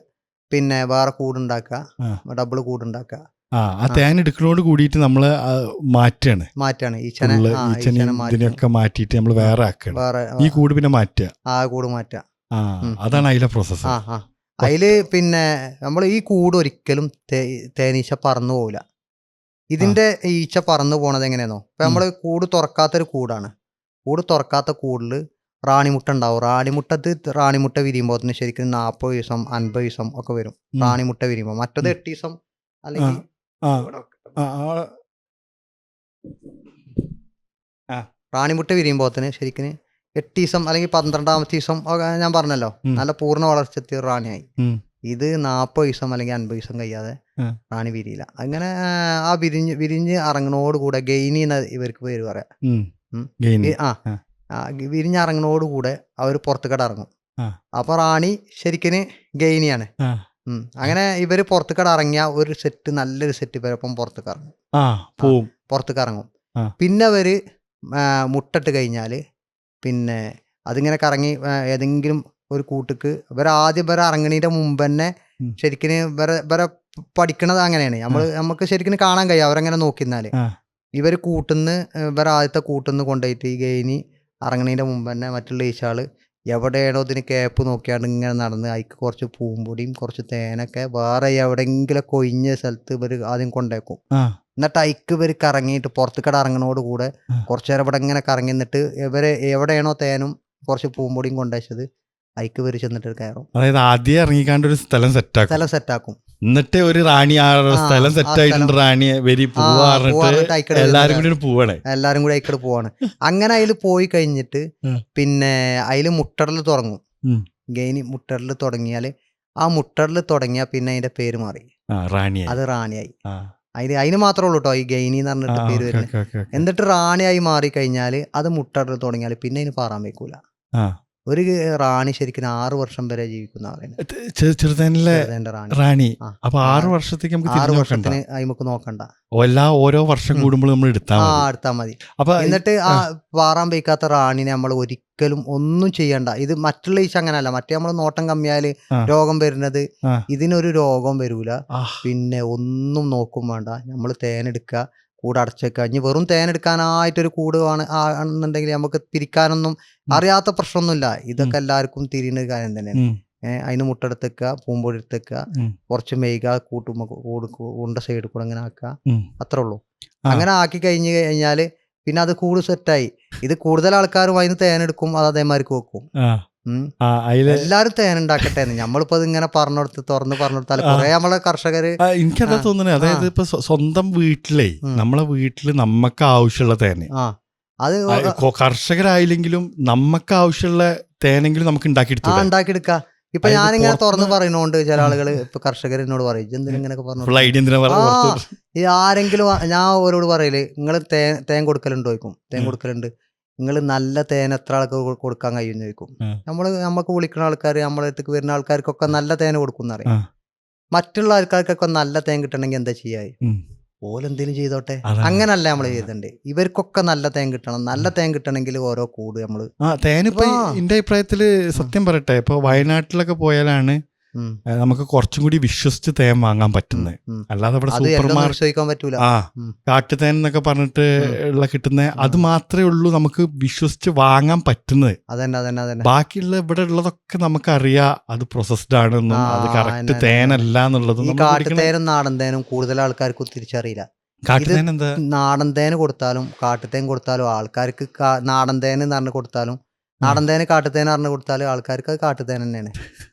പിന്നെ വേറെ കൂടുണ്ടാക്കുക, ഡബിൾ കൂടുണ്ടാക്കുക. ആ തേൻ എടുക്കുന്നോട് കൂടിയിട്ട് നമ്മള് മാറ്റാണ് ഇതിനൊക്കെ മാറ്റിയിട്ട് നമ്മൾ വേറെ ആക്കണം. ഈ കൂട് പിന്നെ മാറ്റുക. കൂട് മാറ്റുക. അതാണ് അതിലെ പ്രോസസ്സ്. അതില് പിന്നെ നമ്മൾ ഈ കൂട് ഒരിക്കലും തേനീച്ച പറന്നു പോവില്ല. ഇതിന്റെ ഈച്ച പറന്നു പോണത് എങ്ങനെയാണോ, ഇപ്പൊ നമ്മള് കൂട് തുറക്കാത്തൊരു കൂടാണ്. കൂട് തുറക്കാത്ത കൂടില് റാണിമുട്ട ഉണ്ടാവും. റാണിമുട്ട വിരിയുമ്പോ ശരിക്കും 40 ദിവസം 50 ദിവസം ഒക്കെ വരും റാണിമുട്ട വിരിയുമ്പോ. മറ്റത് 8 ദിവസം അല്ലെങ്കിൽ റാണിമുട്ട വിരിയുമ്പോത്തിന് ശരിക്കും 8 ദിവസം അല്ലെങ്കിൽ 12ാമത്തെ ദിവസം ഞാൻ പറഞ്ഞല്ലോ നല്ല പൂർണ്ണ വളർച്ചെത്തിയ റാണിയായി. ഇത് 40 ദിവസം അല്ലെങ്കിൽ 50 ദിവസം കഴിയാതെ റാണി വിരിയില്ല. അങ്ങനെ ആ വിരിഞ്ഞ് ഇറങ്ങണോടുകൂടെ ഗെയിനി എന്ന ഇവർക്ക് പേര് പറയാം. വിരിഞ്ഞിറങ്ങണോടുകൂടെ അവർ പുറത്തുകട ഇറങ്ങും. അപ്പൊ റാണി ശരിക്കും ഗെയിനിയാണ്. അങ്ങനെ ഇവര് പുറത്തേക്കട ഇറങ്ങിയ ഒരു സെറ്റ്, നല്ലൊരു സെറ്റ് ഇവരൊപ്പം പുറത്തേക്ക് ഇറങ്ങും. പിന്നെ അവര് മുട്ടിട്ട് കഴിഞ്ഞാല് പിന്നെ അതിങ്ങനെ കറങ്ങി ഏതെങ്കിലും ഒരു കൂട്ടിക്ക് ഇവരാദ്യം ഇറങ്ങണീന്റെ മുമ്പ് തന്നെ ശരിക്കും ഇവരെ പഠിക്കണത് അങ്ങനെയാണ്. നമുക്ക് ശരിക്കും കാണാൻ കഴിയും അവരങ്ങനെ നോക്കിന്നാല്. ഇവര് ആദ്യത്തെ കൂട്ടുന്ന് കൊണ്ടുപോയിട്ട് ഈ ഗെയിനി ഇറങ്ങണീന്റെ മുമ്പ് തന്നെ മറ്റുള്ള ഈച്ചാള് എവിടെയാണോ ഇതിന് ക്യാപ്പ് നോക്കിയാണ്ട് ഇങ്ങനെ നടന്ന് അതിക്ക് കുറച്ച് പൂമ്പൊടിയും കുറച്ച് തേനൊക്കെ വേറെ എവിടെയെങ്കിലും കൊയിഞ്ഞ സ്ഥലത്ത് ഇവർ ആദ്യം കൊണ്ടേക്കും. എന്നിട്ട് അതിക്ക് ഇവർ കറങ്ങിയിട്ട് പുറത്തേക്കട ഇറങ്ങണോടുകൂടെ കുറച്ചു നേരം ഇവിടെ ഇങ്ങനെ കറങ്ങി നിന്നിട്ട് എവിടെയാണോ തേനും കുറച്ച് പൂമ്പൊടിയും കൊണ്ടുവച്ചത് അതിക്ക് ഇവർ ചെന്നിട്ട് കയറും. അതായത് ആദ്യം ഇറങ്ങിക്കാണ്ട് ഒരു സ്ഥലം സെറ്റാക്കും. എന്നിട്ട് ഒരു റാണി സ്ഥലം സെറ്റായിട്ടുണ്ട്, റാണിയെ എല്ലാരും കൂടി അതിക്കടെ പോവാണ്. അങ്ങനെ അതിൽ പോയി കഴിഞ്ഞിട്ട് പിന്നെ അതിൽ മുട്ടടൽ തുടങ്ങും. ഗെയിനി മുട്ടടൽ തുടങ്ങിയാല് ആ മുട്ടടൽ തുടങ്ങിയാൽ പിന്നെ അതിന്റെ പേര് മാറി, അത് റാണിയായി. അതിന് മാത്രമേ ഉള്ളൂ കേട്ടോ ഈ ഗെയിനി എന്ന് പറഞ്ഞിട്ട് പേര് വരുന്നത്. എന്നിട്ട് റാണിയായി മാറി കഴിഞ്ഞാല് അത് മുട്ടടൽ തുടങ്ങിയാല് പിന്നെ അതിന് പാറാൻ വെക്കൂല. ഒരു റാണി ശരിക്കും 6 വർഷം വരെ ജീവിക്കുന്ന റാണി. അപ്പൊ 6 വർഷത്തേക്ക് നമുക്ക് നോക്കണ്ട. ഓരോ വർഷം കൂടുമ്പോൾ നമ്മൾ എടുത്താ മതി. എന്നിട്ട് ആ പാറാൻ വയ്ക്കാത്ത റാണിനെ നമ്മൾ ഒരിക്കലും ഒന്നും ചെയ്യണ്ട. ഇത് മറ്റുള്ള ഈച്ച അങ്ങനല്ല. മറ്റേ നമ്മൾ നോട്ടം കമ്മിയാല് രോഗം വരുന്നത്, ഇതിനൊരു രോഗം വരൂല. പിന്നെ ഒന്നും നോക്കും വേണ്ട, നമ്മൾ തേനെടുക്കുക, കൂട് അടച്ചേക്കുക. ഇനി വെറും തേനെടുക്കാനായിട്ടൊരു കൂട് ആണെന്നുണ്ടെങ്കിൽ നമുക്ക് പിരിക്കാനൊന്നും അറിയാത്ത പ്രശ്നമൊന്നുമില്ല. ഇതൊക്കെ എല്ലാവർക്കും തിരിയുന്ന കാര്യം തന്നെയാണ്. അതിന് മുട്ടെടുത്ത് വെക്കുക, പൂമ്പൊടി എടുത്ത് വെക്കുക, ഉം. കുറച്ച് മെയ്ക കൂണ്ട സൈഡിൽ കൂടെ അങ്ങനെ ആക്കുക, ഉം. അത്രേ ഉള്ളൂ. ആ. അങ്ങനെ ആക്കി കഴിഞ്ഞ് കഴിഞ്ഞാൽ പിന്നെ അത് കൂട് സെറ്റായി. ഇത് കൂടുതൽ ആൾക്കാരും അതിന് തേനെടുക്കും, അത് അതേമാതിരിക്ക് വെക്കും. ആ. ഉം. ആ, അതില് എല്ലാരും തേനുണ്ടാക്കട്ടെ എന്ന് നമ്മളിപ്പോ ഇത് ഇങ്ങനെ തുറന്ന് പറഞ്ഞെടുത്താൽ കുറെ നമ്മളെ കർഷകര് എനിക്കതാ തോന്നുന്നത്. അതായത് ഇപ്പൊ സ്വന്തം വീട്ടിലേ നമ്മളെ വീട്ടില് നമുക്ക് ആവശ്യമുള്ള തേന്, അത് കർഷകരായില്ലെങ്കിലും നമുക്ക് ആവശ്യമുള്ള തേനെങ്കിലും നമുക്ക് ഉണ്ടാക്കിയെടുത്തു. ഉണ്ടാക്കിയെടുക്ക. ഇപ്പൊ ഞാനിങ്ങനെ തുറന്ന് പറയുന്നോണ്ട് ചില ആളുകൾ ഇപ്പൊ കർഷകർ എന്നോട് പറയും, എന്തിനും ഇങ്ങനെയൊക്കെ പറഞ്ഞു. ഈ ആരെങ്കിലും ഞാൻ ഓരോട് പറയല്, നിങ്ങൾ തേൻ കൊടുക്കലുണ്ടോ ചോദിക്കും. തേൻ കൊടുക്കലുണ്ട്. നിങ്ങൾ നല്ല തേൻ എത്ര ആൾക്ക് കൊടുക്കാൻ കഴിയുമെന്ന് ചോദിക്കും. നമുക്ക് വിളിക്കുന്ന ആൾക്കാർ, നമ്മളെ അടുത്തേക്ക് വരുന്ന ആൾക്കാർക്കൊക്കെ നല്ല തേൻ കൊടുക്കുന്ന അറിയാം. മറ്റുള്ള ആൾക്കാർക്കൊക്കെ നല്ല തേൻ കിട്ടണമെങ്കിൽ എന്താ ചെയ്യാ? ഓലെന്തേലും ചെയ്തോട്ടെ, അങ്ങനല്ല നമ്മൾ ചെയ്തിട്ടുണ്ട്. ഇവർക്കൊക്കെ നല്ല തേൻ കിട്ടണം. നല്ല തേൻ കിട്ടണമെങ്കിൽ ഓരോ കൂട് നമ്മള് തേനിപ്പോ എന്റെ അഭിപ്രായത്തില് സത്യം പറയട്ടെ, ഇപ്പൊ വയനാട്ടിലൊക്കെ പോയാലാണ് നമുക്ക് കുറച്ചും കൂടി വിശ്വസിച്ച് തേൻ വാങ്ങാൻ പറ്റുന്നത്. അല്ലാതെ ഇവിടെ സൂപ്പർ മാർക്കറ്റ് പറ്റൂല. കാട്ടുതേൻ എന്നൊക്കെ പറഞ്ഞിട്ട് ഉള്ള കിട്ടുന്ന അത് മാത്രമേ ഉള്ളൂ നമുക്ക് വിശ്വസിച്ച് വാങ്ങാൻ പറ്റുന്നത്. ബാക്കിയുള്ള ഇവിടെ ഉള്ളതൊക്കെ നമുക്കറിയാം അത് പ്രോസസ്ഡ് ആണെന്നും അത് കറക്റ്റ് തേനല്ല എന്നുള്ളതും. കാട്ടുതേനും നാടൻ തേനും കൂടുതൽ ആൾക്കാർക്ക് തിരിച്ചറിയില്ല. കാട്ടുതേൻ എന്താ? നാടൻ തേന് കൊടുത്താലും കാട്ടുതേൻ കൊടുത്താലും ആൾക്കാർക്ക് നാടൻ തേന് പറഞ്ഞ് കൊടുത്താലും, നാടൻ തേന് കാട്ടുതേൻ പറഞ്ഞ് കൊടുത്താലും ആൾക്കാർക്ക് അത് കാട്ടുതേൻ തന്നെയാണ്.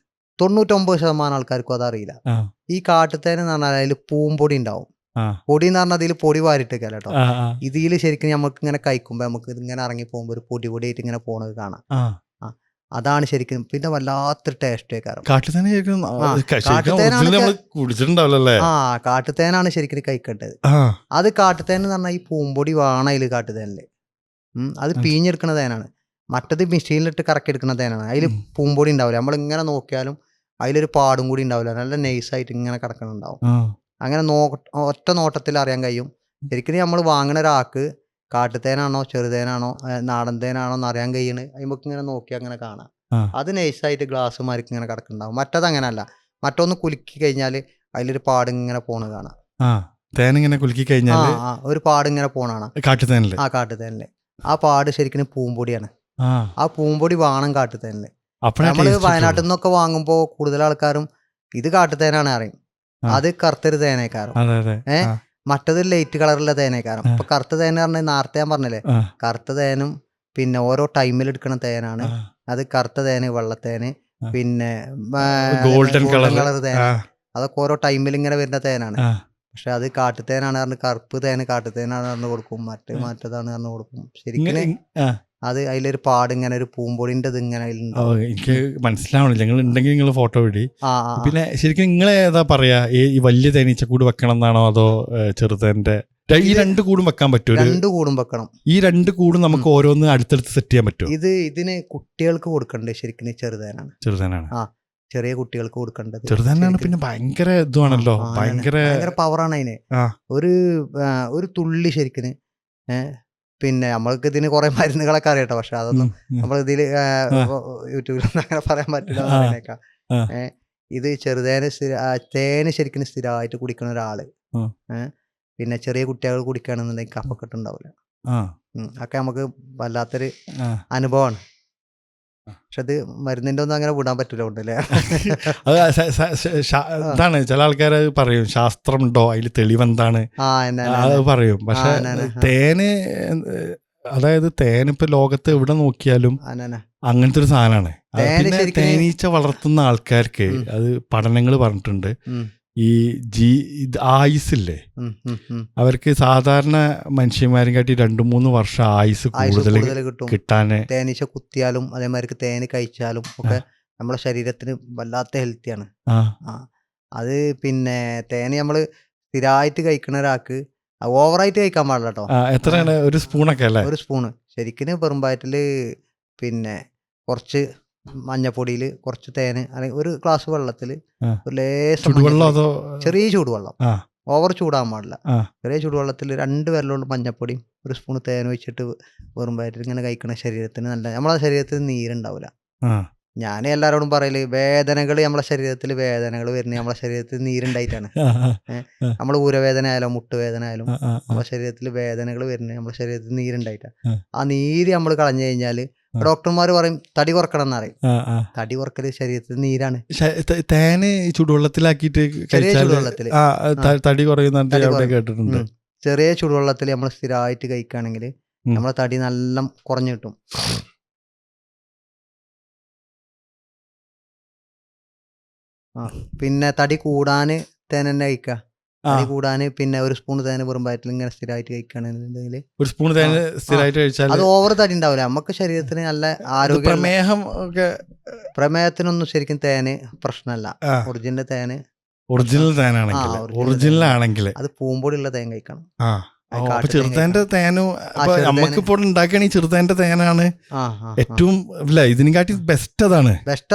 99% ആൾക്കാർക്കും അതറിയില്ല. ഈ കാട്ടുതേൻ എന്ന് പറഞ്ഞാൽ അതിൽ പൂമ്പൊടി ഉണ്ടാവും. പൊടി എന്ന് പറഞ്ഞാൽ അതിൽ പൊടി വാരിട്ടേക്കല്ല കേട്ടോ. ഇതിൽ ശരിക്കും നമുക്ക് ഇങ്ങനെ കഴിക്കുമ്പോ നമുക്ക് ഇതിങ്ങനെ ഇറങ്ങി പോകുമ്പോ ഒരു പൊടി പൊടിയായിട്ട് ഇങ്ങനെ പോണത് കാണാം. അതാണ് ശരിക്കും. പിന്നെ വല്ലാത്തൊരു ടേസ്റ്റ് ആക്കാരം. കാട്ടുതേനാണ് ശരിക്കും കഴിക്കേണ്ടത്. അത് കാട്ടുതേൻ എന്ന് പറഞ്ഞാൽ ഈ പൂമ്പൊടി വേണം അതിൽ കാട്ടുതേനില്. അത് പീഞ്ഞെടുക്കണ തേനാണ്. മറ്റത് മെഷീനിലിട്ട് കറക്കിയെടുക്കുന്ന തേനാണ്. അതിൽ പൂമ്പൊടി ഉണ്ടാവില്ല. നമ്മളിങ്ങനെ നോക്കിയാലും അതിലൊരു പാടും കൂടി ഉണ്ടാവില്ല. നല്ല നൈസായിട്ട് ഇങ്ങനെ കിടക്കണുണ്ടാവും. അങ്ങനെ ഒറ്റ നോട്ടത്തിൽ അറിയാൻ കഴിയും. ശരിക്കും നമ്മൾ വാങ്ങണ ഒരാൾക്ക് കാട്ടുതേനാണോ ചെറുതേനാണോ നാടൻ തേനാണോ എന്ന് അറിയാൻ കഴിയണ്. നമുക്ക് ഇങ്ങനെ നോക്കി അങ്ങനെ കാണാം. അത് നൈസായിട്ട് ഗ്ലാസ് മാർക്ക് ഇങ്ങനെ കിടക്കുന്നുണ്ടാവും. മറ്റത് അങ്ങനല്ല. മറ്റൊന്ന് കുലുക്കി കഴിഞ്ഞാൽ അതിലൊരു പാട് ഇങ്ങനെ പോണ് കാണാം. തേനിങ്ങനെ കുലുക്കി കഴിഞ്ഞാൽ ഒരു പാട് ഇങ്ങനെ പോണാണ് കാട്ടുതേനില്. കാട്ടുതേനില് ആ പാട് ശരിക്കും പൂമ്പൊടിയാണ്. ആ പൂമ്പൊടി വേണം കാട്ടുതേനില്. നമ്മള് വയനാട്ടിൽ നിന്നൊക്കെ വാങ്ങുമ്പോ കൂടുതൽ ആൾക്കാരും ഇത് കാട്ടുതേനാണ് അറിയും. അത് കറുത്തൊരു തേനേക്കാരം. മറ്റത് ലൈറ്റ് കളറുള്ള തേനേക്കാരം. ഇപ്പൊ കറുത്ത തേന പറഞ്ഞാൽ നേരത്തെ ഞാൻ പറഞ്ഞില്ലേ, കറുത്ത തേനും പിന്നെ ഓരോ ടൈമിൽ എടുക്കുന്ന തേനാണ്. അത് കറുത്ത തേന്, വെള്ളത്തേന്, പിന്നെ ഗോൾഡൻ കളർ തേന, അതൊക്കെ ഓരോ ടൈമിൽ ഇങ്ങനെ വരുന്ന തേനാണ്. പക്ഷെ അത് കാട്ടുതേനാണ് പറഞ്ഞ് കറുപ്പ് തേന് കാട്ടുതേനാണ് പറഞ്ഞ് കൊടുക്കും, മറ്റേതാണ് പറഞ്ഞ് കൊടുക്കും. ശരിക്കും അത് അതിലൊരു പാട് ഇങ്ങനെ ഒരു പൂമ്പൊടിന്റെ ഇത് ഇങ്ങനെ. എനിക്ക് മനസ്സിലാവണില്ല. നിങ്ങൾ ഉണ്ടെങ്കിൽ നിങ്ങൾ ഫോട്ടോ വിടി. പിന്നെ ശരിക്കും നിങ്ങൾ ഏതാ പറയാ, ഈ വലിയ തേനീച്ചക്കൂട് വെക്കണം എന്നാണോ അതോ ചെറുതേന്റെ? ഈ രണ്ട് കൂടും വെക്കാൻ പറ്റുമോ? രണ്ട് കൂടും വെക്കണം. ഈ രണ്ട് കൂടും നമുക്ക് ഓരോന്ന് അടുത്തടുത്ത് സെറ്റ് ചെയ്യാൻ പറ്റുമോ? ഇതിന് കുട്ടികൾക്ക് കൊടുക്കണ്ടേ ശരിക്കും ചെറുതേനാണ്. ചെറിയ കുട്ടികൾക്ക് കൊടുക്കേണ്ടത് ചെറുതേനാണ്. പിന്നെ ഭയങ്കര ഇതുവാണല്ലോ, ഭയങ്കര പവറാണ് അതിന്. ഒരു തുള്ളി ശരിക്കും. പിന്നെ നമ്മൾക്ക് ഇതിന് കുറെ മരുന്നുകളൊക്കെ അറിയട്ടോ, പക്ഷെ അതൊന്നും നമ്മൾ ഇതില് യൂട്യൂബിലൊന്നും അങ്ങനെ പറയാൻ പറ്റില്ല എന്നൊക്കെ. ഇത് തേന് ശരിക്കും സ്ഥിരമായിട്ട് കുടിക്കുന്ന ഒരാള്, പിന്നെ ചെറിയ കുട്ടികൾ കുടിക്കുകയാണെന്നുണ്ടെങ്കിൽ കഫക്കെട്ടുണ്ടാവില്ല. ഒക്കെ നമുക്ക് വല്ലാത്തൊരു അനുഭവമാണ്. പക്ഷെ അത് മരുന്നിന്റെ ഒന്നും അങ്ങനെ വിടാൻ പറ്റില്ല. ഉണ്ടല്ലേ, ഇതാണ് ചില ആൾക്കാർ പറയും ശാസ്ത്രമുണ്ടോ അതിൽ തെളിവെന്താണ് അത് പറയും. പക്ഷെ തേന്, അതായത് തേനിപ്പോ ലോകത്ത് എവിടെ നോക്കിയാലും അങ്ങനത്തെ ഒരു സാധനമാണ്. പിന്നെ തേനീച്ച വളർത്തുന്ന ആൾക്കാർക്ക് അത് പഠനങ്ങൾ പറഞ്ഞിട്ടുണ്ട്, ഈ ആയുസില്ലേ അവർക്ക് സാധാരണ മനുഷ്യന്മാരും കാട്ടി 2-3 വർഷം ആയുസ് കൂടുതൽ കിട്ടാന്. തേനീച്ച കുത്തിയാലും അതേമാതിരി തേന് കഴിച്ചാലും ഒക്കെ നമ്മുടെ ശരീരത്തിന് വല്ലാത്ത ഹെൽത്തിയാണ്. അത് പിന്നെ തേന് നമ്മള് സ്ഥിരമായിട്ട് കഴിക്കുന്ന ഒരാൾക്ക് ഓവറായിട്ട് കഴിക്കാൻ പാടില്ല കേട്ടോ. എത്രയാണ് ഒരു സ്പൂണൊക്കെ അല്ലേ? ഒരു സ്പൂണ് ശരിക്കും വെറുമ്പായറ്റില്. പിന്നെ കുറച്ച് മഞ്ഞപ്പൊടിയിൽ കുറച്ച് തേന്, അല്ലെങ്കിൽ ഒരു ഗ്ലാസ് വെള്ളത്തിൽ ഒരു ലേശം ചെറിയ ചൂടുവെള്ളം, ഓവർ ചൂടാൻ പാടില്ല. ചെറിയ ചൂടുവെള്ളത്തിൽ 2 വിരലുള്ള മഞ്ഞപ്പൊടിയും ഒരു സ്പൂൺ തേൻ വെച്ചിട്ട് വെറുമ്പായറ്റിൽ ഇങ്ങനെ കഴിക്കണ ശരീരത്തിന് നല്ല, നമ്മളെ ശരീരത്തിൽ നീരുണ്ടാവില്ല. ഞാൻ എല്ലാവരോടും പറയല്, വേദനകൾ നമ്മളെ ശരീരത്തിൽ വേദനകൾ വരുന്നത് നമ്മളെ ശരീരത്തിൽ നീരുണ്ടായിട്ടാണ്. നമ്മൾ ഊരവേദന ആയാലും മുട്ടുവേദന ആയാലും നമ്മളെ ശരീരത്തിൽ വേദനകൾ വരുന്നത് നമ്മളെ ശരീരത്തിൽ നീരുണ്ടായിട്ടാണ്. ആ നീര് നമ്മൾ കളഞ്ഞു കഴിഞ്ഞാൽ ഡോക്ടർമാർ പറയും തടി കുറക്കണം എന്നറിയും. തടി കുറക്കല് ശരീരത്തിൽ നീരാണ്. തേന് ചുടുവെള്ളത്തിലാക്കിയിട്ട് ചെറിയ ചുടുവെള്ളത്തിൽ തടി കുറയുന്ന കേട്ടിട്ടുണ്ട്. ചെറിയ ചുടുവെള്ളത്തിൽ നമ്മൾ സ്ഥിരമായിട്ട് കഴിക്കുകയാണെങ്കിൽ നമ്മളെ തടി നല്ല കുറഞ്ഞു കിട്ടും. പിന്നെ തടി കൂടാന് തേൻ തന്നെ കഴിക്കുക. തടി കൂടാന് പിന്നെ ഒരു സ്പൂൺ തേന് വെറും വയറ്റിൽ ഇങ്ങനെ സ്ഥിരമായിട്ട് കഴിക്കുകയാണെന്നുണ്ടെങ്കിൽ ഒരു സ്പൂൺ തേന് സ്ഥിരമായിട്ട് കഴിച്ചാൽ അത് ഓവർ തടി ഉണ്ടാവില്ല. നമുക്ക് ശരീരത്തിന് നല്ല ആരോഗ്യം. പ്രമേഹം ഒക്കെ പ്രമേഹത്തിനൊന്നും ശരിക്കും തേന് പ്രശ്നമല്ല. ഒറിജിനൽ തേന് ഒറിജിനൽ ആണെങ്കിൽ അത് പൂമ്പൊടിയുള്ള തേൻ കഴിക്കണം. ചെറുതേന്റെ തേനും നമുക്കിപ്പോൾ ഉണ്ടാക്കുകയാണെങ്കിൽ ചെറുതേന്റെ തേനാണ് ഏറ്റവും ഇതിനെക്കാട്ടി ബെസ്റ്റ്.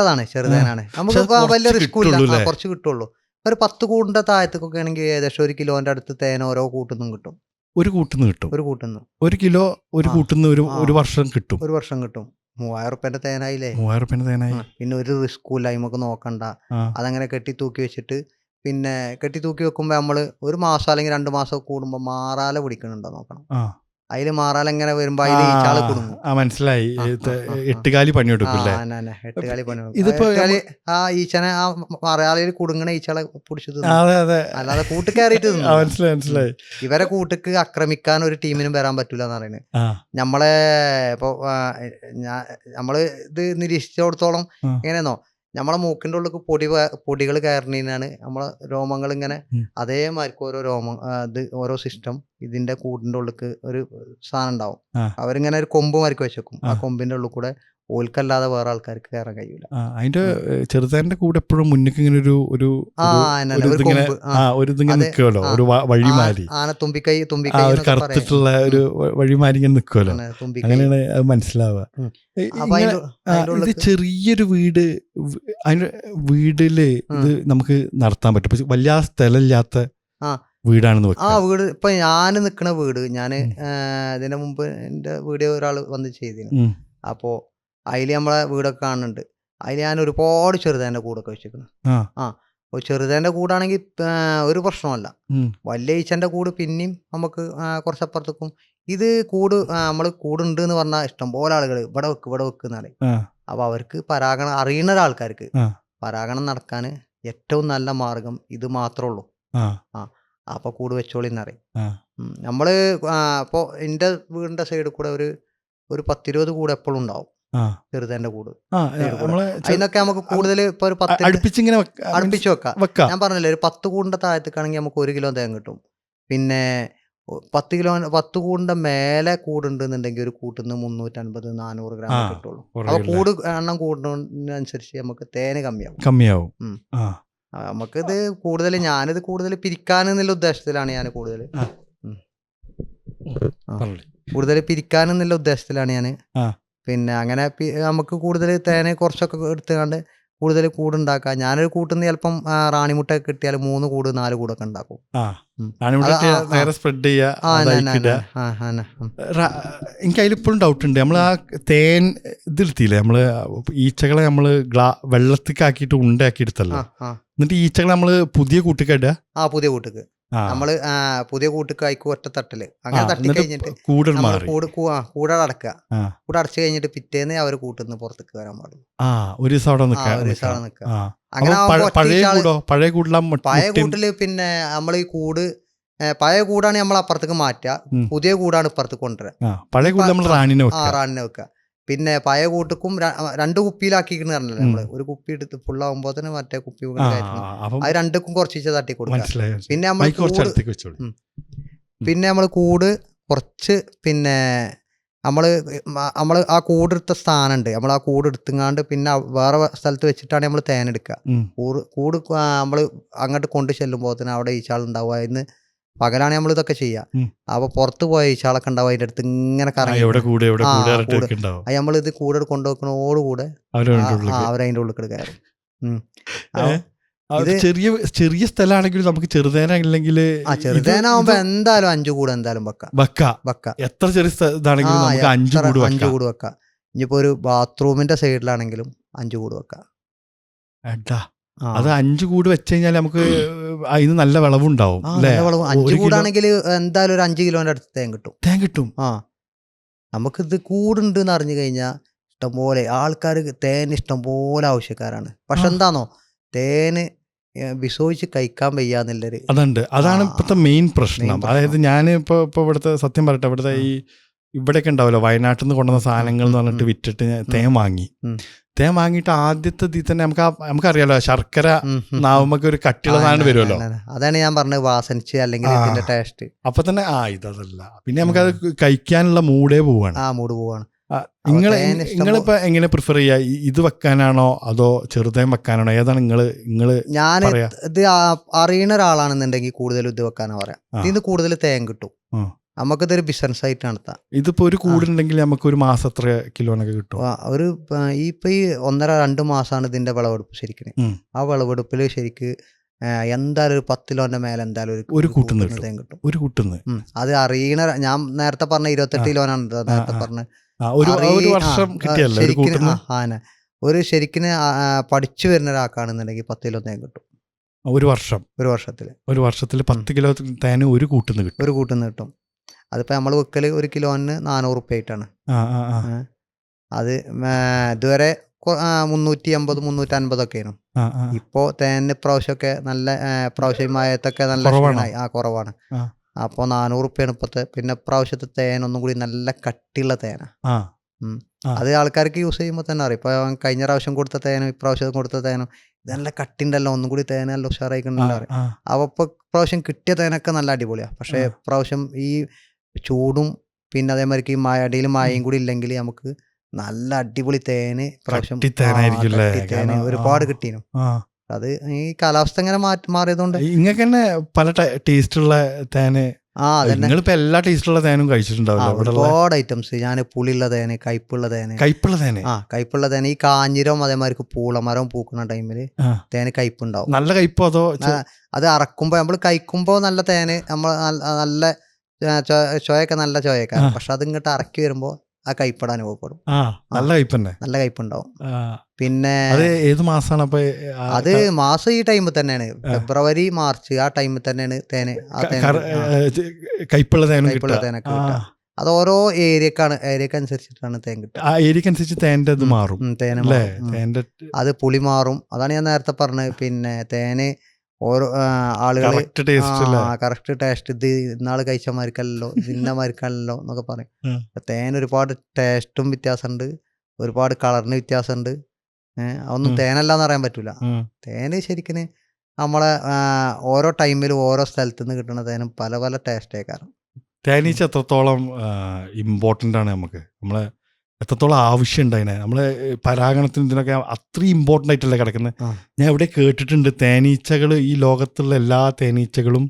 അതാണ് ചെറുതേനാണ്. നമുക്ക് വലിയ റിസ്ക് ഇല്ല, കുറച്ച് കിട്ടുള്ളൂ. ഒരു 10 കൂടിന്റെ താഴത്തേക്കൊക്കെ ആണെങ്കിൽ ഏകദേശം 1 കിലോന്റെ അടുത്ത് തേൻ ഓരോ കൂട്ടുന്നും കിട്ടും. ഒരു കൂട്ടുന്ന് 1 കിലോ ഒരു കൂട്ടുന്ന് ഒരു വർഷം കിട്ടും. 3000 റുപ്യന്റെ തേനായില്ലേ. 3000 റുപ്യന്റെ തേനായി. പിന്നെ ഒരു റിസ്കും ഇല്ല, നമുക്ക് നോക്കണ്ട. അതങ്ങനെ കെട്ടി തൂക്കി വെച്ചിട്ട് പിന്നെ കെട്ടി തൂക്കി വെക്കുമ്പോ നമ്മള് ഒരു മാസം അല്ലെങ്കിൽ 2 മാസം കൂടുമ്പോ മാറാല പിടിക്കണുണ്ടോ നോക്കണം. അതില് മാറാല എങ്ങനെ വരുമ്പോ അതില് ഈച്ചാള് കുടുങ്ങും. മനസ്സിലായി. 8 കാലി പണിയെടുക്കില്ലേ. 8 കാലി പണിയെടുക്കും. ആ ഈച്ചനെ ആ മാറാലയിൽ കുടുങ്ങണ ഈച്ചാളെ പിടിച്ചത്, അല്ലാതെ കൂട്ട് കയറിയിട്ട് മനസ്സിലായി. ഇവരെ കൂട്ടിക്ക് ആക്രമിക്കാൻ ഒരു ടീമിനും വരാൻ പറ്റൂല എന്ന് പറയുന്നത്. നമ്മളെ ഇപ്പൊ നമ്മള് ഇത് നിരീക്ഷിച്ചിടത്തോളം എങ്ങനെയെന്നോ, നമ്മളെ മൂക്കിന്റെ ഉള്ളിൽ പൊടികൾ കയറുന്നതിനാണ് നമ്മളെ രോമങ്ങൾ ഇങ്ങനെ അതേമാതിരി ഓരോ സിസ്റ്റം ഇതിന്റെ കൂടിന്റെ ഉള്ളിൽ ഒരു സാധനം ഉണ്ടാവും. അവരിങ്ങനെ ഒരു കൊമ്പ് മരക്ക് വെച്ചേക്കും. ആ കൊമ്പിന്റെ ഉള്ളിൽ കൂടെ ഓൽക്കല്ലാതെ വേറെ ആൾക്കാർക്ക് കയറാൻ കഴിയൂല. അതിന്റെ ചെറുതാന്റെ കൂടെ എപ്പോഴും മുന്നിക്ക് ഇങ്ങനെ ഒരു കറുത്തിട്ടുള്ള ഒരു വഴിമാരി ഇങ്ങനെ നിൽക്കുമല്ലോ. അങ്ങനെയാണ് അത് മനസ്സിലാവുക. ഇത് ചെറിയൊരു അതിന്റെ വീടില് ഇത് നമുക്ക് നടത്താൻ പറ്റും. പക്ഷെ വലിയ സ്ഥലമില്ലാത്ത വീടാണെന്ന് വെക്കാം. വീട് ഇപ്പൊ ഞാൻ നിക്കണ വീട്, ഞാന് ഇതിന്റെ മുമ്പ് എന്റെ വീഡിയോ ഒരാൾ വന്ന് ചെയ്തിരുന്നു. അപ്പോ അതിൽ നമ്മളെ വീടൊക്കെ കാണുന്നുണ്ട്. അതിൽ ഞാൻ ഒരുപാട് ചെറുതേന്റെ കൂടൊക്കെ വെച്ചിരിക്കുന്നു. ചെറുതേന്റെ കൂടാണെങ്കിൽ ഒരു പ്രശ്നമല്ല. വലിയ ഈച്ചന്റെ കൂട് പിന്നെയും നമുക്ക് കുറച്ചപ്പുറത്തേക്കും. ഇത് നമ്മള് കൂടുണ്ട് എന്ന് പറഞ്ഞാൽ ഇഷ്ടംപോലെ ആളുകൾ ഇവിടെ വെക്ക് എന്ന് പറയും. അപ്പൊ അവർക്ക് പരാഗണം അറിയുന്ന ഒരാൾക്കാർക്ക് പരാഗണം നടക്കാൻ ഏറ്റവും നല്ല മാർഗം ഇത് മാത്രമേ ഉള്ളൂ. അപ്പൊ കൂട് വെച്ചോളിന്നറിയും. നമ്മള് ഇപ്പൊ എന്റെ വീടിന്റെ സൈഡിൽ കൂടെ ഒരു 10-20 കൂട് എപ്പോഴും ഉണ്ടാവും, ചെറുതേന്റെ കൂട്. അതിനൊക്കെ നമുക്ക് കൂടുതൽ ഇപ്പൊ ഒരു 10 അടുപ്പിച്ച് വെക്കാം. ഞാൻ പറഞ്ഞില്ലേ, ഒരു 10 കൂടിന്റെ താഴത്തേക്കാണെങ്കിൽ നമുക്ക് 1 കിലോ തേൻ കിട്ടും. പിന്നെ 10 കൂടിന്റെ മേലെ കൂടുണ്ടെന്നുണ്ടെങ്കിൽ ഒരു കൂട്ടുന്ന 350-400 ഗ്രാം കിട്ടുള്ളൂ. അപ്പൊ എണ്ണം കൂടുന്നതിനനുസരിച്ച് നമുക്ക് തേന് കമ്മിയാവും. നമുക്കിത് ഞാനിത് കൂടുതൽ പിരിക്കാനെന്നുള്ള ഉദ്ദേശത്തിലാണ്. ഞാൻ പിന്നെ അങ്ങനെ നമുക്ക് കൂടുതൽ തേന് കുറച്ചൊക്കെ എടുത്തുകൊണ്ട് കൂടുതൽ കൂടുണ്ടാക്കാം. ഞാനൊരു കൂട്ടുന്ന ചിലപ്പം റാണിമുട്ട കിട്ടിയാൽ 3 കൂട് 4 കൂടൊക്കെ ഉണ്ടാക്കും. എനിക്ക് അതിലിപ്പോഴും ഡൗട്ട് ഉണ്ട്. നമ്മൾ ആ തേൻ ഇതെടുത്തില്ലേ, നമ്മള് ഈച്ചകളെ നമ്മള് വെള്ളത്തിലേക്ക് ആക്കിയിട്ട് ഉണ്ടാക്കി എടുത്തല്ലോ. എന്നിട്ട് ഈച്ചകളെ നമ്മള് പുതിയ കൂട്ടിക്കിടുക. പുതിയ കൂട്ടിക്ക് നമ്മള് പുതിയ കൂട്ടിക്ക് അയക്കും ഒറ്റ തട്ടല്. അങ്ങനെ തട്ടി കഴിഞ്ഞിട്ട് കൂടെ അടക്കുക. കൂടെ അടച്ചു കഴിഞ്ഞിട്ട് പിറ്റേന്ന് അവര് കൂട്ടുന്ന പുറത്തേക്ക് വരാൻ പാടുള്ളൂ. ഒരു ദിവസം നിക്കുക. അങ്ങനെ പഴയ കൂട്ടില് പിന്നെ നമ്മൾ ഈ കൂട് പഴയ കൂടാണ് നമ്മൾ അപ്പുറത്തേക്ക് മാറ്റുക, പുതിയ കൂടാണ് ഇപ്പുറത്തേക്ക് കൊണ്ടുവരിക. പഴയ കൂട് നമ്മൾ റാണിനെ വെക്കുക. പിന്നെ പഴയ കൂട്ടുക്കും 2 കുപ്പിയിലാക്കിക്കണെന്ന് പറഞ്ഞല്ലോ നമ്മള്. ഒരു കുപ്പി എടുത്ത് ഫുള്ളാകുമ്പോ തന്നെ മറ്റേ കുപ്പി അത് 2ക്കും കുറച്ച് തട്ടി കൊടുക്കുക. പിന്നെ നമ്മള് കൂട് കുറച്ച് പിന്നെ നമ്മള് ആ കൂടെടുത്ത സ്ഥാനമുണ്ട്. നമ്മൾ ആ കൂട് എടുത്തുങ്ങാണ്ട് പിന്നെ വേറെ സ്ഥലത്ത് വെച്ചിട്ടാണ് നമ്മൾ തേനെടുക്കുക. കൂട് നമ്മള് അങ്ങോട്ട് കൊണ്ട് ചെല്ലുമ്പോ തന്നെ അവിടെ ഈച്ചാളുണ്ടാവുക. അതിന് പകലാണ് നമ്മൾ ഇതൊക്കെ ചെയ്യുക. അപ്പൊ പുറത്ത് പോയ ഈച്ചാളൊക്കെ ഉണ്ടാവും. അതിന്റെ അടുത്ത് ഇങ്ങനെ കറങ്ങി നമ്മളിത് കൂടെ കൊണ്ടുവെക്കണോടുകൂടെ അവരതിന്റെ ഉള്ളിൽ കയറും. ചെറിയ സ്ഥലമാണെങ്കിലും നമുക്ക് ചെറുതേനാണെങ്കിൽ ചെറുതേനാവുമ്പോ എന്തായാലും 5 കൂട് എന്തായാലും വെക്കാം. എത്ര ചെറിയ ഇതാണെങ്കിലും 5 കൂട് വെക്കാം. ഇനിയിപ്പോ ഒരു ബാത്റൂമിന്റെ സൈഡിലാണെങ്കിലും 5 കൂട് വെക്കാം. അത് 5 കൂട് വെച്ച് കഴിഞ്ഞാൽ നമുക്ക് അതിന് നല്ല വിളവുണ്ടാവും. 5 കൂടാണെങ്കിൽ എന്തായാലും ഒരു 5 കിലോന്റെ അടുത്ത് തേൻ കിട്ടും. നമുക്കിത് കൂടുണ്ട് എന്ന് അറിഞ്ഞു കഴിഞ്ഞാൽ ഇഷ്ടംപോലെ ആൾക്കാർ തേൻ ഇഷ്ടംപോലെ ആവശ്യക്കാരാണ്. പക്ഷെ എന്താണോ തേന് വിശ്വസിച്ച് കഴിക്കാൻ വയ്യാന്നുള്ളൊരു അതാണ് ഇപ്പോഴത്തെ മെയിൻ പ്രശ്നം. അതായത് ഞാൻ ഇപ്പോൾ ഇവിടുത്തെ സത്യം പറയട്ടെ, ഇവിടുത്തെ ഇവിടെയൊക്കെ ഉണ്ടാവല്ലോ വയനാട്ടിൽ നിന്ന് കൊണ്ടുവന്ന സാധനങ്ങൾ എന്ന് പറഞ്ഞിട്ട് വിറ്റിട്ട് തേൻ വാങ്ങി. തേൻ വാങ്ങിയിട്ട് ആദ്യത്തെ ഇതിൽ തന്നെ നമുക്കറിയാലോ ശർക്കര നാവുമ്പോ ഒരു കട്ടിയുള്ള സാധനം വരുമല്ലോ. അതാണ് ഞാൻ പറഞ്ഞത്, വാസനിച്ച് അല്ലെങ്കിൽ ഇതിന്റെ ടേസ്റ്റ്. അപ്പൊ തന്നെ ഇതല്ല, പിന്നെ നമുക്കത് കഴിക്കാനുള്ള മൂടേ പോവാണ്. മൂട് പോവാണ്. നിങ്ങളിപ്പോ എങ്ങനെ പ്രിഫർ ചെയ്യാ, ഇത് വെക്കാനാണോ അതോ ചെറുതേൻ വെക്കാനാണോ, ഏതാണ് ഞാൻ ഇത് അറിയുന്ന ഒരാളാണെന്നുണ്ടെങ്കിൽ കൂടുതൽ ഇത് വെക്കാനാ പറയാം. ഇതിന് കൂടുതൽ തേൻ കിട്ടും, നമുക്കിതൊരു ബിസിനസ് ആയിട്ട് നടത്താം. ഇതിപ്പോ ഒരു കൂടുണ്ടെങ്കിൽ നമുക്ക് ഒരു മാസം എത്ര കിലോനൊക്കെ കിട്ടും? ഒരു ഇപ്പൊ ഈ 1.5-2 മാസമാണ് ഇതിന്റെ വിളവെടുപ്പ് ശരിക്കും. ആ വിളവെടുപ്പിൽ ശരിക്ക് എന്തായാലും ഒരു 10 കിലോന്റെ മേലെ എന്തായാലും ഒരു കൂട്ടുന്ന തേൻ കിട്ടും. ഒരു കൂട്ടുന്ന അത് അറിയണ, ഞാൻ നേരത്തെ പറഞ്ഞ 28 കിലോനാണ് നേരത്തെ പറഞ്ഞ. ഒരു വർഷം കിട്ടിയല്ലോ ഒരു ശരിക്കിന് പഠിച്ചു വരുന്ന ഒരാൾക്കാണെന്നുണ്ടെങ്കിൽ 10 കിലോ തേൻ കിട്ടും ഒരു വർഷത്തിൽ 10 കിലോ തേന് ഒരു കൂട്ടുന്ന കിട്ടും. അതിപ്പോ നമ്മൾ വെക്കല് 1 കിലോന് 400 റുപ്യ ആയിട്ടാണ്. അത് ഇതുവരെ 350-350 ഒക്കെയാണ്. ഇപ്പോ തേനിന് ഇപ്രാവശ്യമൊക്കെ നല്ല പ്രാവശ്യമായത്തൊക്കെ നല്ല കുറവാണ്. അപ്പോൾ 400 റുപ്യാണ് ഇപ്പത്തെ. പിന്നെ ഇപ്രാവശ്യത്തെ തേൻ ഒന്നും കൂടി നല്ല കട്ടിയുള്ള തേനാ. അത് ആൾക്കാർക്ക് യൂസ് ചെയ്യുമ്പോൾ തന്നെ അറിയാം. ഇപ്പൊ കഴിഞ്ഞ പ്രാവശ്യം കൊടുത്ത തേനും ഇപ്രാവശ്യം കൊടുത്ത തേനും നല്ല കട്ടിണ്ടല്ലോ, ഒന്നും കൂടി തേന നല്ല ഉഷാറായിക്കൊണ്ടല്ലോ അറിയാം. അപ്പോൾ ഇപ്പൊ ഇപ്രാവശ്യം കിട്ടിയ തേനൊക്കെ നല്ല അടിപൊളിയാണ്. പക്ഷെ ഇപ്രാവശ്യം ഈ ചൂടും പിന്നെ അതേമാതിരി ഈ അടിയിൽ മഴയും കൂടി ഇല്ലെങ്കിൽ നമുക്ക് നല്ല അടിപൊളി തേന് പ്രാവശ്യം ഒരുപാട് കിട്ടീനു. അത് ഈ കാലാവസ്ഥ ഇങ്ങനെ മാറിയതുകൊണ്ട് ഇങ്ങനെ തന്നെ പല ടേസ്റ്റുള്ള തേന്. നിങ്ങളിപ്പോ എല്ലാ ടേസ്റ്റുള്ള തേനും കഴിച്ചിട്ടുണ്ടാവില്ല? ഒരുപാട് ഐറ്റംസ്. ഞാൻ പുളിയുള്ള തേന്, കയ്പുള്ള തേന്, ഈ കാഞ്ഞിരം അതേമാതിരി പൂളമരം പൂക്കുന്ന ടൈമില് തേന് കയ്പുണ്ടാവും. നല്ല കയ്പോ അതോ അത് അറക്കുമ്പോ നമ്മൾ കഴിക്കുമ്പോ നല്ല തേന്, നമ്മൾ നല്ല ചോയൊക്കെ നല്ല ചോയൊക്കെ. പക്ഷെ അത് ഇങ്ങോട്ട് ഇറക്കി വരുമ്പോ ആ കയ്പട അനുഭവപ്പെടും. നല്ല കയ്പുണ്ടാവും. പിന്നെ ഏത് മാസമാണ് അപ്പൊ? അത് മാസം ഈ ടൈമിൽ തന്നെയാണ്, ഫെബ്രുവരി മാർച്ച് ആ ടൈമിൽ തന്നെയാണ് തേന് കയ്പുള്ള തേനൊക്കെ കിട്ടുക. അത് ഓരോ ഏരിയക്ക് അനുസരിച്ചിട്ടാണ് തേൻ കിട്ടുക. ആ ഏരിയക്ക് അനുസരിച്ച് തേൻ്റെ അത് മാറും. അത് പുളി മാറും. അതാണ് ഞാൻ നേരത്തെ പറഞ്ഞത്. പിന്നെ തേന് ഓരോ ആളുകൾ കറക്റ്റ് ടേസ്റ്റ്, ഇത് ഇന്നാള് കഴിച്ചമാർക്കല്ലോ ഇന്നമാർക്കല്ലോ എന്നൊക്കെ പറയും. തേൻ ഒരുപാട് ടേസ്റ്റും വ്യത്യാസമുണ്ട്, ഒരുപാട് കളറിന് വ്യത്യാസമുണ്ട്. അതൊന്നും തേനല്ലാന്ന് പറയാൻ പറ്റൂല. തേന് ശരിക്കും നമ്മളെ ഓരോ ടൈമിലും ഓരോ സ്ഥലത്തു നിന്ന് കിട്ടുന്ന തേനും പല പല ടേസ്റ്റേക്കാരം. തേനീച്ച എത്രത്തോളം ഇമ്പോർട്ടൻ്റ് ആണ് നമുക്ക്, നമ്മളെ എത്രത്തോളം ആവശ്യമുണ്ട് അതിനെ, നമ്മളെ പരാഗണത്തിന് ഇതിനൊക്കെ അത്രയും ഇമ്പോർട്ടൻ്റ് ആയിട്ടല്ലേ കിടക്കുന്നത്. ഞാൻ ഇവിടെ കേട്ടിട്ടുണ്ട് തേനീച്ചകൾ, ഈ ലോകത്തുള്ള എല്ലാ തേനീച്ചകളും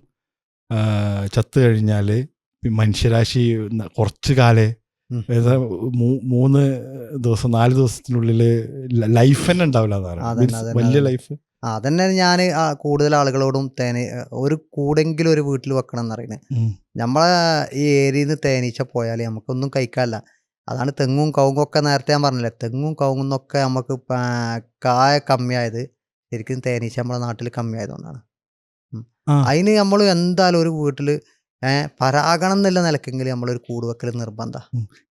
ചത്തു കഴിഞ്ഞാൽ മനുഷ്യരാശി കുറച്ച് കാലേ 3 ദിവസം 4 ദിവസത്തിനുള്ളിൽ ലൈഫ് തന്നെ ഉണ്ടാവില്ല, വലിയ ലൈഫ്. അതന്നെ ഞാൻ കൂടുതൽ ആളുകളോടും ഒരു കൂടെങ്കിലും ഒരു വീട്ടിൽ വെക്കണം എന്നറിയണേ. നമ്മളെ ഈ ഏരിയയിൽ നിന്ന് തേനീച്ച പോയാൽ നമുക്കൊന്നും കഴിക്കാനില്ല. അതാണ് തെങ്ങും കവുങ്ങും ഒക്കെ നേരത്തെ ഞാൻ പറഞ്ഞില്ലേ, തെങ്ങും കവുങ്ങുന്നൊക്കെ നമുക്ക് കായ കമ്മിയായത് ശരിക്കും തേനീച്ച നമ്മുടെ നാട്ടിൽ കമ്മിയായതുകൊണ്ടാണ്. അതിന് നമ്മൾ എന്തായാലും ഒരു വീട്ടിൽ പരാഗണം എന്നുള്ള നിലക്കെങ്കിലും നമ്മളൊരു കൂട് വെക്കൽ നിർബന്ധ.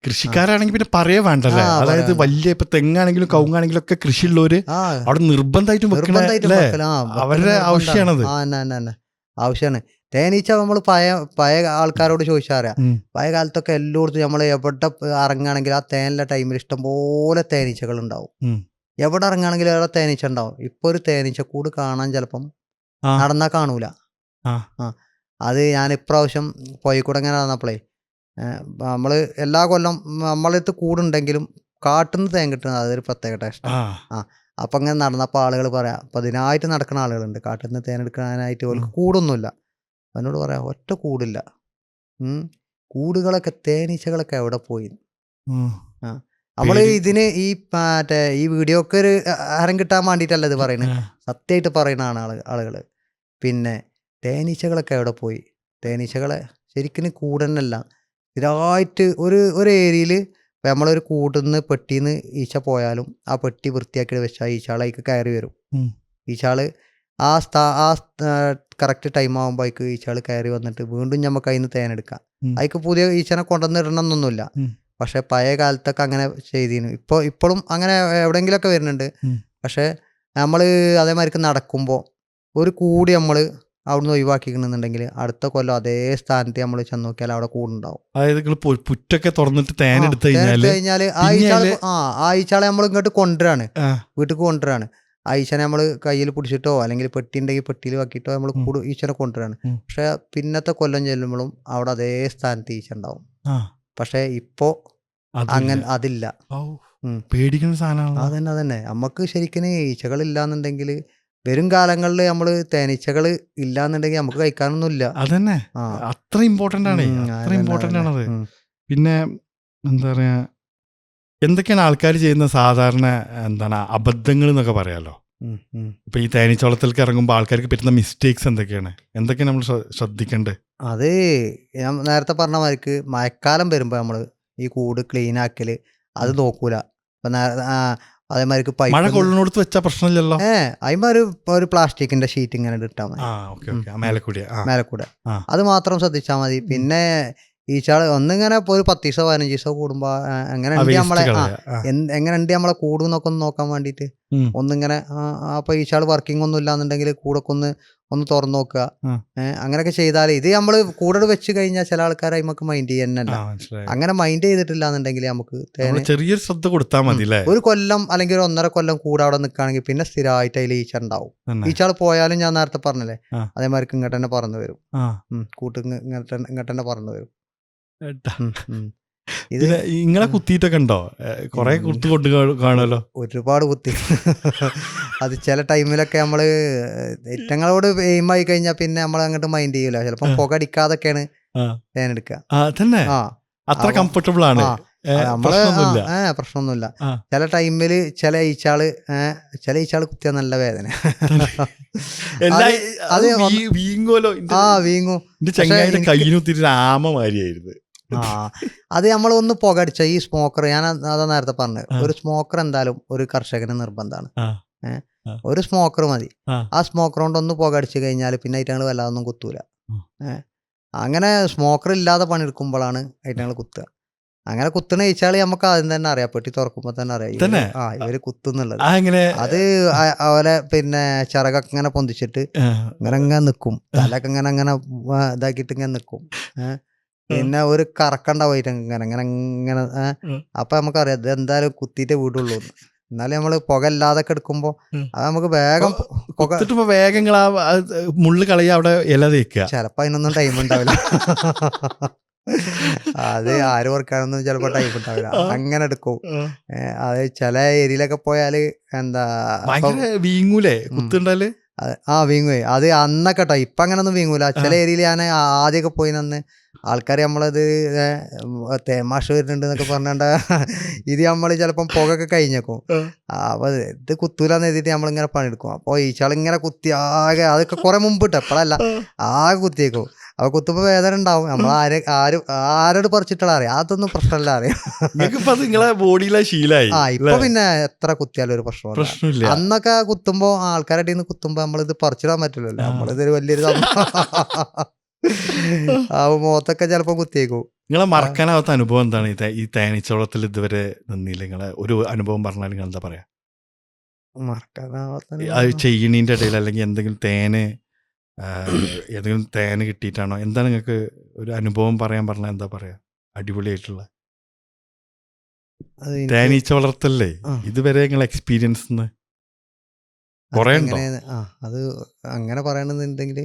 കൃഷിക്കാരാണെങ്കിൽ പിന്നെ പറയേ വേണ്ടല്ലേ. അതായത് വലിയ ഇപ്പൊ തെങ്ങാണെങ്കിലും കവുങ്ങാണെങ്കിലും ഒക്കെ കൃഷിയുള്ളവര് അവിടെ നിർബന്ധമായിട്ടും അവരുടെ ആവശ്യമാണത്. ആവശ്യമാണ്. തേനീച്ച നമ്മൾ പഴയ ആൾക്കാരോട് ചോദിച്ചാറിയാം, പഴയ കാലത്തൊക്കെ എല്ലായിടത്തും നമ്മൾ എവിടെ ഇറങ്ങുകയാണെങ്കിൽ ആ തേനിലെ ടൈമിൽ ഇഷ്ടംപോലെ തേനീച്ചകൾ ഉണ്ടാവും. എവിടെ ഇറങ്ങുകയാണെങ്കിലും അവിടെ തേനീച്ച ഉണ്ടാവും. ഇപ്പൊ ഒരു തേനീച്ച കൂട് കാണാൻ ചിലപ്പം നടന്നാ കാണൂല. അത് ഞാൻ ഇപ്രാവശ്യം പോയിക്കൂടെ ഇങ്ങനെ നടന്നപ്പോഴേ, നമ്മള് എല്ലാ കൊല്ലം നമ്മളടുത്ത് കൂടുണ്ടെങ്കിലും കാട്ടുന്ന തേൻ കിട്ടുന്നത് അതൊരു പ്രത്യേക ടേസ്റ്റ്. അപ്പം ഇങ്ങനെ നടന്നപ്പോൾ ആളുകൾ പറയാം, അപ്പം അതിനായിട്ട് നടക്കുന്ന ആളുകളുണ്ട്, കാട്ടുന്ന തേൻ എടുക്കാനായിട്ട്. അവർക്ക് കൂടൊന്നുമില്ല. എന്നോട് പറയാം, ഒറ്റ കൂടില്ല. കൂടുകളൊക്കെ തേനീച്ചകളൊക്കെ എവിടെ പോയി? നമ്മള് ഇതിന് ഈ വീഡിയോക്ക് ഒരു ഹരം കിട്ടാൻ വേണ്ടിയിട്ടല്ല ഇത് പറയുന്നത്, സത്യമായിട്ട് പറയുന്നതാണ് ആളുകൾ. പിന്നെ തേനീച്ചകളൊക്കെ എവിടെ പോയി? തേനീച്ചകളെ ശരിക്കും കൂടന്നല്ല, സ്ഥിരമായിട്ട് ഒരു ഏരിയയിൽ ഇപ്പം നമ്മളൊരു കൂട്ടുനിന്ന് പെട്ടിന്ന് ഈച്ച പോയാലും ആ പെട്ടി വൃത്തിയാക്കി വെച്ചാൽ ഈച്ചകളേക്ക് കയറി വരും. ഈച്ചകൾ ആ കറക്റ്റ് ടൈം ആകുമ്പോഴേക്ക് ഈച്ചകൾ കയറി വന്നിട്ട് വീണ്ടും നമുക്ക് അതിന് തേനെടുക്കാം. അതിക്ക് പുതിയ ഈച്ചനെ കൊണ്ടുവന്ന് ഇടണമെന്നൊന്നുമില്ല. പക്ഷെ പഴയ കാലത്തൊക്കെ അങ്ങനെ ചെയ്തിരുന്നു. ഇപ്പോഴും അങ്ങനെ എവിടെയെങ്കിലുമൊക്കെ വരുന്നുണ്ട്. പക്ഷെ നമ്മൾ അതേമാതിരിക്ക് നടക്കുമ്പോൾ ഒരു കൂടി നമ്മൾ അവിടുന്ന് ഒഴിവാക്കിക്കണമെന്നുണ്ടെങ്കിൽ അടുത്ത കൊല്ലം അതേ സ്ഥാനത്ത് നമ്മൾ ചെന്ന് നോക്കിയാൽ അവിടെ കൂടുണ്ടാവും. അതായത് നിങ്ങൾ പുറ്റൊക്കെ തുറന്നിട്ട് തേൻ എടുത്തു കഴിഞ്ഞാൽ ആ ഈച്ചാളെ നമ്മൾ ഇങ്ങോട്ട് കൊണ്ടുവരാണ്, വീട്ടിൽ കൊണ്ടുവരാണ്. ആ ഈച്ചനെ നമ്മൾ കയ്യിൽ പിടിച്ചിട്ടോ അല്ലെങ്കിൽ പെട്ടി ഉണ്ടെങ്കിൽ പെട്ടിയിൽ വെക്കിയിട്ടോ നമ്മൾ ഈച്ചനെ കൊണ്ടുവരാണ്. പക്ഷെ പിന്നത്തെ കൊല്ലം ചെല്ലുമ്പോഴും അവിടെ അതേ സ്ഥാനത്ത് ഈച്ച ഉണ്ടാവും. പക്ഷെ ഇപ്പോ അങ്ങനെ അതില്ല. പേടിക്കുന്ന സാധനമാണ്. അതന്നെ നമുക്ക് ശരിക്കും ഈച്ചകളില്ലാന്നുണ്ടെങ്കിൽ വരും കാലങ്ങളിൽ നമ്മൾ തേനീച്ചകൾ ഇല്ലാന്നുണ്ടെങ്കിൽ നമുക്ക് കഴിക്കാനൊന്നുമില്ല. അതന്നെ അത്ര ഇമ്പോർട്ടൻ്റ് ആണ്, അത്ര ഇമ്പോർട്ടൻ്റ് ആണത്. പിന്നെ എന്താ പറയാ, എന്തൊക്കെയാണ് ആൾക്കാർ ചെയ്യുന്ന സാധാരണ എന്താണ് അബദ്ധങ്ങൾ എന്നൊക്കെ പറയാലോ. ഇപ്പൊ ഈ തേനീച്ചവളത്തിലേക്ക് ഇറങ്ങുമ്പോൾ ആൾക്കാർക്ക് പറ്റുന്ന മിസ്റ്റേക്സ് എന്തൊക്കെയാണ് നമ്മൾ ശ്രദ്ധിക്കേണ്ടത്? അത് ഞാൻ നേരത്തെ പറഞ്ഞ മാതിരിക്ക് മഴക്കാലം വരുമ്പോ നമ്മള് ഈ കൂട് ക്ലീൻ ആക്കല് അത് നോക്കൂല. ഇപ്പൊ അതേമാതിരിക്ക് മഴ കൊള്ളിനോടത്ത് വെച്ചാൽ പ്രശ്നമില്ലല്ലോ. അതിന്മേൽ ഒരു പ്ലാസ്റ്റിക്കിന്റെ ഷീറ്റ് ഇങ്ങനെ ഇട്ടാൽ മതി മേലെക്കൂടെ. അത് മാത്രം ശ്രദ്ധിച്ചാൽ മതി. പിന്നെ ഈച്ചാള് ഒന്നിങ്ങനെ ഒരു 10 ദിവസമോ 15 ദിവസമോ കൂടുമ്പോ എങ്ങനെ ഉണ്ട് നമ്മളെ കൂടുന്നൊക്കെ ഒന്ന് നോക്കാൻ വേണ്ടിട്ട് ഒന്നിങ്ങനെ അപ്പൊ ഈച്ചാള് വർക്കിംഗ് ഒന്നും ഇല്ലാന്നുണ്ടെങ്കിൽ കൂടൊക്കെ ഒന്ന് തുറന്നു നോക്കുക. അങ്ങനെയൊക്കെ ചെയ്താൽ ഇത് നമ്മള് കൂടെ വെച്ച് കഴിഞ്ഞാൽ ചില ആൾക്കാർ നമുക്ക് മൈൻഡ് ചെയ്യുന്നല്ല. അങ്ങനെ മൈൻഡ് ചെയ്തിട്ടില്ല എന്നുണ്ടെങ്കിൽ നമുക്ക് ചെറിയൊരു ശ്രദ്ധ കൊടുത്താൽ മതി. ഒരു കൊല്ലം അല്ലെങ്കിൽ 1.5 കൊല്ലം കൂടെ അവിടെ നിൽക്കുകയാണെങ്കിൽ പിന്നെ സ്ഥിരമായിട്ട് അതിൽ ഈച്ച ഉണ്ടാവും. ഈച്ചാള് പോയാലും ഞാൻ നേരത്തെ പറഞ്ഞല്ലേ അതേമാതിരി ഇങ്ങോട്ട് തന്നെ പറന്നു വരും, കൂട്ട് ഇങ്ങോട്ട് തന്നെ പറന്നു വരും. ഇത് ഇങ്ങളെ കുത്തിയിട്ടൊക്കെ ഉണ്ടോ? കൊറേ കുത്തു കൊണ്ട് കാണുമല്ലോ. ഒരുപാട് കുത്തി. അത് ചില ടൈമിലൊക്കെ നമ്മള് ഏറ്റങ്ങളോട് എയിമായി കഴിഞ്ഞാൽ പിന്നെ നമ്മൾ അങ്ങോട്ട് മൈൻഡ് ചെയ്യൂല. ചിലപ്പോ പുക അടിക്കാതൊക്കെയാണ് തേനെടുക്കുക. അത്ര കംഫർട്ടബിൾ ആണ്, പ്രശ്നമൊന്നുമില്ല. ചില ടൈമില് ചില ഈച്ചാള് കുത്തിയാൽ നല്ല വേദന. വീങ്ങും. അത് നമ്മളൊന്ന് പുക അടിച്ച ഈ സ്മോക്കർ, ഞാൻ അതാ നേരത്തെ പറഞ്ഞത്, ഒരു സ്മോക്കർ എന്തായാലും ഒരു കർഷകന് നിർബന്ധമാണ്. ഒരു സ്മോക്കർ മതി. ആ സ്മോക്കർ കൊണ്ട് ഒന്ന് പുക അടിച്ചു കഴിഞ്ഞാൽ പിന്നെ ഐറ്റങ്ങൾ വല്ലാതൊന്നും കുത്തൂല. അങ്ങനെ സ്മോക്കർ ഇല്ലാതെ പണിയെടുക്കുമ്പോഴാണ് ഐറ്റങ്ങൾ കുത്തുക. അങ്ങനെ കുത്തുന്ന ഈച്ചാളി നമുക്ക് ആദ്യം തന്നെ അറിയാം, പെട്ടി തുറക്കുമ്പോ തന്നെ അറിയാം ഇവര് കുത്തുന്നുള്ളത്. അത് അവരെ പിന്നെ ചിറകൊക്കെ ഇങ്ങനെ പൊന്തിച്ചിട്ട് ഇങ്ങനെ നിക്കും, തലൊക്കെ ഇങ്ങനെ ഇതാക്കിയിട്ട് ഇങ്ങനെ നിക്കും. പിന്നെ ഒരു കറക്കണ്ടാവും ഇങ്ങനെ. അപ്പൊ നമുക്കറിയാം ഇത് എന്തായാലും കുത്തിയിട്ടേ വീടുള്ളൂ. എന്നാലും നമ്മള് പുക ഇല്ലാതൊക്കെ എടുക്കുമ്പോ അത് നമുക്ക് വേഗം വേഗം മുള്ളു കളയ അവിടെ ഇല തേക്കുക. ചിലപ്പോ അതിനൊന്നും ടൈം ഉണ്ടാവില്ല. അത് ആര് ഓർക്കാനൊന്നും ചിലപ്പോ ടൈം ഉണ്ടാവില്ല. അങ്ങനെ എടുക്കും. അത് ചില ഏരിയയിലൊക്കെ പോയാല് എന്താ വീങ്ങൂലേ കുത്തുണ്ടാല്? വീങ്ങുവേ. അത് അന്നൊക്കെ കേട്ടോ, ഇപ്പൊ അങ്ങനെ ഒന്നും വീങ്ങൂല. ചില ഏരിയയിൽ ഞാൻ ആദ്യമൊക്കെ പോയി നിന്ന് ആൾക്കാർ നമ്മളത് തേമാഷ് വരുന്നുണ്ട് എന്നൊക്കെ പറഞ്ഞാണ്ട് ഇത് നമ്മൾ ചിലപ്പം പുകയൊക്കെ കഴിഞ്ഞേക്കും. അപ്പൊ ഇത് കുത്തൂലെന്ന് എഴുതിയിട്ട് നമ്മളിങ്ങനെ പണിയെടുക്കും. അപ്പോൾ ഈച്ചാളിങ്ങനെ കുത്തി ആകെ, അതൊക്കെ കുറെ മുമ്പ് ഇട്ട് എപ്പോഴല്ല ആകെ കുത്തിയേക്കും. അപ്പൊ കുത്തുമ്പോ വേദന ഉണ്ടാവും. നമ്മൾ ആരോട് പറിച്ചിട്ടുള്ള അറിയാം, അതൊന്നും പ്രശ്നമല്ല അറിയാം. ഇപ്പൊ പിന്നെ എത്ര കുത്തിയാലും ഒരു പ്രശ്നമില്ല. അന്നൊക്കെ കുത്തുമ്പോ ആൾക്കാരുടെ നിന്ന് കുത്തുമ്പോ നമ്മളിത് പറിച്ചിടാൻ പറ്റില്ലല്ലോ. നമ്മളിതൊരു വലിയൊരു മുഖത്തൊക്കെ ചിലപ്പോ കുത്തിയേക്കും. നിങ്ങളെ മറക്കാനാവാത്ത അനുഭവം എന്താണ് ഈ തേനീച്ചവളത്തിൽ ഇതുവരെ നിന്നില്ല? നിങ്ങളെ ഒരു അനുഭവം പറഞ്ഞാൽ നിങ്ങൾ എന്താ പറയാ? അത് ചെയ്യണീൻ്റെ ഇടയിൽ അല്ലെങ്കിൽ എന്തെങ്കിലും ഏതെങ്കിലും തേന് കിട്ടിയിട്ടാണോ? എന്താ നിങ്ങൾക്ക് ഒരു അനുഭവം പറയാൻ പറഞ്ഞാൽ എന്താ പറയാ? അടിപൊളിയായിട്ടുള്ള തേനീച്ച വളർത്തല്ലേ ഇതുവരെ നിങ്ങളെ എക്സ്പീരിയൻസ് കുറെ ഉണ്ടോ? അത് അങ്ങനെ പറയണെന്നുണ്ടെങ്കിൽ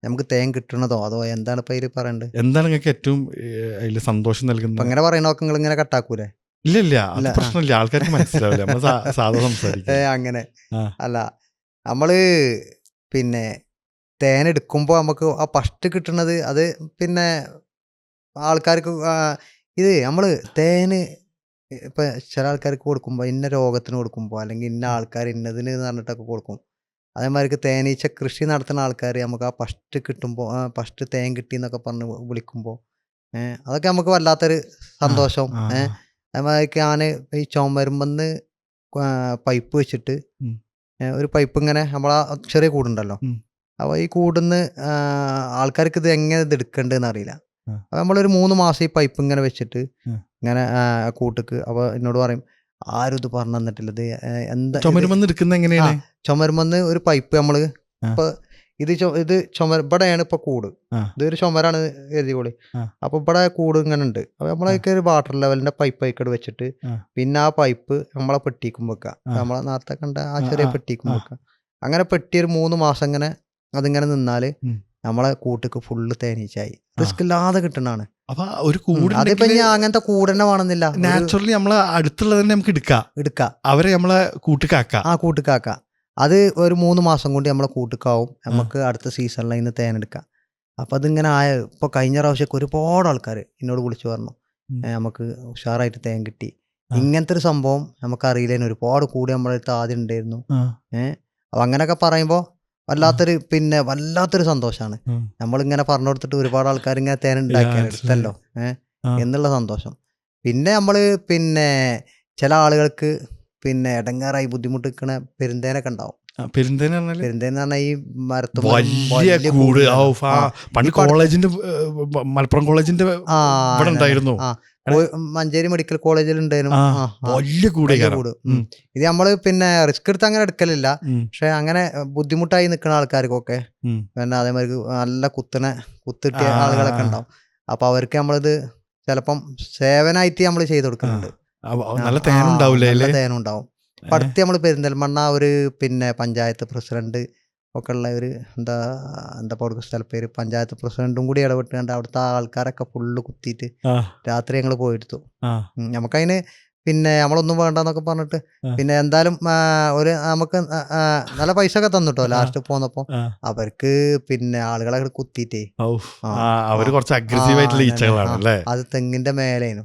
നമുക്ക് തേൻ കിട്ടണതോ അതോ എന്താണ് ഇപ്പൊ ഇതിൽ പറയണ്ടത്? എന്താണ് നിങ്ങൾക്ക് ഏറ്റവും അതിൽ സന്തോഷം നൽകുന്നത്? അങ്ങനെ പറയണൊക്കെ നിങ്ങൾ ഇങ്ങനെ കട്ടാക്കൂലേ? ഇല്ല പ്രശ്നമില്ല, ആൾക്കാർക്ക് മനസ്സിലാവില്ല. സാധാ സംസാരിക്കും. അങ്ങനെ അല്ല, നമ്മള് പിന്നെ തേൻ എടുക്കുമ്പോൾ നമുക്ക് ആ ഫസ്റ്റ് കിട്ടുന്നത് അത് പിന്നെ ആൾക്കാർക്ക് ഇത് നമ്മള് തേന് ഇപ്പൊ ചില ആൾക്കാർക്ക് കൊടുക്കുമ്പോൾ ഇന്ന രോഗത്തിന് കൊടുക്കുമ്പോൾ അല്ലെങ്കിൽ ഇന്ന ആൾക്കാർ ഇന്നതിന് പറഞ്ഞിട്ടൊക്കെ കൊടുക്കും. അതേമാതിരി തേനീച്ച കൃഷി നടത്തുന്ന ആൾക്കാർ നമുക്ക് ആ ഫസ്റ്റ് കിട്ടുമ്പോൾ ഫസ്റ്റ് തേൻ കിട്ടി എന്നൊക്കെ പറഞ്ഞ് വിളിക്കുമ്പോൾ അതൊക്കെ നമുക്ക് വല്ലാത്തൊരു സന്തോഷം. അതേമാതിരി ഞാൻ ഈ ചുമരുമ്പന്ന് പൈപ്പ് വെച്ചിട്ട് ഒരു പൈപ്പ് ഇങ്ങനെ നമ്മളാ ചെറിയ കൂടുണ്ടല്ലോ, അപ്പോൾ ഈ കൂടുന്ന് ആൾക്കാർക്ക് ഇത് എങ്ങനെ ഇത് എടുക്കേണ്ടതെന്ന് അറിയില്ല. അപ്പോൾ നമ്മളൊരു 3 മാസം ഈ പൈപ്പ് ഇങ്ങനെ വെച്ചിട്ട് ഇങ്ങനെ കൂട്ടിക്ക്. അപ്പോൾ എന്നോട് പറയും ആരും ഇത് പറഞ്ഞു തന്നിട്ടില്ല, ഇത് എന്താ ചുമരുമെന്ന് എടുക്കുന്ന എങ്ങനെയാണ്? ചുമരുമെന്ന് ഒരു പൈപ്പ് നമ്മൾ ഇപ്പോൾ ഇത് ഇവിടെയാണ് ഇപ്പോൾ കൂട്, ഇതൊരു ചുമരാണ് എഴുതിക്കോളി. അപ്പോൾ ഇവിടെ കൂട് ഇങ്ങനെ ഉണ്ട്. അപ്പോൾ നമ്മളൊക്കെ ഒരു വാട്ടർ ലെവലിൻ്റെ പൈപ്പ് ആയിക്കോട് വെച്ചിട്ട് പിന്നെ ആ പൈപ്പ് നമ്മളെ പെട്ടിക്കും വെക്കുക, നമ്മളെ നേരത്തെ കണ്ട ആ ചെറിയ പെട്ടിക്കും വെക്കുക. അങ്ങനെ പെട്ടി ഒരു 3 മാസം ഇങ്ങനെ അതിങ്ങനെ നിന്നാൽ നമ്മളെ കൂട്ടിക്ക് ഫുള്ള് തേനീച്ചായി. റിസ്ക് ഇല്ലാതെ കിട്ടണതാണ്. അപ്പൊ ഒരു കൂട് അതിപ്പോ ഞാൻ അങ്ങനത്തെ കൂട് തന്നെ വേണമെന്നില്ല, നാച്ചുറലി നമ്മളെ അടുത്തുള്ളത് തന്നെ നമുക്ക് എടുക്കാം, അവരെ നമ്മളെ കൂട്ടിക്കാക്കാം. കൂട്ടിക്കാക്കാം. അത് ഒരു 3 മാസം കൊണ്ട് നമ്മളെ കൂട്ടിക്കാവും. നമുക്ക് അടുത്ത സീസണിൽ അതിന് തേനെടുക്കാം. അപ്പം അതിങ്ങനെ ഇപ്പോൾ കഴിഞ്ഞ പ്രാവശ്യമൊക്കെ ഒരുപാട് ആൾക്കാർ എന്നോട് വിളിച്ചു പറഞ്ഞു നമുക്ക് ഉഷാറായിട്ട് തേൻ കിട്ടി. ഇങ്ങനത്തെ ഒരു സംഭവം നമുക്കറിയില്ലേന്, ഒരുപാട് കൂടി നമ്മളെ അടുത്ത് ആദ്യം ഉണ്ടായിരുന്നു. അപ്പം അങ്ങനെയൊക്കെ പറയുമ്പോൾ വല്ലാത്തൊരു സന്തോഷമാണ്. നമ്മളിങ്ങനെ പറഞ്ഞു കൊടുത്തിട്ട് ഒരുപാട് ആൾക്കാർ ഇങ്ങനെ തേൻ ഉണ്ടാക്കിയാലോ എന്നുള്ള സന്തോഷം. പിന്നെ നമ്മൾ ചില ആളുകൾക്ക് ഇടങ്ങാറായി ബുദ്ധിമുട്ടിക്കണ പെരുന്തേനൊക്കെ ഉണ്ടാവും. പെരുന്തേന പറഞ്ഞാൽ ഈ മഞ്ചേരി മെഡിക്കൽ കോളേജിൽ ഉണ്ടായിരുന്നു കൂട്. ഇത് നമ്മള് റിസ്ക് എടുത്ത് അങ്ങനെ എടുക്കലില്ല. പക്ഷെ അങ്ങനെ ബുദ്ധിമുട്ടായി നിൽക്കുന്ന ആൾക്കാർക്കൊക്കെ അതേമാതിരി നല്ല കുത്തിട്ടിയ ആളുകളൊക്കെ ഉണ്ടാവും. അപ്പൊ അവർക്ക് നമ്മളിത് ചിലപ്പം സേവനായിട്ട് നമ്മൾ ചെയ്ത് കൊടുക്കുന്നുണ്ട്. നല്ല തേനുണ്ടാവും. അടുത്ത് നമ്മൾ പെരിന്തൽമണ്ണ ഒരു പഞ്ചായത്ത് പ്രസിഡന്റ് ഒക്കെ ഉള്ള ഒരു എന്താ സ്ഥലപ്പേര്, പഞ്ചായത്ത് പ്രസിഡന്റും കൂടി ഇടപെട്ടുകൊണ്ട് അവിടുത്തെ ആൾക്കാരൊക്കെ ഫുള്ള് കുത്തിയിട്ട് രാത്രി ഞങ്ങൾ പോയെടുത്തു. നമുക്കതിന് നമ്മളൊന്നും വേണ്ടെന്നൊക്കെ പറഞ്ഞിട്ട് എന്തായാലും നമുക്ക് നല്ല പൈസ ഒക്കെ തന്നിട്ടോ ലാസ്റ്റ് പോന്നപ്പോ. അവർക്ക് ആളുകളെ കുത്തിയിട്ടേ അത് തെങ്ങിന്റെ മേലേനു.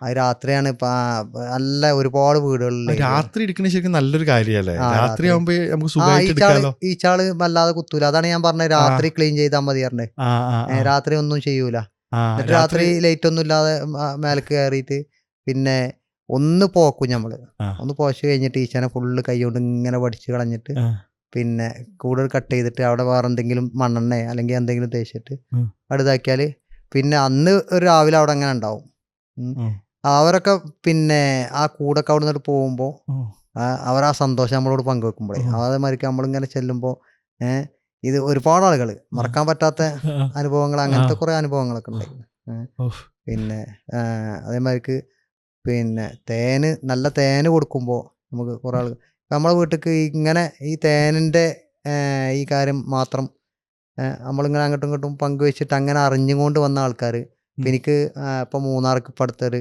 അത് രാത്രിയാണ് നല്ല ഒരുപാട് വീടുകളിൽ രാത്രി എടുക്കണ ശരിക്കും നല്ലൊരു കാര്യല്ലേ. രാത്രി ഈച്ചാള് വല്ലാതെ കുത്തൂല. അതാണ് ഞാൻ പറഞ്ഞത് രാത്രി ക്ലീൻ ചെയ്താൽ മതി പറഞ്ഞത്. രാത്രി ഒന്നും ചെയ്യൂല. രാത്രി ലൈറ്റ് ഒന്നും ഇല്ലാതെ മേലേക്ക് കയറിയിട്ട് ഒന്ന് പോക്കും നമ്മള്. ഒന്ന് പോച്ച് കഴിഞ്ഞിട്ട് ഈച്ചനെ ഫുള്ള് കൈ കൊണ്ട് ഇങ്ങനെ വടിച്ച് കളഞ്ഞിട്ട് കൂടുതൽ കട്ട് ചെയ്തിട്ട് അവിടെ വേറെ എന്തെങ്കിലും മണ്ണെണ്ണ അല്ലെങ്കിൽ എന്തെങ്കിലും തേച്ചിട്ട് അടുത്താക്കിയാല് അന്ന് ഒരു രാവിലെ അവിടെ അങ്ങനെ ഉണ്ടാവും. അവരൊക്കെ ആ കൂടൊക്കെ അവിടെ നിന്നിട്ട് പോകുമ്പോൾ അവർ ആ സന്തോഷം നമ്മളോട് പങ്കുവെക്കുമ്പോഴേ അതേമാതിരി നമ്മളിങ്ങനെ ചെല്ലുമ്പോൾ ഇത് ഒരുപാട് ആളുകൾ മറക്കാൻ പറ്റാത്ത അനുഭവങ്ങൾ, അങ്ങനത്തെ കുറെ അനുഭവങ്ങളൊക്കെ ഉണ്ടായിരുന്നു. അതേമാതിരിക്ക് നല്ല തേന് കൊടുക്കുമ്പോൾ നമുക്ക് കുറേ ആൾ നമ്മളെ വീട്ടിലേക്ക് ഇങ്ങനെ ഈ തേനിൻ്റെ ഈ കാര്യം മാത്രം നമ്മളിങ്ങനെ അങ്ങോട്ടും ഇങ്ങോട്ടും പങ്കുവെച്ചിട്ട് അങ്ങനെ അറിഞ്ഞുകൊണ്ട് വന്ന ആൾക്കാർ. എനിക്ക് ഇപ്പം മൂന്നാർക്ക് ഇപ്പം അടുത്തൊരു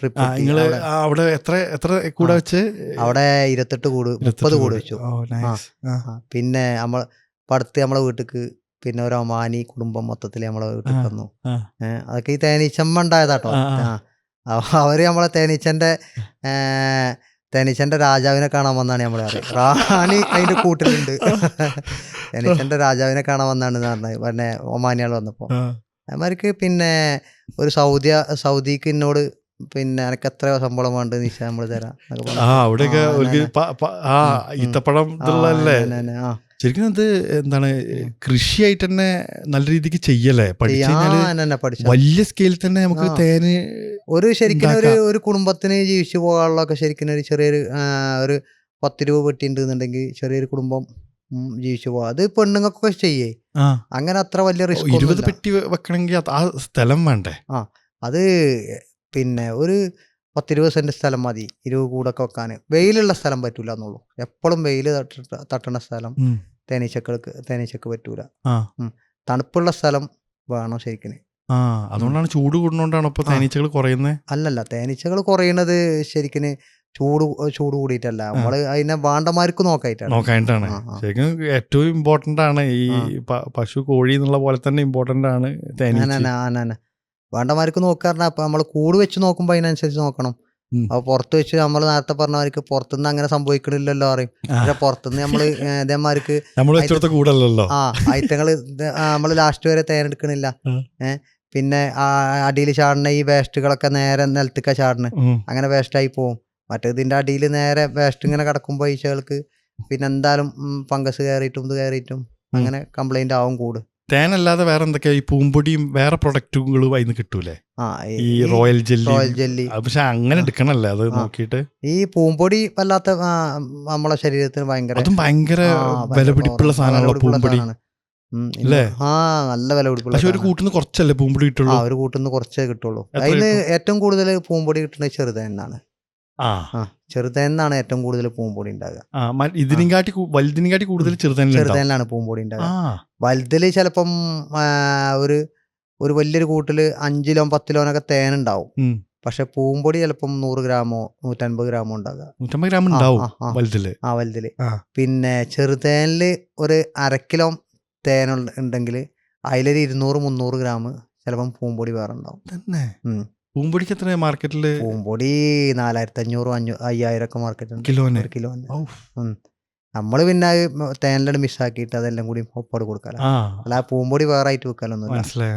ട്രിപ്പ് അവിടെ അവിടെ 28 കൂട് 30 കൂട് വെച്ചു. അടുത്ത് നമ്മളെ വീട്ടിക്ക് ഒരു ഒമാനി കുടുംബം മൊത്തത്തിൽ നമ്മളെ വീട്ടിൽ വന്നു. അതൊക്കെ ഈ തേനീച്ചമ്മ ഉണ്ടായതാട്ടോ. അവര് നമ്മളെ തേനീച്ചന്റെ രാജാവിനെ കാണാൻ വന്നാണ് നമ്മൾ അറിയാം. റാണി അതിന്റെ കൂട്ടിലുണ്ട്. തേനീച്ചന്റെ രാജാവിനെ കാണാൻ വന്നാണ് പറഞ്ഞ ഒമാനിയാൾ വന്നപ്പോ. അവർക്ക് ഒരു സൗദിക്ക് എന്നോട് എനിക്ക് എത്ര ശമ്പളം വേണ്ട നിശ നമ്മള് തരാം. ശരിക്കും അത് എന്താണ് കൃഷിയായിട്ട് തന്നെ നല്ല രീതിക്ക് ചെയ്യല്ലേ. വലിയ സ്കെയിലിൽ തന്നെ നമുക്ക് തേന് ശരിക്കും ഒരു കുടുംബത്തിന് ജീവിച്ചു പോകാനുള്ള ശരിക്കും ഒരു ചെറിയൊരു ഒരു 10 രൂപ പെട്ടിണ്ടെന്നുണ്ടെങ്കിൽ ചെറിയൊരു കുടുംബം ജീവിച്ചു പോവാ. അത് പെണ്ണുങ്ങൾക്കൊക്കെ ചെയ്യേ. അങ്ങനെ അത്ര വലിയ റിസ്ക്. 20 പെട്ടി വെക്കണമെങ്കിൽ ആ സ്ഥലം വേണ്ടേ? അത് ഒരു 10-20 സെന്റ് സ്ഥലം മതി 20 കൂടൊക്കെ വെക്കാൻ. വെയിലുള്ള സ്ഥലം പറ്റൂല എന്നുള്ളൂ. എപ്പോഴും വെയിൽ തട്ടണ സ്ഥലം തേനീച്ചക്ക് പറ്റൂല. തണുപ്പുള്ള സ്ഥലം വേണം ശരിക്കും. അതുകൊണ്ടാണ് ചൂട് കൂടുന്നോണ്ടാണ് ഇപ്പൊ തേനീച്ചകൾ കുറയുന്നത്. അല്ലല്ല, തേനീച്ചകൾ കുറയുന്നത് ശരിക്കും ചൂട് കൂടിയിട്ടല്ല, നമ്മള് അതിനെ വാണ്ടമാർക്ക് നോക്കായിട്ടാണ്. ശരിക്കും ഏറ്റവും ഇമ്പോർട്ടന്റ് ആണ് ഈ പശു കോഴി എന്നുള്ള പോലെ തന്നെ ഇമ്പോർട്ടന്റ് ആണ് തേനീച്ച. വേണ്ടമാർക്ക് നോക്കാറില്ല. അപ്പൊ നമ്മള് കൂട് വെച്ച് നോക്കുമ്പോ അതിനനുസരിച്ച് നോക്കണം. അപ്പൊ പുറത്ത് വെച്ച് നമ്മൾ നേരത്തെ പറഞ്ഞവർക്ക് പുറത്തുനിന്ന് അങ്ങനെ സംഭവിക്കണില്ലല്ലോ പറയും. പക്ഷെ പുറത്തുനിന്ന് നമ്മള് ഇതേമാർക്ക് ഐറ്റങ്ങള് നമ്മള് ലാസ്റ്റ് വരെ തേനെടുക്കണില്ല. അടിയിൽ ചാടുന്ന ഈ വേസ്റ്റുകളൊക്കെ നേരെ നിലത്തേക്ക ചാടണ്. അങ്ങനെ വേസ്റ്റായി പോവും. മറ്റേതിന്റെ അടിയിൽ നേരെ വേസ്റ്റ് ഇങ്ങനെ കിടക്കുമ്പോ ഈച്ചകൾക്ക് എന്തായാലും ഫംഗസ് കയറിയിട്ടും ഇത് കയറിയിട്ടും അങ്ങനെ കംപ്ലൈന്റ് ആവും കൂട്. തേനല്ലാതെ വേറെ എന്തൊക്കെയാ ഈ പൂമ്പൊടിയും വേറെ പ്രൊഡക്റ്റുകളും അതിന് കിട്ടൂലേ? ആ ഈ റോയൽ ജെല്ലി. Royal jelly. പക്ഷെ അങ്ങനെ എടുക്കണല്ലേ അത് നോക്കിയിട്ട്. ഈ പൂമ്പൊടി വല്ലാത്ത നമ്മളെ ശരീരത്തിന് ഭയങ്കര അതും ഭയങ്കര വിലപിടിപ്പുള്ള സാധനമാണല്ലോ പൂമ്പൊടി അല്ലേ? നല്ല വില പിടിപ്പുള്ള. പക്ഷെ ഒരു കൂട്ടുന്ന കുറച്ചല്ലേ പൂമ്പൊടി കിട്ടുള്ളൂ? ഒരു കൂട്ടുന്ന കുറച്ചേ കിട്ടുള്ളൂ. അതിന് ഏറ്റവും കൂടുതൽ പൂമ്പൊടി കിട്ടുന്നത് ചെറുതേനാണ്. ചെറുതേനാണ് ഏറ്റവും കൂടുതൽ പൂമ്പൊടി ഉണ്ടാകുക. വലുതിനെക്കാട്ടി കൂടുതൽ ചെറുതേനിലാണ് പൂമ്പൊടി ഉണ്ടാകുക. വലുതില് ചിലപ്പം ഒരു വലിയൊരു കൂട്ടില് 5 കിലോ 10 കിലോനൊക്കെ തേനുണ്ടാവും. പക്ഷെ പൂമ്പൊടി ചിലപ്പം 100 ഗ്രാമോ 150 ഗ്രാമോ ഉണ്ടാകുക. 150 ഗ്രാം ഉണ്ടാവും വലുതില്. വലുതില്. പിന്നെ ചെറുതേനില് ഒരു 1/2 കിലോ തേൻ ഉണ്ടെങ്കിൽ അതിലൊരു 200-300 ഗ്രാം ചിലപ്പം പൂമ്പൊടി വേറെ ഉണ്ടാവും. പൂമ്പൊടിക്ക് എത്ര മാർക്കറ്റില്? പൂമ്പൊടി 4500-5000 ഒക്കെ മാർക്കറ്റ് കിലോന്. നമ്മള് പിന്നെ തേനിലോട് മിസ്സാക്കിയിട്ട് അതെല്ലാം കൂടി ഒപ്പാട് കൊടുക്കാലോ. അല്ല പൂമ്പൊടി വേറെ ആയിട്ട് വെക്കാലൊന്നും. മനസ്സിലായി.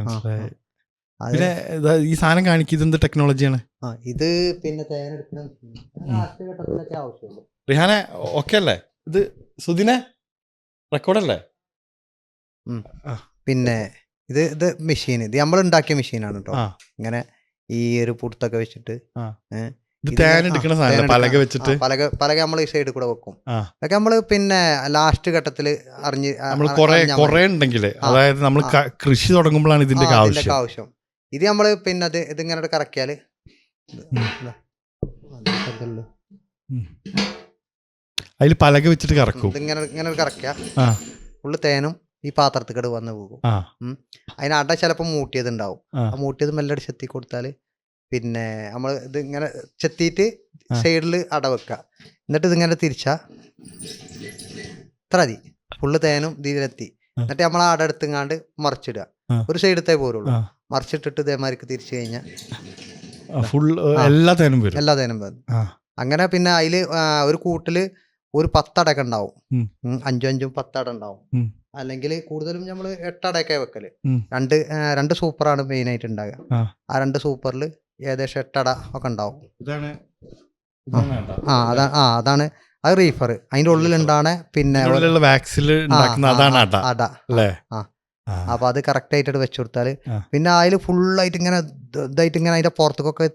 ഈ സാധനം കാണിക്കുന്നത് ടെക്നോളജിയാണ്. ഇത് പിന്നെ തേനെടുക്കുന്ന ആവശ്യമുള്ളൂ. റിഹാനെ ഓക്കെ അല്ലേ? ഇത് സുദിനെ റെക്കോർഡല്ലേ? പിന്നെ ഇത് മെഷീൻ, ഇത് നമ്മൾ ഉണ്ടാക്കിയ മെഷീനാണ് കേട്ടോ. ഇങ്ങനെ ഈ ഒരു പുറത്തൊക്കെ വെച്ചിട്ട് പലക നമ്മൾ ഈ സൈഡിൽ കൂടെ വെക്കും. അതൊക്കെ നമ്മള് പിന്നെ ലാസ്റ്റ് ഘട്ടത്തില് അതായത് നമ്മൾ കൃഷി തുടങ്ങുമ്പോഴാണ് ഇതിന്റെ ആവശ്യം. ഇത് നമ്മള് പിന്നെ ഇതിങ്ങനെ കറക്കിയാല് അതിൽ പലക വെച്ചിട്ട് കറക്കും. ഇങ്ങനെ കറക്കിയ ഫുള്ള് തേനും ഈ പാത്രത്തിക്കട് വന്ന് പോകും. അതിന് അട ചിലപ്പോൾ മൂട്ടിയതുണ്ടാവും. ആ മൂട്ടിയത് മെല്ലടി ചെത്തി കൊടുത്താല് പിന്നെ നമ്മൾ ഇത് ഇങ്ങനെ ചെത്തിയിട്ട് സൈഡിൽ അട വെക്കുക. എന്നിട്ട് ഇതിങ്ങനെ തിരിച്ചാ ഇത്ര മതി. ഫുള്ള് തേനും ഇതിലെത്തി. എന്നിട്ട് നമ്മൾ അട എടുത്തുങ്ങാണ്ട് മറിച്ചിടുക. ഒരു സൈഡത്തെ പോരുള്ളൂ. മറിച്ചിട്ടിട്ട് ഇതേമാതിരിക്ക് തിരിച്ചു കഴിഞ്ഞാൽ എല്ലാ തേനും വരും. അങ്ങനെ പിന്നെ അതില് ഒരു കൂട്ടില് ഒരു 10 അടക്കം ഉണ്ടാവും. 5-5 10 അട ഉണ്ടാവും. അല്ലെങ്കിൽ കൂടുതലും നമ്മൾ 8 അടയൊക്കെ വെക്കല്. രണ്ട് സൂപ്പറാണ് മെയിൻ ആയിട്ട് ഉണ്ടാകുക. ആ 2 സൂപ്പറിൽ ഏകദേശം 8 അട ഒക്കെ ഉണ്ടാവും. അതാണ് അത് റീഫർ. അതിന്റെ ഉള്ളിലുണ്ടാണ് പിന്നെ അട. അപ്പൊ അത് കറക്റ്റ് ആയിട്ട് വെച്ചു കൊടുത്താല് പിന്നെ അതിൽ ഫുള്ളായിട്ട് ഇങ്ങനെ ഇതായിട്ട് ഇങ്ങനെ അതിന്റെ പുറത്തേക്കൊക്കെ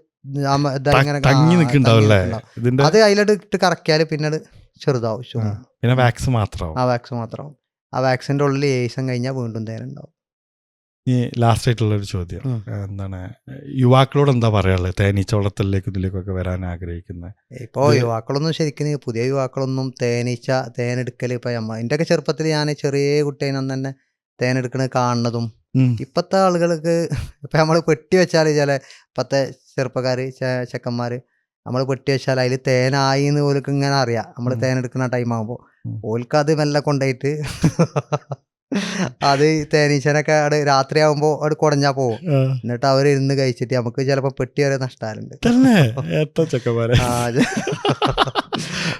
അത് അതിലിട്ട് കറക്കിയാല് പിന്നെ ചെറുതാവും. വാക്സ് മാത്രം. ആ വാക്സിന്റെ ഉള്ളിൽ 7 ദിവസം കഴിഞ്ഞാൽ വീണ്ടും തേനുണ്ടാവും. ഈ ലാസ്റ്റ് ആയിട്ടുള്ള ഒരു ചോദ്യം എന്താണ്, യുവാക്കളോട് എന്താ പറയാനുള്ളത് തേനീച്ചവളത്തിലേക്ക് ഇതിലേക്കൊക്കെ വരാൻ ആഗ്രഹിക്കുന്നത്? ഇപ്പോൾ യുവാക്കളൊന്നും ശരിക്കും പുതിയ യുവാക്കളൊന്നും തേനെടുക്കൽ ഇപ്പൊ എന്റെയൊക്കെ ചെറുപ്പത്തിൽ ഞാൻ ചെറിയ കുട്ടീനെ തന്നെ തേനെടുക്കണത് കാണുന്നതും ഇപ്പത്തെ ആളുകൾക്ക് ഇപ്പൊ നമ്മള് പെട്ടി വെച്ചാല് ഇപ്പത്തെ ചെറുപ്പക്കാര് ചെക്കന്മാര് നമ്മൾ പെട്ടി വെച്ചാൽ അതിൽ തേനായി എന്ന് ഓൽക്ക് ഇങ്ങനെ അറിയാം. നമ്മൾ തേനെടുക്കുന്ന ടൈം ആകുമ്പോൾ ഓൽക്ക് അത് മെല്ലെ കൊണ്ടുപോയിട്ട് അത് തേനീച്ചനൊക്കെ അവിടെ രാത്രിയാകുമ്പോൾ അവിടെ കുടഞ്ഞാ പോവും. എന്നിട്ട് അവരിരുന്ന് കഴിച്ചിട്ട് നമുക്ക് ചിലപ്പോ പെട്ടി വരെ നഷ്ടമാലുണ്ട്.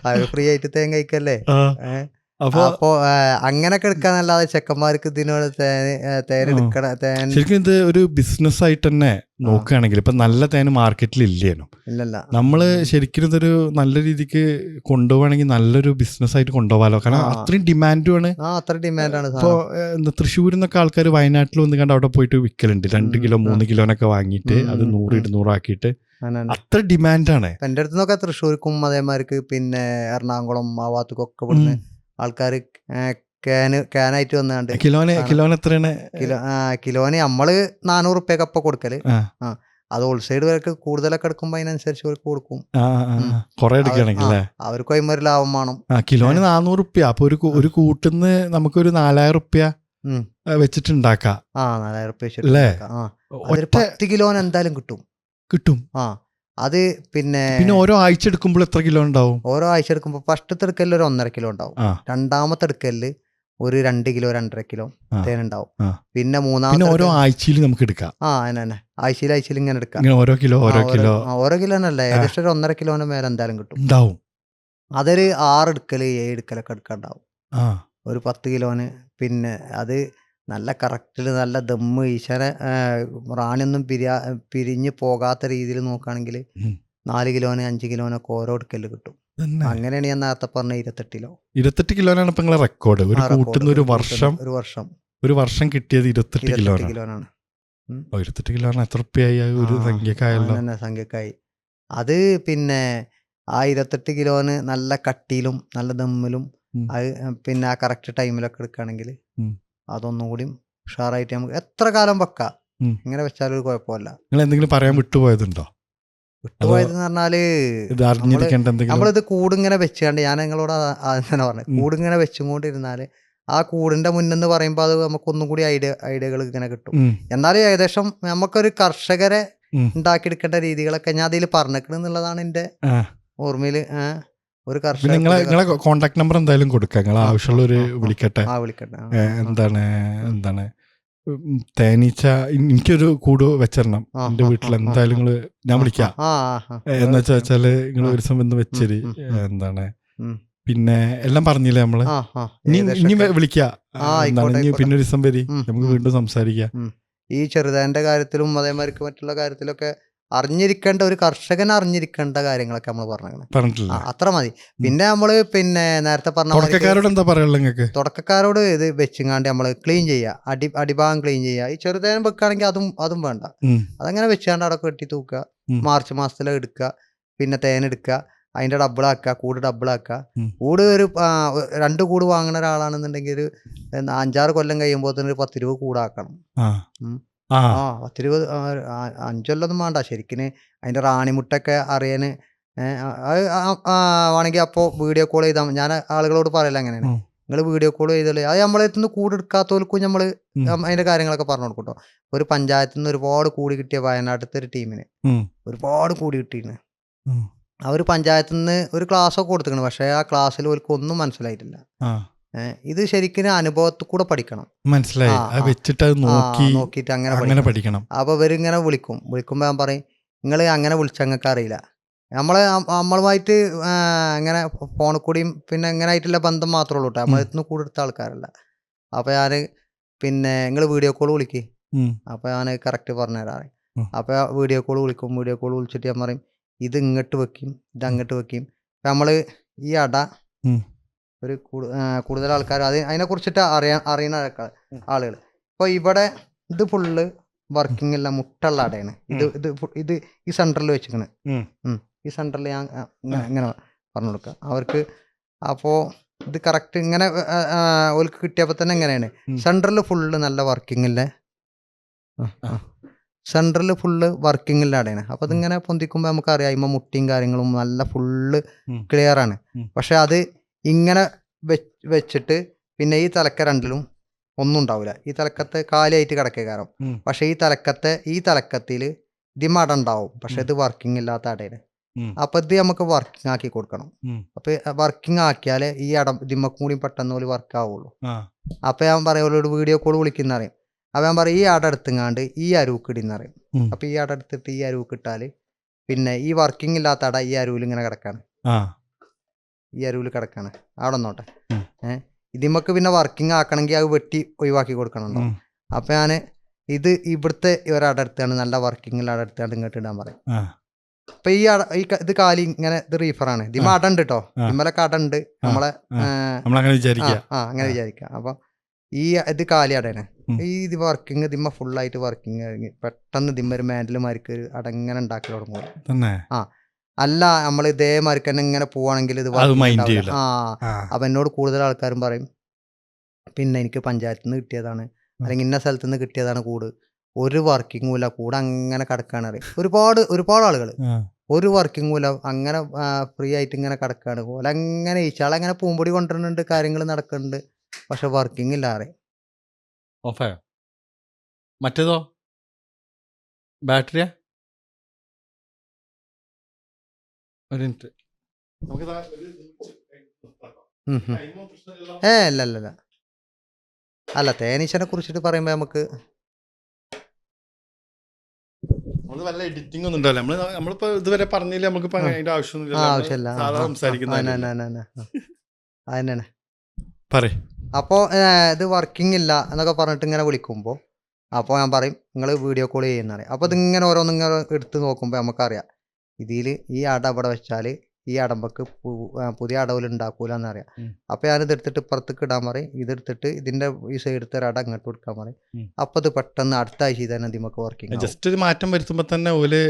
അത് ഫ്രീ ആയിട്ട് തേൻ കഴിക്കല്ലേ. അപ്പോ അങ്ങനൊക്കെ എടുക്കാന്നല്ലാതെ ചെക്കന്മാർക്ക് ഇതിനോട് തേനെടുക്കണ ശരിക്കും ഇത് ഒരു ബിസിനസ് ആയിട്ട് തന്നെ നോക്കുകയാണെങ്കിൽ ഇപ്പൊ നല്ല തേന് മാർക്കറ്റിൽ ഇല്ലേനു. നമ്മള് ശരിക്കും ഇതൊരു നല്ല രീതിക്ക് കൊണ്ടുപോവാണെങ്കിൽ നല്ലൊരു ബിസിനസ് ആയിട്ട് കൊണ്ടുപോകാലോ. കാരണം അത്രയും ഡിമാൻഡുമാണ്. ഇപ്പൊ തൃശ്ശൂരിൽ നിന്നൊക്കെ ആൾക്കാർ വയനാട്ടിൽ വന്ന് കണ്ട് അവിടെ പോയിട്ട് വിൽക്കലുണ്ട്. 2 കിലോ 3 കിലോനൊക്കെ വാങ്ങിയിട്ട് അത് 100-200 ആക്കിയിട്ട് അത്ര ഡിമാൻഡാണ്. എന്റെ അടുത്ത് നിന്നൊക്കെ തൃശ്ശൂർക്കും അതേമാതിരിക്ക് പിന്നെ എറണാകുളം ആ ഭാഗത്തേക്കൊക്കെ ഇവിടുന്ന് ആൾക്കാർ ക്യാനായിട്ട് വന്നാണ്ട് കിലോന് എത്രയാണ്? കിലോന് നമ്മള് 400 റുപ്യൊക്കെ അപ്പൊ കൊടുക്കല്. അത് ഹോൾസെയിൽ വിലക്ക് കൂടുതലൊക്കെ എടുക്കുമ്പോ അതിനനുസരിച്ച് അവർക്ക് കൊടുക്കും. കൊറേ എടുക്കുകയാണെങ്കിൽ അവർക്ക് അതിന്മേൽ ലാഭം വേണം. കിലോന് 400 റുപ്യ. അപ്പൊ ഒരു കൂട്ടിന്ന് നമുക്കൊരു 4000 റുപ്യ വെച്ചിട്ടുണ്ടാക്കാം. 4000 റുപ്യ വെച്ചിട്ട് 10 കിലോന് എന്തായാലും കിട്ടും. അത് പിന്നെ ഓരോ ആഴ്ച എടുക്കുമ്പോൾ എത്ര കിലോ ഉണ്ടാവും? ഓരോ ആഴ്ച എടുക്കുമ്പോൾ ഫസ്റ്റത്തെ എടുക്കലിൽ ഒരു 1.5 കിലോ ഉണ്ടാവും. രണ്ടാമത്തെ എടുക്കലില് ഒരു 2 കിലോ 2.5 കിലോ തേനുണ്ടാവും. പിന്നെ മൂന്നാമത്തെ ഓരോ ആഴ്ചയിൽ നമുക്ക് എടുക്കാം. അതന്നെ ആഴ്ചയിൽ ഇങ്ങനെ എടുക്കാം. ഓരോ കിലോ എന്നല്ല ഏകദേശം ഒരു 1.5 കിലോന് മേലെ എന്തായാലും കിട്ടും. അതൊരു 6 എടുക്കല് 7 എടുക്കലൊക്കെ എടുക്കാണ്ടാവും. ഒരു 10 കിലോന്. പിന്നെ അത് നല്ല കറക്റ്റിൽ നല്ല ദമ്മ് ഈശാനെ റാണിയൊന്നും പിരിഞ്ഞ് പോകാത്ത രീതിയിൽ നോക്കുകയാണെങ്കിൽ 4 കിലോന് 5 കിലോനൊക്കെ ഓരോ എടുക്കല് കിട്ടും. അങ്ങനെയാണ് ഞാൻ നേരത്തെ പറഞ്ഞ 28 കിലോ. 28 കിലോനാണ് ഇപ്പൊ നിങ്ങളെ റെക്കോർഡ്. ഒരു വർഷം ഒരു വർഷം കിട്ടിയത് 28 കിലോ കിലോനാണ്. 28 കിലോ എത്ര റുപ്യായി ഒരു സംഖ്യക്കായല്ലോ. സംഖ്യക്കായി. അത് പിന്നെ ആ 28 കിലോന് നല്ല കട്ടിയിലും നല്ല ദമ്മിലും അത് പിന്നെ ആ കറക്റ്റ് ടൈമിലൊക്കെ എടുക്കുകയാണെങ്കിൽ അതൊന്നും കൂടി ഉഷാറായിട്ട് നമുക്ക് എത്ര കാലം വെക്കാം. ഇങ്ങനെ വെച്ചാലും ഒരു കുഴപ്പമില്ല. നിങ്ങൾ എന്തെങ്കിലും പറയാൻ വിട്ടുപോയതുണ്ടോ? വിട്ടുപോയതെന്ന് പറഞ്ഞാല് നമ്മളിത് കൂടിങ്ങനെ വെച്ചുകൊണ്ട് ഞാൻ നിങ്ങളോട് ആദ്യം തന്നെ പറഞ്ഞു, കൂടിങ്ങനെ വെച്ചുകൊണ്ടിരുന്നാല് ആ കൂടിന്റെ മുന്നെന്ന് പറയുമ്പോൾ അത് നമുക്കൊന്നും കൂടി ഐഡിയകൾ ഇങ്ങനെ കിട്ടും. എന്നാലും ഏകദേശം നമുക്കൊരു കർഷകരെ ഉണ്ടാക്കിയെടുക്കേണ്ട രീതികളൊക്കെ ഞാൻ അതിൽ പറഞ്ഞിട്ടുണ്ടെന്നുള്ളതാണ് എൻ്റെ ഓർമ്മയിൽ. ഒരു നിങ്ങളെ കോണ്ടാക്ട് നമ്പർ എന്തായാലും കൊടുക്കാം, നിങ്ങൾ ആവശ്യമുള്ളവര് വിളിക്കട്ടെ. എന്താണ് തേനീച്ച എനിക്കൊരു കൂട് വെച്ചിരണം എൻ്റെ വീട്ടിൽ, എന്തായാലും നിങ്ങള് ഞാൻ വിളിക്കാം. എന്ന് വെച്ചാല് നിങ്ങൾ ഒരു സമയം ഒന്ന് വെച്ചേരി. എന്താണ് പിന്നെ എല്ലാം പറഞ്ഞില്ലേ നമ്മള്, ഇനി വിളിക്കാം. പിന്നെ ഒരു ദിവസം വരി, നമുക്ക് വീണ്ടും സംസാരിക്കാം. ഈ ചെറുതാന്റെ കാര്യത്തിലും അതേമാതിരി മറ്റുള്ള കാര്യത്തിലൊക്കെ അറിഞ്ഞിരിക്കേണ്ട ഒരു കർഷകൻ അറിഞ്ഞിരിക്കേണ്ട കാര്യങ്ങളൊക്കെ നമ്മൾ പറഞ്ഞിട്ടില്ല, അത്ര മതി. പിന്നെ നമ്മള് പിന്നെ നേരത്തെ തുടക്കക്കാരോട് എന്താ പറയുള്ളത് നിങ്ങൾക്ക്? തുടക്കക്കാരോട് ഇത് വെച്ചിങ്ങാണ്ട് നമ്മള് ക്ലീൻ ചെയ്യുക, അടിഭാഗം ക്ലീൻ ചെയ്യുക. ഈ ചെറുതേനം വെക്കുകയാണെങ്കിൽ അതും വേണ്ട, അതങ്ങനെ വെച്ചാണ്ട് അവിടെ കെട്ടി തൂക്കുക. മാർച്ച് മാസത്തിലെ എടുക്കുക, പിന്നെ തേനെടുക്കുക, അതിന്റെ ഡബിളാക്കുക, കൂട് ഡബിളാക്കുക. കൂട് ഒരു 2 കൂട് വാങ്ങുന്ന ഒരാളാണെന്നുണ്ടെങ്കിൽ ഒരു 5-6 കൊല്ലം കഴിയുമ്പോൾ തന്നെ ഒരു 10-20 കൂടാക്കണം. 10-20 5 കൊല്ലമൊന്നും വേണ്ട ശരിക്കിന്. അതിന്റെ റാണിമുട്ടൊക്കെ അറിയാന് വേണമെങ്കിൽ അപ്പോൾ വീഡിയോ കോൾ ചെയ്താൽ ഞാൻ ആളുകളോട് പറയല അങ്ങനെയാണ്. നിങ്ങൾ വീഡിയോ കോൾ ചെയ്താൽ അത് നമ്മളെത്തുനിന്ന് കൂടെടുക്കാത്തവർക്കും നമ്മൾ അതിന്റെ കാര്യങ്ങളൊക്കെ പറഞ്ഞു കൊടുക്കും കേട്ടോ. ഒരു പഞ്ചായത്തിൽ നിന്ന് ഒരുപാട് കൂടി കിട്ടിയ വയനാട്ടിലത്തെ ഒരു ടീമിന് ഒരുപാട് കൂടി കിട്ടിയിരുന്നു. അവർ പഞ്ചായത്തിൽ നിന്ന് ഒരു ക്ലാസ്സൊക്കെ കൊടുത്തിരിക്കണം, പക്ഷേ ആ ക്ലാസ്സിൽ അവർക്ക് ഒന്നും മനസ്സിലായിട്ടില്ല. ഇത് ശരിക്കും അനുഭവത്തിൽ കൂടെ പഠിക്കണം, നോക്കിയിട്ട് അങ്ങനെ പഠിക്കണം. അപ്പൊ ഇവരിങ്ങനെ വിളിക്കുമ്പോ ഞാൻ പറയും, നിങ്ങൾ അങ്ങനെ വിളിച്ച ഞങ്ങൾക്ക് അറിയില്ല, നമ്മളുമായിട്ട് അങ്ങനെ ഫോണിൽ കൂടിയും പിന്നെ എങ്ങനെ ആയിട്ടുള്ള ബന്ധം മാത്രമേ ഉള്ളൂ കേട്ടോ, നമ്മളെത്തുനിന്ന് കൂടെ എടുത്ത ആൾക്കാരല്ല. അപ്പൊ ഞാന് പിന്നെ നിങ്ങൾ വീഡിയോ കോൾ വിളിക്ക്, അപ്പൊ ഞാൻ കറക്റ്റ് പറഞ്ഞുതരാറ്. അപ്പൊ വീഡിയോ കോൾ വിളിച്ചിട്ട് ഞാൻ പറയും, ഇത് ഇങ്ങോട്ട് വെക്കും, ഇത് അങ്ങോട്ട് വെക്കും. അപ്പം നമ്മൾ ഈ അട ഒരു കൂടുതൽ ആൾക്കാർ അതിനെ കുറിച്ചിട്ട് അറിയുന്ന ആളുകൾ ഇപ്പോൾ ഇവിടെ ഇത് ഫുള്ള് വർക്കിംഗ് അല്ല, മുട്ടുള്ള അടയാണ്. ഇത് ഈ സെൻറ്ററിൽ വെച്ചിരിക്കണ്. ഈ സെൻറ്ററിൽ ഞാൻ ഇങ്ങനെ പറഞ്ഞു കൊടുക്കുക അവർക്ക്. അപ്പോൾ ഇത് കറക്റ്റ് ഇങ്ങനെ ഓർക്ക് കിട്ടിയപ്പോൾ തന്നെ എങ്ങനെയാണ് സെൻറ്ററിൽ ഫുള്ള് നല്ല വർക്കിങ്ങില്ലേ, സെൻറ്ററിൽ ഫുള്ള് വർക്കിങ്ങിലാണ്. അപ്പോൾ അതിങ്ങനെ പൊന്തിക്കുമ്പോൾ നമുക്കറിയാം ഇമ്മ മുട്ടിയും കാര്യങ്ങളും നല്ല ഫുള്ള് ക്ലിയർ ആണ്. പക്ഷെ അത് ഇങ്ങനെ വെച്ചിട്ട് പിന്നെ ഈ തലക്ക രണ്ടിലും ഒന്നും ഉണ്ടാവില്ല. ഈ തലക്കത്ത് കാലിയായിട്ട് കിടക്കേ കാരണം. പക്ഷെ ഈ തലക്കത്തിൽ ഇതിമട ഉണ്ടാവും, പക്ഷെ ഇത് വർക്കിംഗ് ഇല്ലാത്ത അടയാണ്. അപ്പൊ ഇത് നമുക്ക് വർക്കിംഗ് ആക്കി കൊടുക്കണം. അപ്പൊ വർക്കിംഗ് ആക്കിയാലേ ഈ ഇതിമ്മക്കും കൂടി പെട്ടെന്ന് പോലെ വർക്ക് ആവുള്ളൂ. അപ്പൊ ഞാൻ പറയുള്ളൂ വീഡിയോ കോൾ വിളിക്കുന്ന അറിയാം. അപ്പം ഞാൻ പറയും ഈ അട എടുത്തുങ്ങാണ്ട് ഈ അരുവുക്ക് ഇടിന്നറിയും. അപ്പം ഈ അട എടുത്തിട്ട് ഈ അരുവുക്ക് ഇട്ടാൽ പിന്നെ ഈ വർക്കിംഗ് ഇല്ലാത്ത അട ഈ അരുവിൽ ഇങ്ങനെ കിടക്കാണ്, ഈ അരുവിൽ കിടക്കാണ്. അവിടെ നോട്ടെ ഇതിമ്മക്ക് പിന്നെ വർക്കിംഗ് ആക്കണമെങ്കിൽ അത് വെട്ടി ഒഴിവാക്കി കൊടുക്കണുണ്ടോ. അപ്പം ഞാൻ ഇത് ഇവിടുത്തെ ഒരട എടുത്താണ് നല്ല വർക്കിംഗ് അട എടുത്താണ്ട് ഇങ്ങോട്ട് ഇടാൻ പറയും. അപ്പൊ ഇത് കാലി ഇങ്ങനെ ഇത് റീഫറാണ്, ഇതിമ്മ അട ഉണ്ട് കേട്ടോ, ഇമ്മലൊക്കെ അട ഉണ്ട് നമ്മളെ അങ്ങനെ വിചാരിക്കാം. അപ്പൊ ഈ ഇത് കാലിയടയാണ്. ഈ ഇത് വർക്കിംഗ് ദിമ്മ ഫുള്ളായിട്ട് വർക്കിംഗ് കഴിഞ്ഞ് പെട്ടെന്ന് ദിമ്മ ഒരു മാൻഡലുമാർക്ക് ഒരു അടങ്ങനെ ഉണ്ടാക്കി തുടങ്ങും. അല്ല നമ്മൾ ഇതേമാർക്ക് തന്നെ ഇങ്ങനെ പോവാണെങ്കിൽ ഇത് അപ്പൊ എന്നോട് കൂടുതൽ ആൾക്കാരും പറയും, പിന്നെ എനിക്ക് പഞ്ചായത്തിൽ നിന്ന് കിട്ടിയതാണ് അല്ലെങ്കിൽ ഇന്ന സ്ഥലത്ത് നിന്ന് കിട്ടിയതാണ് കൂട്, ഒരു വർക്കിംഗും ഇല്ല, കൂടെ അങ്ങനെ കിടക്കാണ് അറിയാം. ഒരുപാട് ആളുകൾ ഒരു വർക്കിംഗും ഇല്ല, അങ്ങനെ ഫ്രീ ആയിട്ട് ഇങ്ങനെ കിടക്കാണ്. പോലെ അങ്ങനെ ഈച്ചാളങ്ങനെ പൂമ്പൊടി കൊണ്ടുവരുന്നുണ്ട്, കാര്യങ്ങൾ നടക്കുന്നുണ്ട്, പക്ഷെ വർക്കിംഗ് ഇല്ല അറിയാം. ഓഫായോ? മറ്റേതോ ബാറ്ററിയാ? ഒരു മിനിറ്റ്, അല്ല അല്ല തേനീച്ചനെ കുറിച്ചിട്ട് പറയുമ്പോ നമുക്ക് വല്ല എഡിറ്റിംഗ് ഒന്നും ഉണ്ടാവില്ല. നമ്മളിപ്പോ ഇതുവരെ പറഞ്ഞില്ല, നമുക്ക് അതിന്റെ ആവശ്യമൊന്നുമില്ല. അതന്നെയാണ്. അപ്പോൾ ഇത് വർക്കിംഗ് ഇല്ല എന്നൊക്കെ പറഞ്ഞിട്ട് ഇങ്ങനെ വിളിക്കുമ്പോൾ അപ്പോൾ ഞാൻ പറയും നിങ്ങൾ വീഡിയോ കോൾ ചെയ്യുന്നതാണ്. അപ്പോൾ ഇതിങ്ങനെ ഓരോന്നിങ്ങനെ എടുത്ത് നോക്കുമ്പോൾ നമുക്കറിയാം ഇതിൽ ഈ അട ഇവിടെ വെച്ചാൽ ഈ അടമ്പക്ക് പുതിയ അടവിൽ ഉണ്ടാക്കൂല എന്നറിയാം. അപ്പോൾ ഞാനിത് എടുത്തിട്ട് ഇപ്പുറത്തേക്ക് ഇടാൻ പറയും, ഇതെടുത്തിട്ട് ഇതിൻ്റെ ഈ സൈഡത്തെ ഒരു അട അങ്ങോട്ട് കൊടുക്കാൻ പറയും. അപ്പോൾ ഇത് പെട്ടെന്ന് അടുത്ത ആഴ്ച തന്നെ ഇതിമൊക്കെ വർക്കിംഗ് ജസ്റ്റ് ഒരു മാറ്റം വരുത്തുമ്പോൾ തന്നെ ഓല്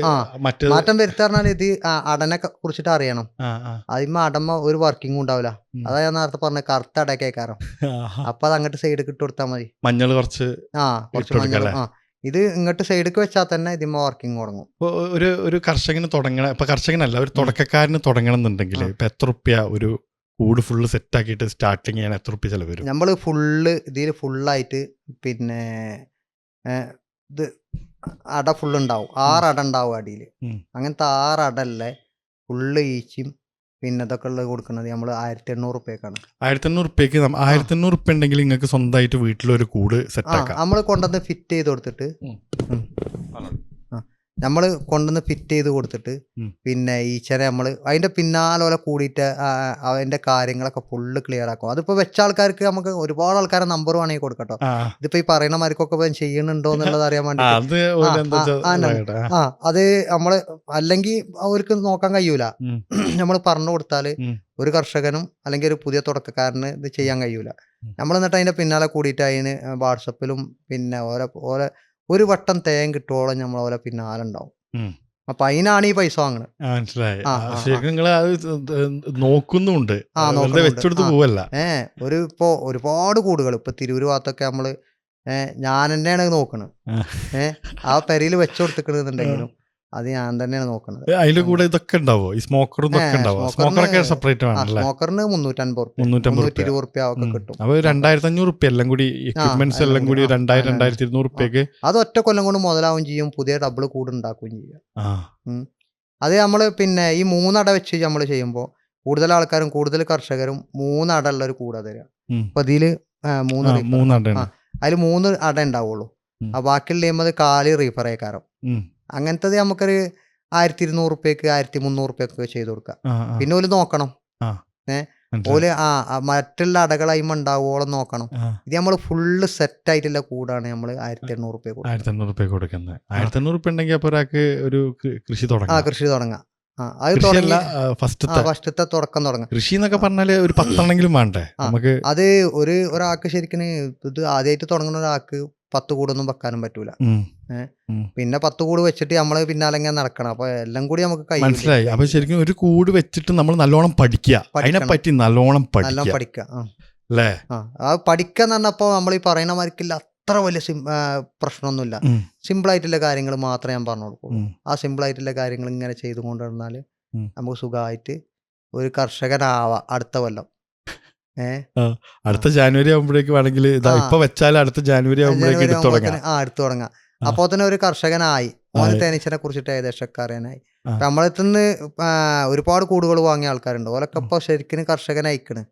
മറ്റേ മാറ്റം വരുത്താറിഞ്ഞാൽ ഇത് അടനെ കുറിച്ചിട്ട് അറിയണം. അതിന്മ അടമ്മ ഒരു വർക്കിംഗ് ഉണ്ടാവില്ല. അതാ ഞാൻ നേരത്തെ പറഞ്ഞ കറുത്ത അടക്കേക്കാരം. അപ്പോൾ അത് അങ്ങോട്ട് സൈഡിൽ ഇട്ട് കൊടുത്താൽ മതി. മഞ്ഞൾ കുറച്ച് കുറച്ച് മഞ്ഞൾ. ഇത് ഇങ്ങോട്ട് സൈഡിലേക്ക് വെച്ചാൽ തന്നെ ഇതിമ്മ വർക്കിംഗ് തുടങ്ങും. ഒരു കർഷകന് തുടങ്ങണം, ഇപ്പൊ കർഷകനല്ല ഒരു തുടക്കക്കാരന് തുടങ്ങണം എന്നുണ്ടെങ്കിൽ ഇപ്പൊ എത്ര റുപ്യ ഒരു കൂട് ഫുള്ള് സെറ്റ് ആക്കിയിട്ട് സ്റ്റാർട്ടിങ് ചെയ്യാൻ എത്ര റുപ്യ ചെലവ് വരും? നമ്മൾ ഇതിൽ ഫുള്ളായിട്ട് പിന്നെ ഇത് അട ഫുള്ള് ഉണ്ടാവും. 6 അട ഉണ്ടാവും അടിയിൽ. അങ്ങനത്തെ 6 അടല്ലേ ഫുള്ള് ഈച്ചും പിന്നെ ഇതൊക്കെ ഉള്ളത് കൊടുക്കുന്നത് നമ്മൾ 1800 റുപ്യക്കാണ്. 1800 റുപ്യക്ക് 1800 റുപ്യ ഉണ്ടെങ്കിൽ നിങ്ങൾക്ക് സ്വന്തമായിട്ട് വീട്ടിലൊരു കൂട് സെറ്റ് ആക്കാം. നമ്മൾ കൊണ്ടുവന്ന് ഫിറ്റ് ചെയ്ത് കൊടുത്തിട്ട് നമ്മൾ കൊണ്ടുവന്ന് ഫിറ്റ് ചെയ്ത് കൊടുത്തിട്ട് പിന്നെ ഈച്ചനെ നമ്മൾ അതിൻ്റെ പിന്നാലെ കൂടിയിട്ട് അതിൻ്റെ കാര്യങ്ങളൊക്കെ ഫുള്ള് ക്ലിയർ ആക്കും. അതിപ്പോൾ വെച്ച ആൾക്കാർക്ക് നമുക്ക് ഒരുപാട് ആൾക്കാരെ നമ്പർ വേണമെങ്കിൽ കൊടുക്കട്ടോ. ഇതിപ്പോൾ ഈ പറയുന്ന മാർക്കൊക്കെ ചെയ്യുന്നുണ്ടോ എന്നുള്ളത് അറിയാൻ വേണ്ടി അത് നമ്മൾ അല്ലെങ്കിൽ അവർക്ക് നോക്കാൻ കഴിയൂല. നമ്മൾ പറഞ്ഞു കൊടുത്താൽ ഒരു കർഷകനും അല്ലെങ്കിൽ ഒരു പുതിയ തുടക്കക്കാരന് ഇത് ചെയ്യാൻ കഴിയൂല. നമ്മൾ എന്നിട്ട് അതിൻ്റെ പിന്നാലെ കൂടിയിട്ട് അതിന് വാട്സപ്പിലും പിന്നെ ഓരോ ഒരു വട്ടം തേൻ കിട്ടുവോളം നമ്മൾ ഓരോ പിന്നാലെ ഉണ്ടാവും. അപ്പൊ അതിനാണ് ഈ പൈസ വാങ്ങുന്നത്. മനസ്സിലായി. നോക്കുന്നുണ്ട്, വെച്ചെടുത്ത് പോവല്ല. ഇപ്പോ ഒരുപാട് കൂടുകൾ ഇപ്പൊ തിരൂര് ഭാഗത്തൊക്കെ നമ്മള് ഞാൻ തന്നെയാണ് നോക്കണത്. ആ പെരയിൽ വെച്ചുകൊടുത്തിക്കണെന്നുണ്ടെങ്കിലും അത് ഞാൻ തന്നെയാണ് നോക്കുന്നത്. അതിന്റെ കൂടെ ഇതൊക്കെ ഉണ്ടാവോ? ഈ സ്മോക്കറും സ്മോക്കറൊക്കെ സെപ്പറേറ്റ് ആണല്ലേ? സ്മോക്കറിന് 350 റുപ്യ ഒക്കെ കിട്ടും. അപ്പൊ 2500 റുപ്യ എല്ലാം കൂടി എക്യുപ്മെന്റ്സ് എല്ലാം കൂടി 2200-2200 റുപ്യക്ക് അത് ഒറ്റ കൊല്ലം കൊണ്ട് മുതലാവും ചെയ്യും. പുതിയ ഡബിൾ കൂട് ഉണ്ടാക്കുകയും ചെയ്യും. അത് നമ്മള് പിന്നെ ഈ 3 അട വെച്ച് നമ്മൾ ചെയ്യുമ്പോൾ കൂടുതൽ ആൾക്കാരും കൂടുതൽ കർഷകരും 3 അട ഉള്ള ഒരു കൂട തരിക. അപ്പൊ ഇതില് 3 അതിൽ 3 അട ഉണ്ടാവുള്ളൂ. ആ ബാക്കിയുള്ള ചെയ്യുമ്പോൾ 4 റീഫർ ആയിക്കാരം. അങ്ങനത്തത് നമുക്കൊരു 1200 റുപ്യക്ക് 1300 റുപ്യക്ക് ചെയ്ത് കൊടുക്കാം. പിന്നെ ഓല് നോക്കണം, ഓല് മറ്റുള്ള അടകളായ്മ ഉണ്ടാവുമോളം നോക്കണം. ഇത് നമ്മൾ ഫുള്ള് സെറ്റ് ആയിട്ടുള്ള കൂടാണ് നമ്മൾ 1800 റുപ്യ കൊടുക്കുന്നത്. 1800 റുപ്യ ഉണ്ടെങ്കിൽ അപ്പൊ ഒരാൾക്ക് ഒരു കൃഷി തുടങ്ങാം. കൃഷി തുടങ്ങാം. ഫസ്റ്റത്തെ തുടങ്ങാം. കൃഷി എന്നൊക്കെ പറഞ്ഞാല് ഒരു 10 എണ്ണെങ്കിലും വേണ്ടേ നമുക്ക്? അത് ഒരാൾക്ക് ശരിക്കും ഇത് ആദ്യമായിട്ട് തുടങ്ങുന്ന ഒരാൾക്ക് 10 കൂടൊന്നും വെക്കാനും പറ്റൂല. പിന്നെ 10 കൂട് വെച്ചിട്ട് നമ്മള് പിന്നാലെ നടക്കണം. അപ്പൊ എല്ലാം കൂടി നമുക്ക് മനസ്സിലായി. അപ്പൊ ശരിക്കും ഒരു കൂട് വെച്ചിട്ട് നമ്മൾ നല്ലോണം പഠിക്കുക, അതിനെ പറ്റി നല്ലോണം പഠിക്കുക അല്ലേ? ആ പഠിക്കാന്ന് പറഞ്ഞപ്പോ നമ്മൾ ഈ പറയുന്ന മാർക്കില്ല അത്ര വലിയ പ്രശ്നമൊന്നുമില്ല. സിമ്പിൾ ആയിട്ടുള്ള കാര്യങ്ങൾ മാത്രമേ ഞാൻ പറഞ്ഞു കൊടുക്കുള്ളൂ. ആ സിമ്പിൾ ആയിട്ടുള്ള കാര്യങ്ങൾ ഇങ്ങനെ ചെയ്തുകൊണ്ടിരുന്നാല് നമുക്ക് സുഖമായിട്ട് ഒരു കർഷകനാവാം അടുത്ത കൊല്ലം. അടുത്ത ജാനുവരി ആകുമ്പോഴേക്ക് വേണമെങ്കിൽ ഇപ്പൊ വെച്ചാൽ അടുത്ത ജാനുവരി ആകുമ്പോഴേക്ക് എടുത്തു തുടങ്ങാം. അപ്പോ തന്നെ ഒരു കർഷകനായി. ഓന് തേനീച്ചനെ കുറിച്ചിട്ട് ഏകദേശമൊക്കെ അറിയാനായി. നമ്മളെത്തുനിന്ന് ഒരുപാട് കൂടുകൾ വാങ്ങിയ ആൾക്കാരുണ്ട്. ഓലൊക്കെ ഇപ്പൊ ശരിക്കും കർഷകനയക്കണ്.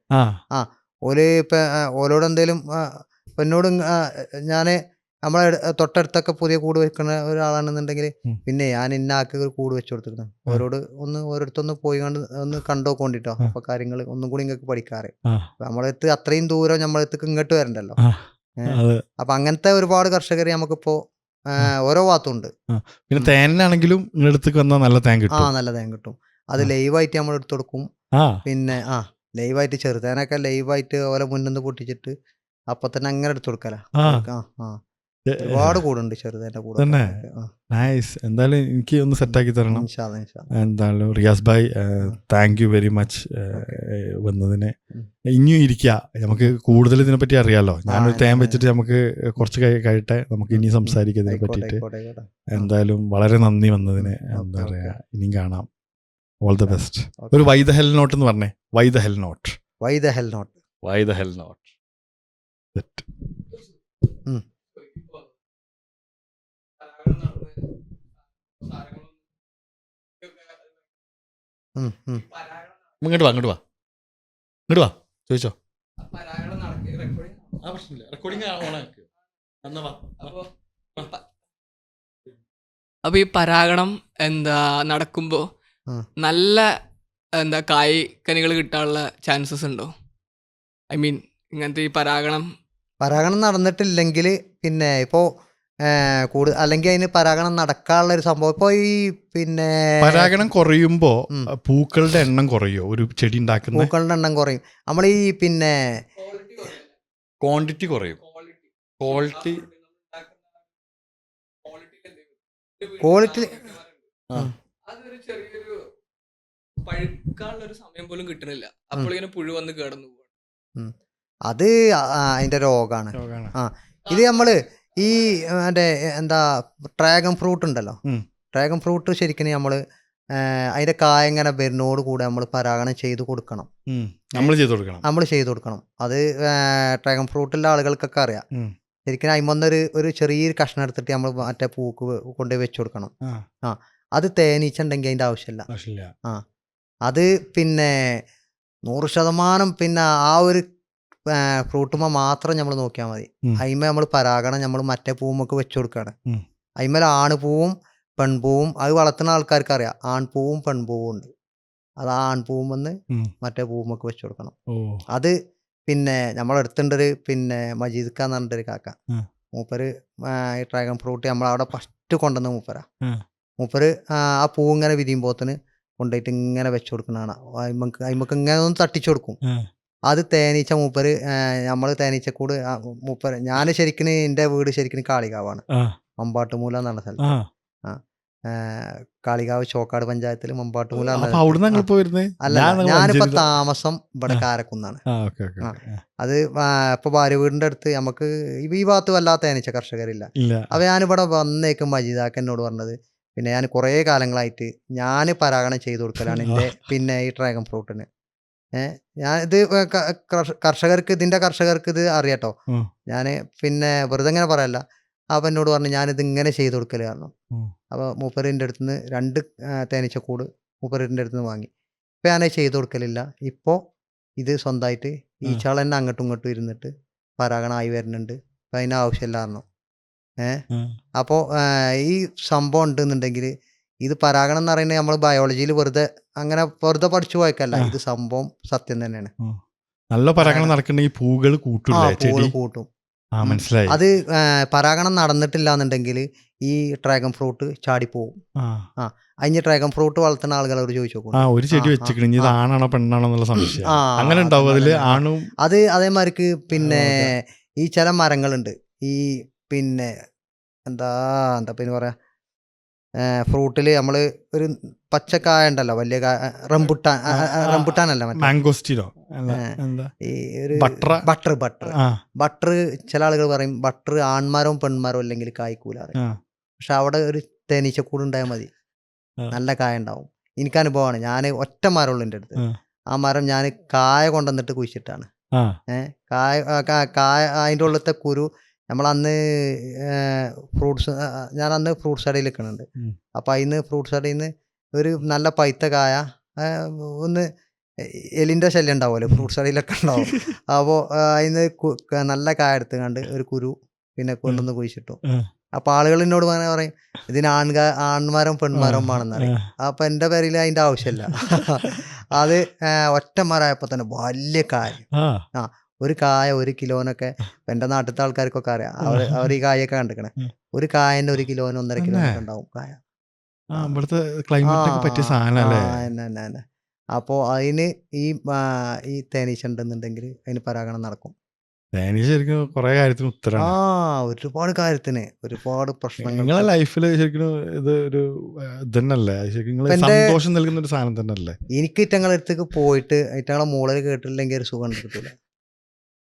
ഓല് ഇപ്പൊ ഓലോട് എന്തേലും എന്നോട് ഞാന് നമ്മളെ തൊട്ടടുത്തൊക്കെ പുതിയ കൂട് വെക്കുന്ന ഒരാളാണെന്നുണ്ടെങ്കിൽ പിന്നെ ഞാൻ ഇന്നാക്കി ഒരു കൂട് വെച്ച് കൊടുത്തിരുന്നു. അവരോട് ഓരോരുത്തൊന്ന് പോയി ഒന്ന് കണ്ടോക്കൊണ്ടിട്ടോ. അപ്പൊ കാര്യങ്ങൾ ഒന്നും കൂടി ഇങ്ങക്ക് പഠിക്കാറ്. നമ്മളെടുത്ത് അത്രയും ദൂരം നമ്മളെടുത്ത് ഇങ്ങോട്ട് വരണ്ടല്ലോ. അപ്പൊ അങ്ങനത്തെ ഒരുപാട് കർഷകർ നമുക്കിപ്പോ ഓരോ ഭാഗത്തുണ്ട്. പിന്നെ തേനാണെങ്കിലും നല്ല തേൻ കിട്ടും. നല്ല തേൻ കിട്ടും. അത് ലൈവായിട്ട് നമ്മൾ എടുത്തു കൊടുക്കും. പിന്നെ ലൈവായിട്ട് ചെറുതേനൊക്കെ ലൈവായിട്ട് ഓരോ മുന്നിന്ന് പൊട്ടിച്ചിട്ട് അപ്പൊ തന്നെ അങ്ങനെ എടുത്തു കൊടുക്കല. ഒരുപാട് കൂടുണ്ട് ചെറുതേന്റെ കൂടെ. എന്തായാലും എനിക്ക് ഒന്ന് സെറ്റാക്കി തരണം. എന്തായാലും Riyas bhai, thank you very much വന്നതിന്. ഇനിയും ഇരിക്കുക, നമുക്ക് കൂടുതൽ ഇതിനെ പറ്റി അറിയാലോ. ഞാനൊരു തേൻ വെച്ചിട്ട് നമുക്ക് കുറച്ച് കഴിയട്ടെ, നമുക്ക് ഇനി സംസാരിക്കാം ഇതിനെ പറ്റിയിട്ട്. എന്തായാലും വളരെ നന്ദി വന്നതിന്. എന്താ പറയാ, ഇനിയും കാണാം. All the best. ഒരു വൈ ദ ഹെൽ നോട്ട് എന്ന് പറഞ്ഞേ. Why the hell not. ഇങ്ങോട്ട് വാ ചോദിച്ചോ. അപ്പൊ ഈ പരാഗണം നടക്കുമ്പോ നല്ല കായ്കനികൾ കിട്ടാനുള്ള ചാൻസസ് ഉണ്ടോ? ഐ മീൻ ഇങ്ങനത്തെ ഈ പരാഗണം നടന്നിട്ടില്ലെങ്കിൽ പിന്നെ ഇപ്പോൾ അല്ലെങ്കിൽ അതിന് പരാഗണം നടക്കാനുള്ള ഒരു സംഭവം ഇപ്പോൾ ഈ പിന്നെ പരാഗണം കുറയുമ്പോ പൂക്കളുടെ എണ്ണം കുറയോ ഒരു ചെടി ഉണ്ടാക്കുന്ന? പൂക്കളുടെ എണ്ണം കുറയും. നമ്മൾ ഈ പിന്നെ ക്വാണ്ടിറ്റി കുറയും. ക്വാളിറ്റി ക്വാളിറ്റി അതൊരു ചെറിയൊരു പഴുക്കാനുള്ള ഒരു സമയം പോലും കിട്ടണില്ല. അപ്പോൾ ഇങ്ങനെ പുഴു വന്ന് കേടന്നു പോകും. അത് അതിന്റെ രോഗാണ്. ഇത് നമ്മള് ഈ മറ്റേ എന്താ ഡ്രാഗൺ ഫ്രൂട്ട് ഉണ്ടല്ലോ, ഡ്രാഗൺ ഫ്രൂട്ട് ശരിക്കും നമ്മള് അതിന്റെ കായ ഇങ്ങനെ വരുന്നോട് കൂടെ നമ്മൾ പരാഗണം ചെയ്ത് കൊടുക്കണം. നമ്മൾ ചെയ്ത് കൊടുക്കണം. അത് ഡ്രാഗൺ ഫ്രൂട്ടുള്ള ആളുകൾക്കൊക്കെ അറിയാം. ശരിക്കും അതിമൊന്നൊരു ഒരു ചെറിയൊരു കഷ്ണം എടുത്തിട്ട് നമ്മൾ മറ്റേ പൂക്ക് കൊണ്ടുപോയി വെച്ച് കൊടുക്കണം. അത് തേനീച്ച ഉണ്ടെങ്കിൽ അതിന്റെ ആവശ്യമില്ല. അത് പിന്നെ 100% പിന്നെ ആ ഒരു ഫ്രൂട്ടുമ്മ മാത്രം നമ്മൾ നോക്കിയാൽ മതി. അതിന്മേൽ നമ്മൾ പരാഗണം നമ്മൾ മറ്റേ പൂവുമൊക്കെ വെച്ച് കൊടുക്കുകയാണ്. അതിന്മേൽ ആൺപൂവും പെൺപൂവും അത് വളർത്തുന്ന ആൾക്കാർക്ക് അറിയാം. ആൺപൂവും പെൺപൂവും ഉണ്ട്. അത് ആ ആൺപൂവും വന്ന് മറ്റേ പൂവുമൊക്കെ വെച്ച് കൊടുക്കണം. അത് പിന്നെ നമ്മളെടുത്തുണ്ടൊരു പിന്നെ മജീദ് ഖാൻ എന്ന് പറഞ്ഞിട്ടൊരു കാക്ക, മൂപ്പര് ഈ ഡ്രാഗൺ ഫ്രൂട്ട് നമ്മളവിടെ ഫസ്റ്റ് കൊണ്ടുവന്ന മൂപ്പര് ആ പൂ ഇങ്ങനെ വിരിയുമ്പോത്തിന് കൊണ്ടുപോയിട്ട് ഇങ്ങനെ വെച്ച് കൊടുക്കുന്നതാണ്. അയിമക്ക് ഇങ്ങനെ ഒന്ന് തട്ടിച്ചു കൊടുക്കും. അത് തേനീച്ച മൂപ്പര് നമ്മൾ തേനീച്ചക്കൂട് മൂപ്പര് ഞാൻ ശരിക്കും എൻ്റെ വീട് ശരിക്കും കാളികാവാണ്, മമ്പാട്ടുമൂല എന്നുള്ള സ്ഥലത്ത്. കാളികാവ് ചോക്കാട് പഞ്ചായത്തിൽ മമ്പാട്ടുമൂല. അല്ല, ഞാനിപ്പോ താമസം ഇവിടെ കാരക്കുന്നാണ്. അത് ഇപ്പൊ ഭാര്യ വീടിന്റെ അടുത്ത് നമുക്ക് ഈ ഭാഗത്ത് വല്ലാത്ത തേനീച്ച കർഷകരില്ല. അപ്പൊ ഞാനിവിടെ വന്നേക്കും മജീദാക്ക എന്നോട് പറഞ്ഞത്, പിന്നെ ഞാൻ കുറേ കാലങ്ങളായിട്ട് ഞാൻ പരാഗണം ചെയ്ത് കൊടുക്കലാണ് എൻ്റെ പിന്നെ ഈ ഡ്രാഗൺ ഫ്രൂട്ടിന്. ഞാൻ ഇത് കർഷകർക്ക് ഇത് അറിയാട്ടോ. ഞാൻ പിന്നെ വെറുതെ ഇങ്ങനെ പറയല്ല. അപ്പം എന്നോട് പറഞ്ഞു ഞാനിത് ഇങ്ങനെ ചെയ്ത് കൊടുക്കല് കാരണം. അപ്പോൾ മൂപ്പരിൻ്റെ അടുത്ത് നിന്ന് 2 തേനീച്ചക്കൂട് മൂപ്പരിൻ്റെ അടുത്ത് നിന്ന് വാങ്ങി. ഇപ്പം ഞാനത് ചെയ്ത് കൊടുക്കലില്ല. ഇപ്പോൾ ഇത് സ്വന്തമായിട്ട് ഈച്ചാൾ തന്നെ അങ്ങോട്ടും ഇങ്ങോട്ടും ഇരുന്നിട്ട് പരാഗണമായി വരുന്നുണ്ട്. അപ്പം അതിന് ആവശ്യമില്ല കാരണം. അപ്പോൾ ഈ സംഭവം ഉണ്ടെന്നുണ്ടെങ്കിൽ ഇത് പരാഗണം എന്ന് പറയുന്നത് നമ്മൾ ബയോളജിയിൽ വെറുതെ പഠിച്ചു പോയക്കല്ല. ഇത് സംഭവം സത്യം തന്നെയാണ്. നല്ല പരാഗണം നടക്കണമെങ്കിൽ പൂകൾ കൂട്ടും. മനസ്സിലായി. അത് പരാഗണം നടന്നിട്ടില്ല എന്നുണ്ടെങ്കിൽ ഈ ഡ്രാഗൺ ഫ്രൂട്ട് ചാടിപ്പോവും. അതിന് ഡ്രാഗൺ ഫ്രൂട്ട് വളർത്തുന്ന ആളുകളോട് ചോദിച്ചു നോക്കും. ഒരു ചെടി വെച്ചിട്ട് ഇത് ആണാണോ പെണ്ണാണോ എന്നുള്ള സംശയം അങ്ങനെ ഉണ്ടാവും. അതില് ആണും അത് അതേമാതിരിക്ക് പിന്നെ ഈ ചില മരങ്ങളുണ്ട്, ഈ പിന്നെ എന്താ പിന്നെ പറയാ ഫ്രൂട്ടില് നമ്മള് ഒരു പച്ചക്കായ ഉണ്ടല്ലോ, വലിയ റംബുട്ടാനല്ല, മാംഗോസ്റ്റീനോ, ഈ ഒരു ബട്ടർ. ചില ആളുകൾ പറയും ബട്ടർ ആൺമരവും പെൺമരവും അല്ലെങ്കിൽ കായ്ക്കൂല. പക്ഷെ അവിടെ ഒരു തേനീച്ചക്കൂട് ഉണ്ടായാൽ മതി, നല്ല കായ ഉണ്ടാവും. എനിക്ക് അനുഭവമാണ്. ഞാൻ ഒറ്റ മരമുള്ളൂ എൻ്റെ അടുത്ത്. ആ മരം ഞാൻ കായ കൊണ്ടുവന്നിട്ട് കുഴിച്ചിട്ടാണ്. കായ അതിൻ്റെ ഉള്ളത്തെ കുരു നമ്മളന്ന് ഞാനന്ന് ഫ്രൂട്ട്സ് കടയിൽ നിൽക്കുന്നുണ്ട്. അപ്പം അതിന് ഫ്രൂട്ട്സ് കടയിൽ നിന്ന് ഒരു നല്ല പൈത്ത കായ, ഒന്ന് എലിൻ്റെ ശല്യം ഉണ്ടാവുമല്ലോ ഫ്രൂട്ട്സ് കടയിലൊക്കെ ഉണ്ടാവും. അപ്പോൾ അതിന് നല്ല കായ എടുത്തുകൊണ്ട് ഒരു കുരു പിന്നെ കൊണ്ടുവന്ന് കുഴിച്ചിട്ടു. അപ്പം ആളുകൾ എന്നോട് പറയും ഇതിന് ആൺമരം പെൺമരം ആണെന്ന് പറയും. അപ്പം എൻ്റെ പേരിൽ അതിൻ്റെ ആവശ്യമില്ല. അത് ഒറ്റ മരമായപ്പോൾ തന്നെ വലിയ കായ. ഒരു കായ 1 കിലോനൊക്കെ എൻ്റെ നാട്ടിലത്തെ ആൾക്കാർക്കൊക്കെ അറിയാം. അവർ ഈ കായൊക്കെ കണ്ടിക്കണേ. ഒരു കായൻ്റെ 1 കിലോന് 1.5 കിലോനൊക്കെ ഉണ്ടാവും കായ. അപ്പോൾ അതിന് ഈ തേനീച്ച ഉണ്ടെന്നുണ്ടെങ്കിൽ അതിന് പരാഗണം നടക്കും. ഒരുപാട് കാര്യത്തിന് ഒരുപാട് പ്രശ്നങ്ങൾ ലൈഫിൽ എനിക്ക് ഇറ്റങ്ങളെ അടുത്തേക്ക് പോയിട്ട് ഇറ്റങ്ങളെ മൂളൽ കേട്ടില്ലെങ്കിൽ ഒരു സുഖം കിട്ടൂല.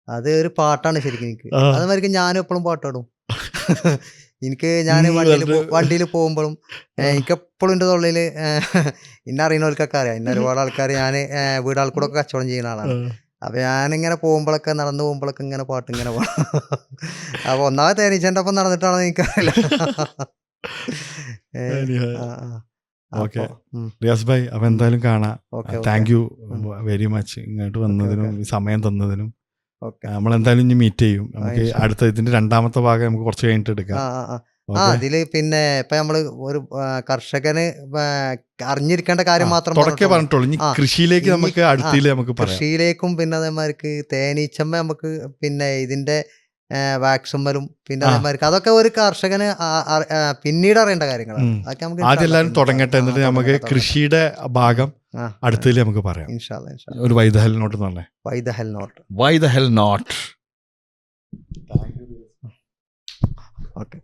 അത് ഒരു പാട്ടാണ് ശരിക്കും. എനിക്ക് അതുമാതിരി ഞാനും എപ്പോഴും പാട്ടാടും. ഞാൻ വണ്ടിയിൽ പോകുമ്പോഴും എനിക്ക് എപ്പോഴും എൻ്റെ തൊള്ളിൽ ഇന്നെ അറിയുന്നവർക്കൊക്കെ അറിയാം. ഇന്ന ഒരുപാട് ആൾക്കാർ ഞാൻ വീടാൾക്കൂടെ കച്ചവടം ചെയ്യുന്ന ആളാണ്. അപ്പൊ ഞാനിങ്ങനെ പോകുമ്പോഴൊക്കെ നടന്നു പോകുമ്പോഴൊക്കെ ഇങ്ങനെ പാട്ട് ഇങ്ങനെ പാടും. അപ്പൊ ഒന്നാമത് തേനീച്ചൻ്റെ ഒപ്പം നടന്നിട്ടാണോ എനിക്കറിയില്ല. റിയാസ് ഭായ്, അപ്പൊ എന്തായാലും കാണാം. താങ്ക് യു വെരി മച്ച് ഇങ്ങോട്ട് വന്നതിനും സമയം തന്നതിനും. നമ്മളെന്തായാലും ഇനി മീറ്റ് ചെയ്യും. നമുക്ക് അടുത്ത ഇതിന്റെ 2ാമത്തെ ഭാഗം നമുക്ക് കുറച്ച് കഴിഞ്ഞിട്ട് എടുക്കാം. അതില് പിന്നെ ഇപ്പൊ നമ്മള് ഒരു കർഷകന് അറിഞ്ഞിരിക്കേണ്ട കാര്യം മാത്രം പറഞ്ഞിട്ടുള്ളൂ. ഇനി കൃഷിയിലേക്ക് നമുക്ക് അടുത്തില് നമുക്ക് കൃഷിയിലേക്കും പിന്നെ അതേമാതിരിക്ക് തേനീച്ചമ്മ നമുക്ക് പിന്നെ ഇതിന്റെ വാക്സുമ്മലും പിന്നെ അതേമാതിരി അതൊക്കെ ഒരു കർഷകന് പിന്നീട് അറിയേണ്ട കാര്യങ്ങളാണ്. അതൊക്കെ നമുക്ക് ആദ്യം എല്ലാവരും തുടങ്ങട്ടെ, എന്നിട്ട് നമുക്ക് കൃഷിയുടെ ഭാഗം അടുത്തതിൽ നമുക്ക് പറയാം. ഇൻഷാ അല്ലാ. ഒരു വൈ ദ ഹെൽ നോട്ട് എന്ന് പറഞ്ഞേ. Why the hell not. Why the hell not. Okay.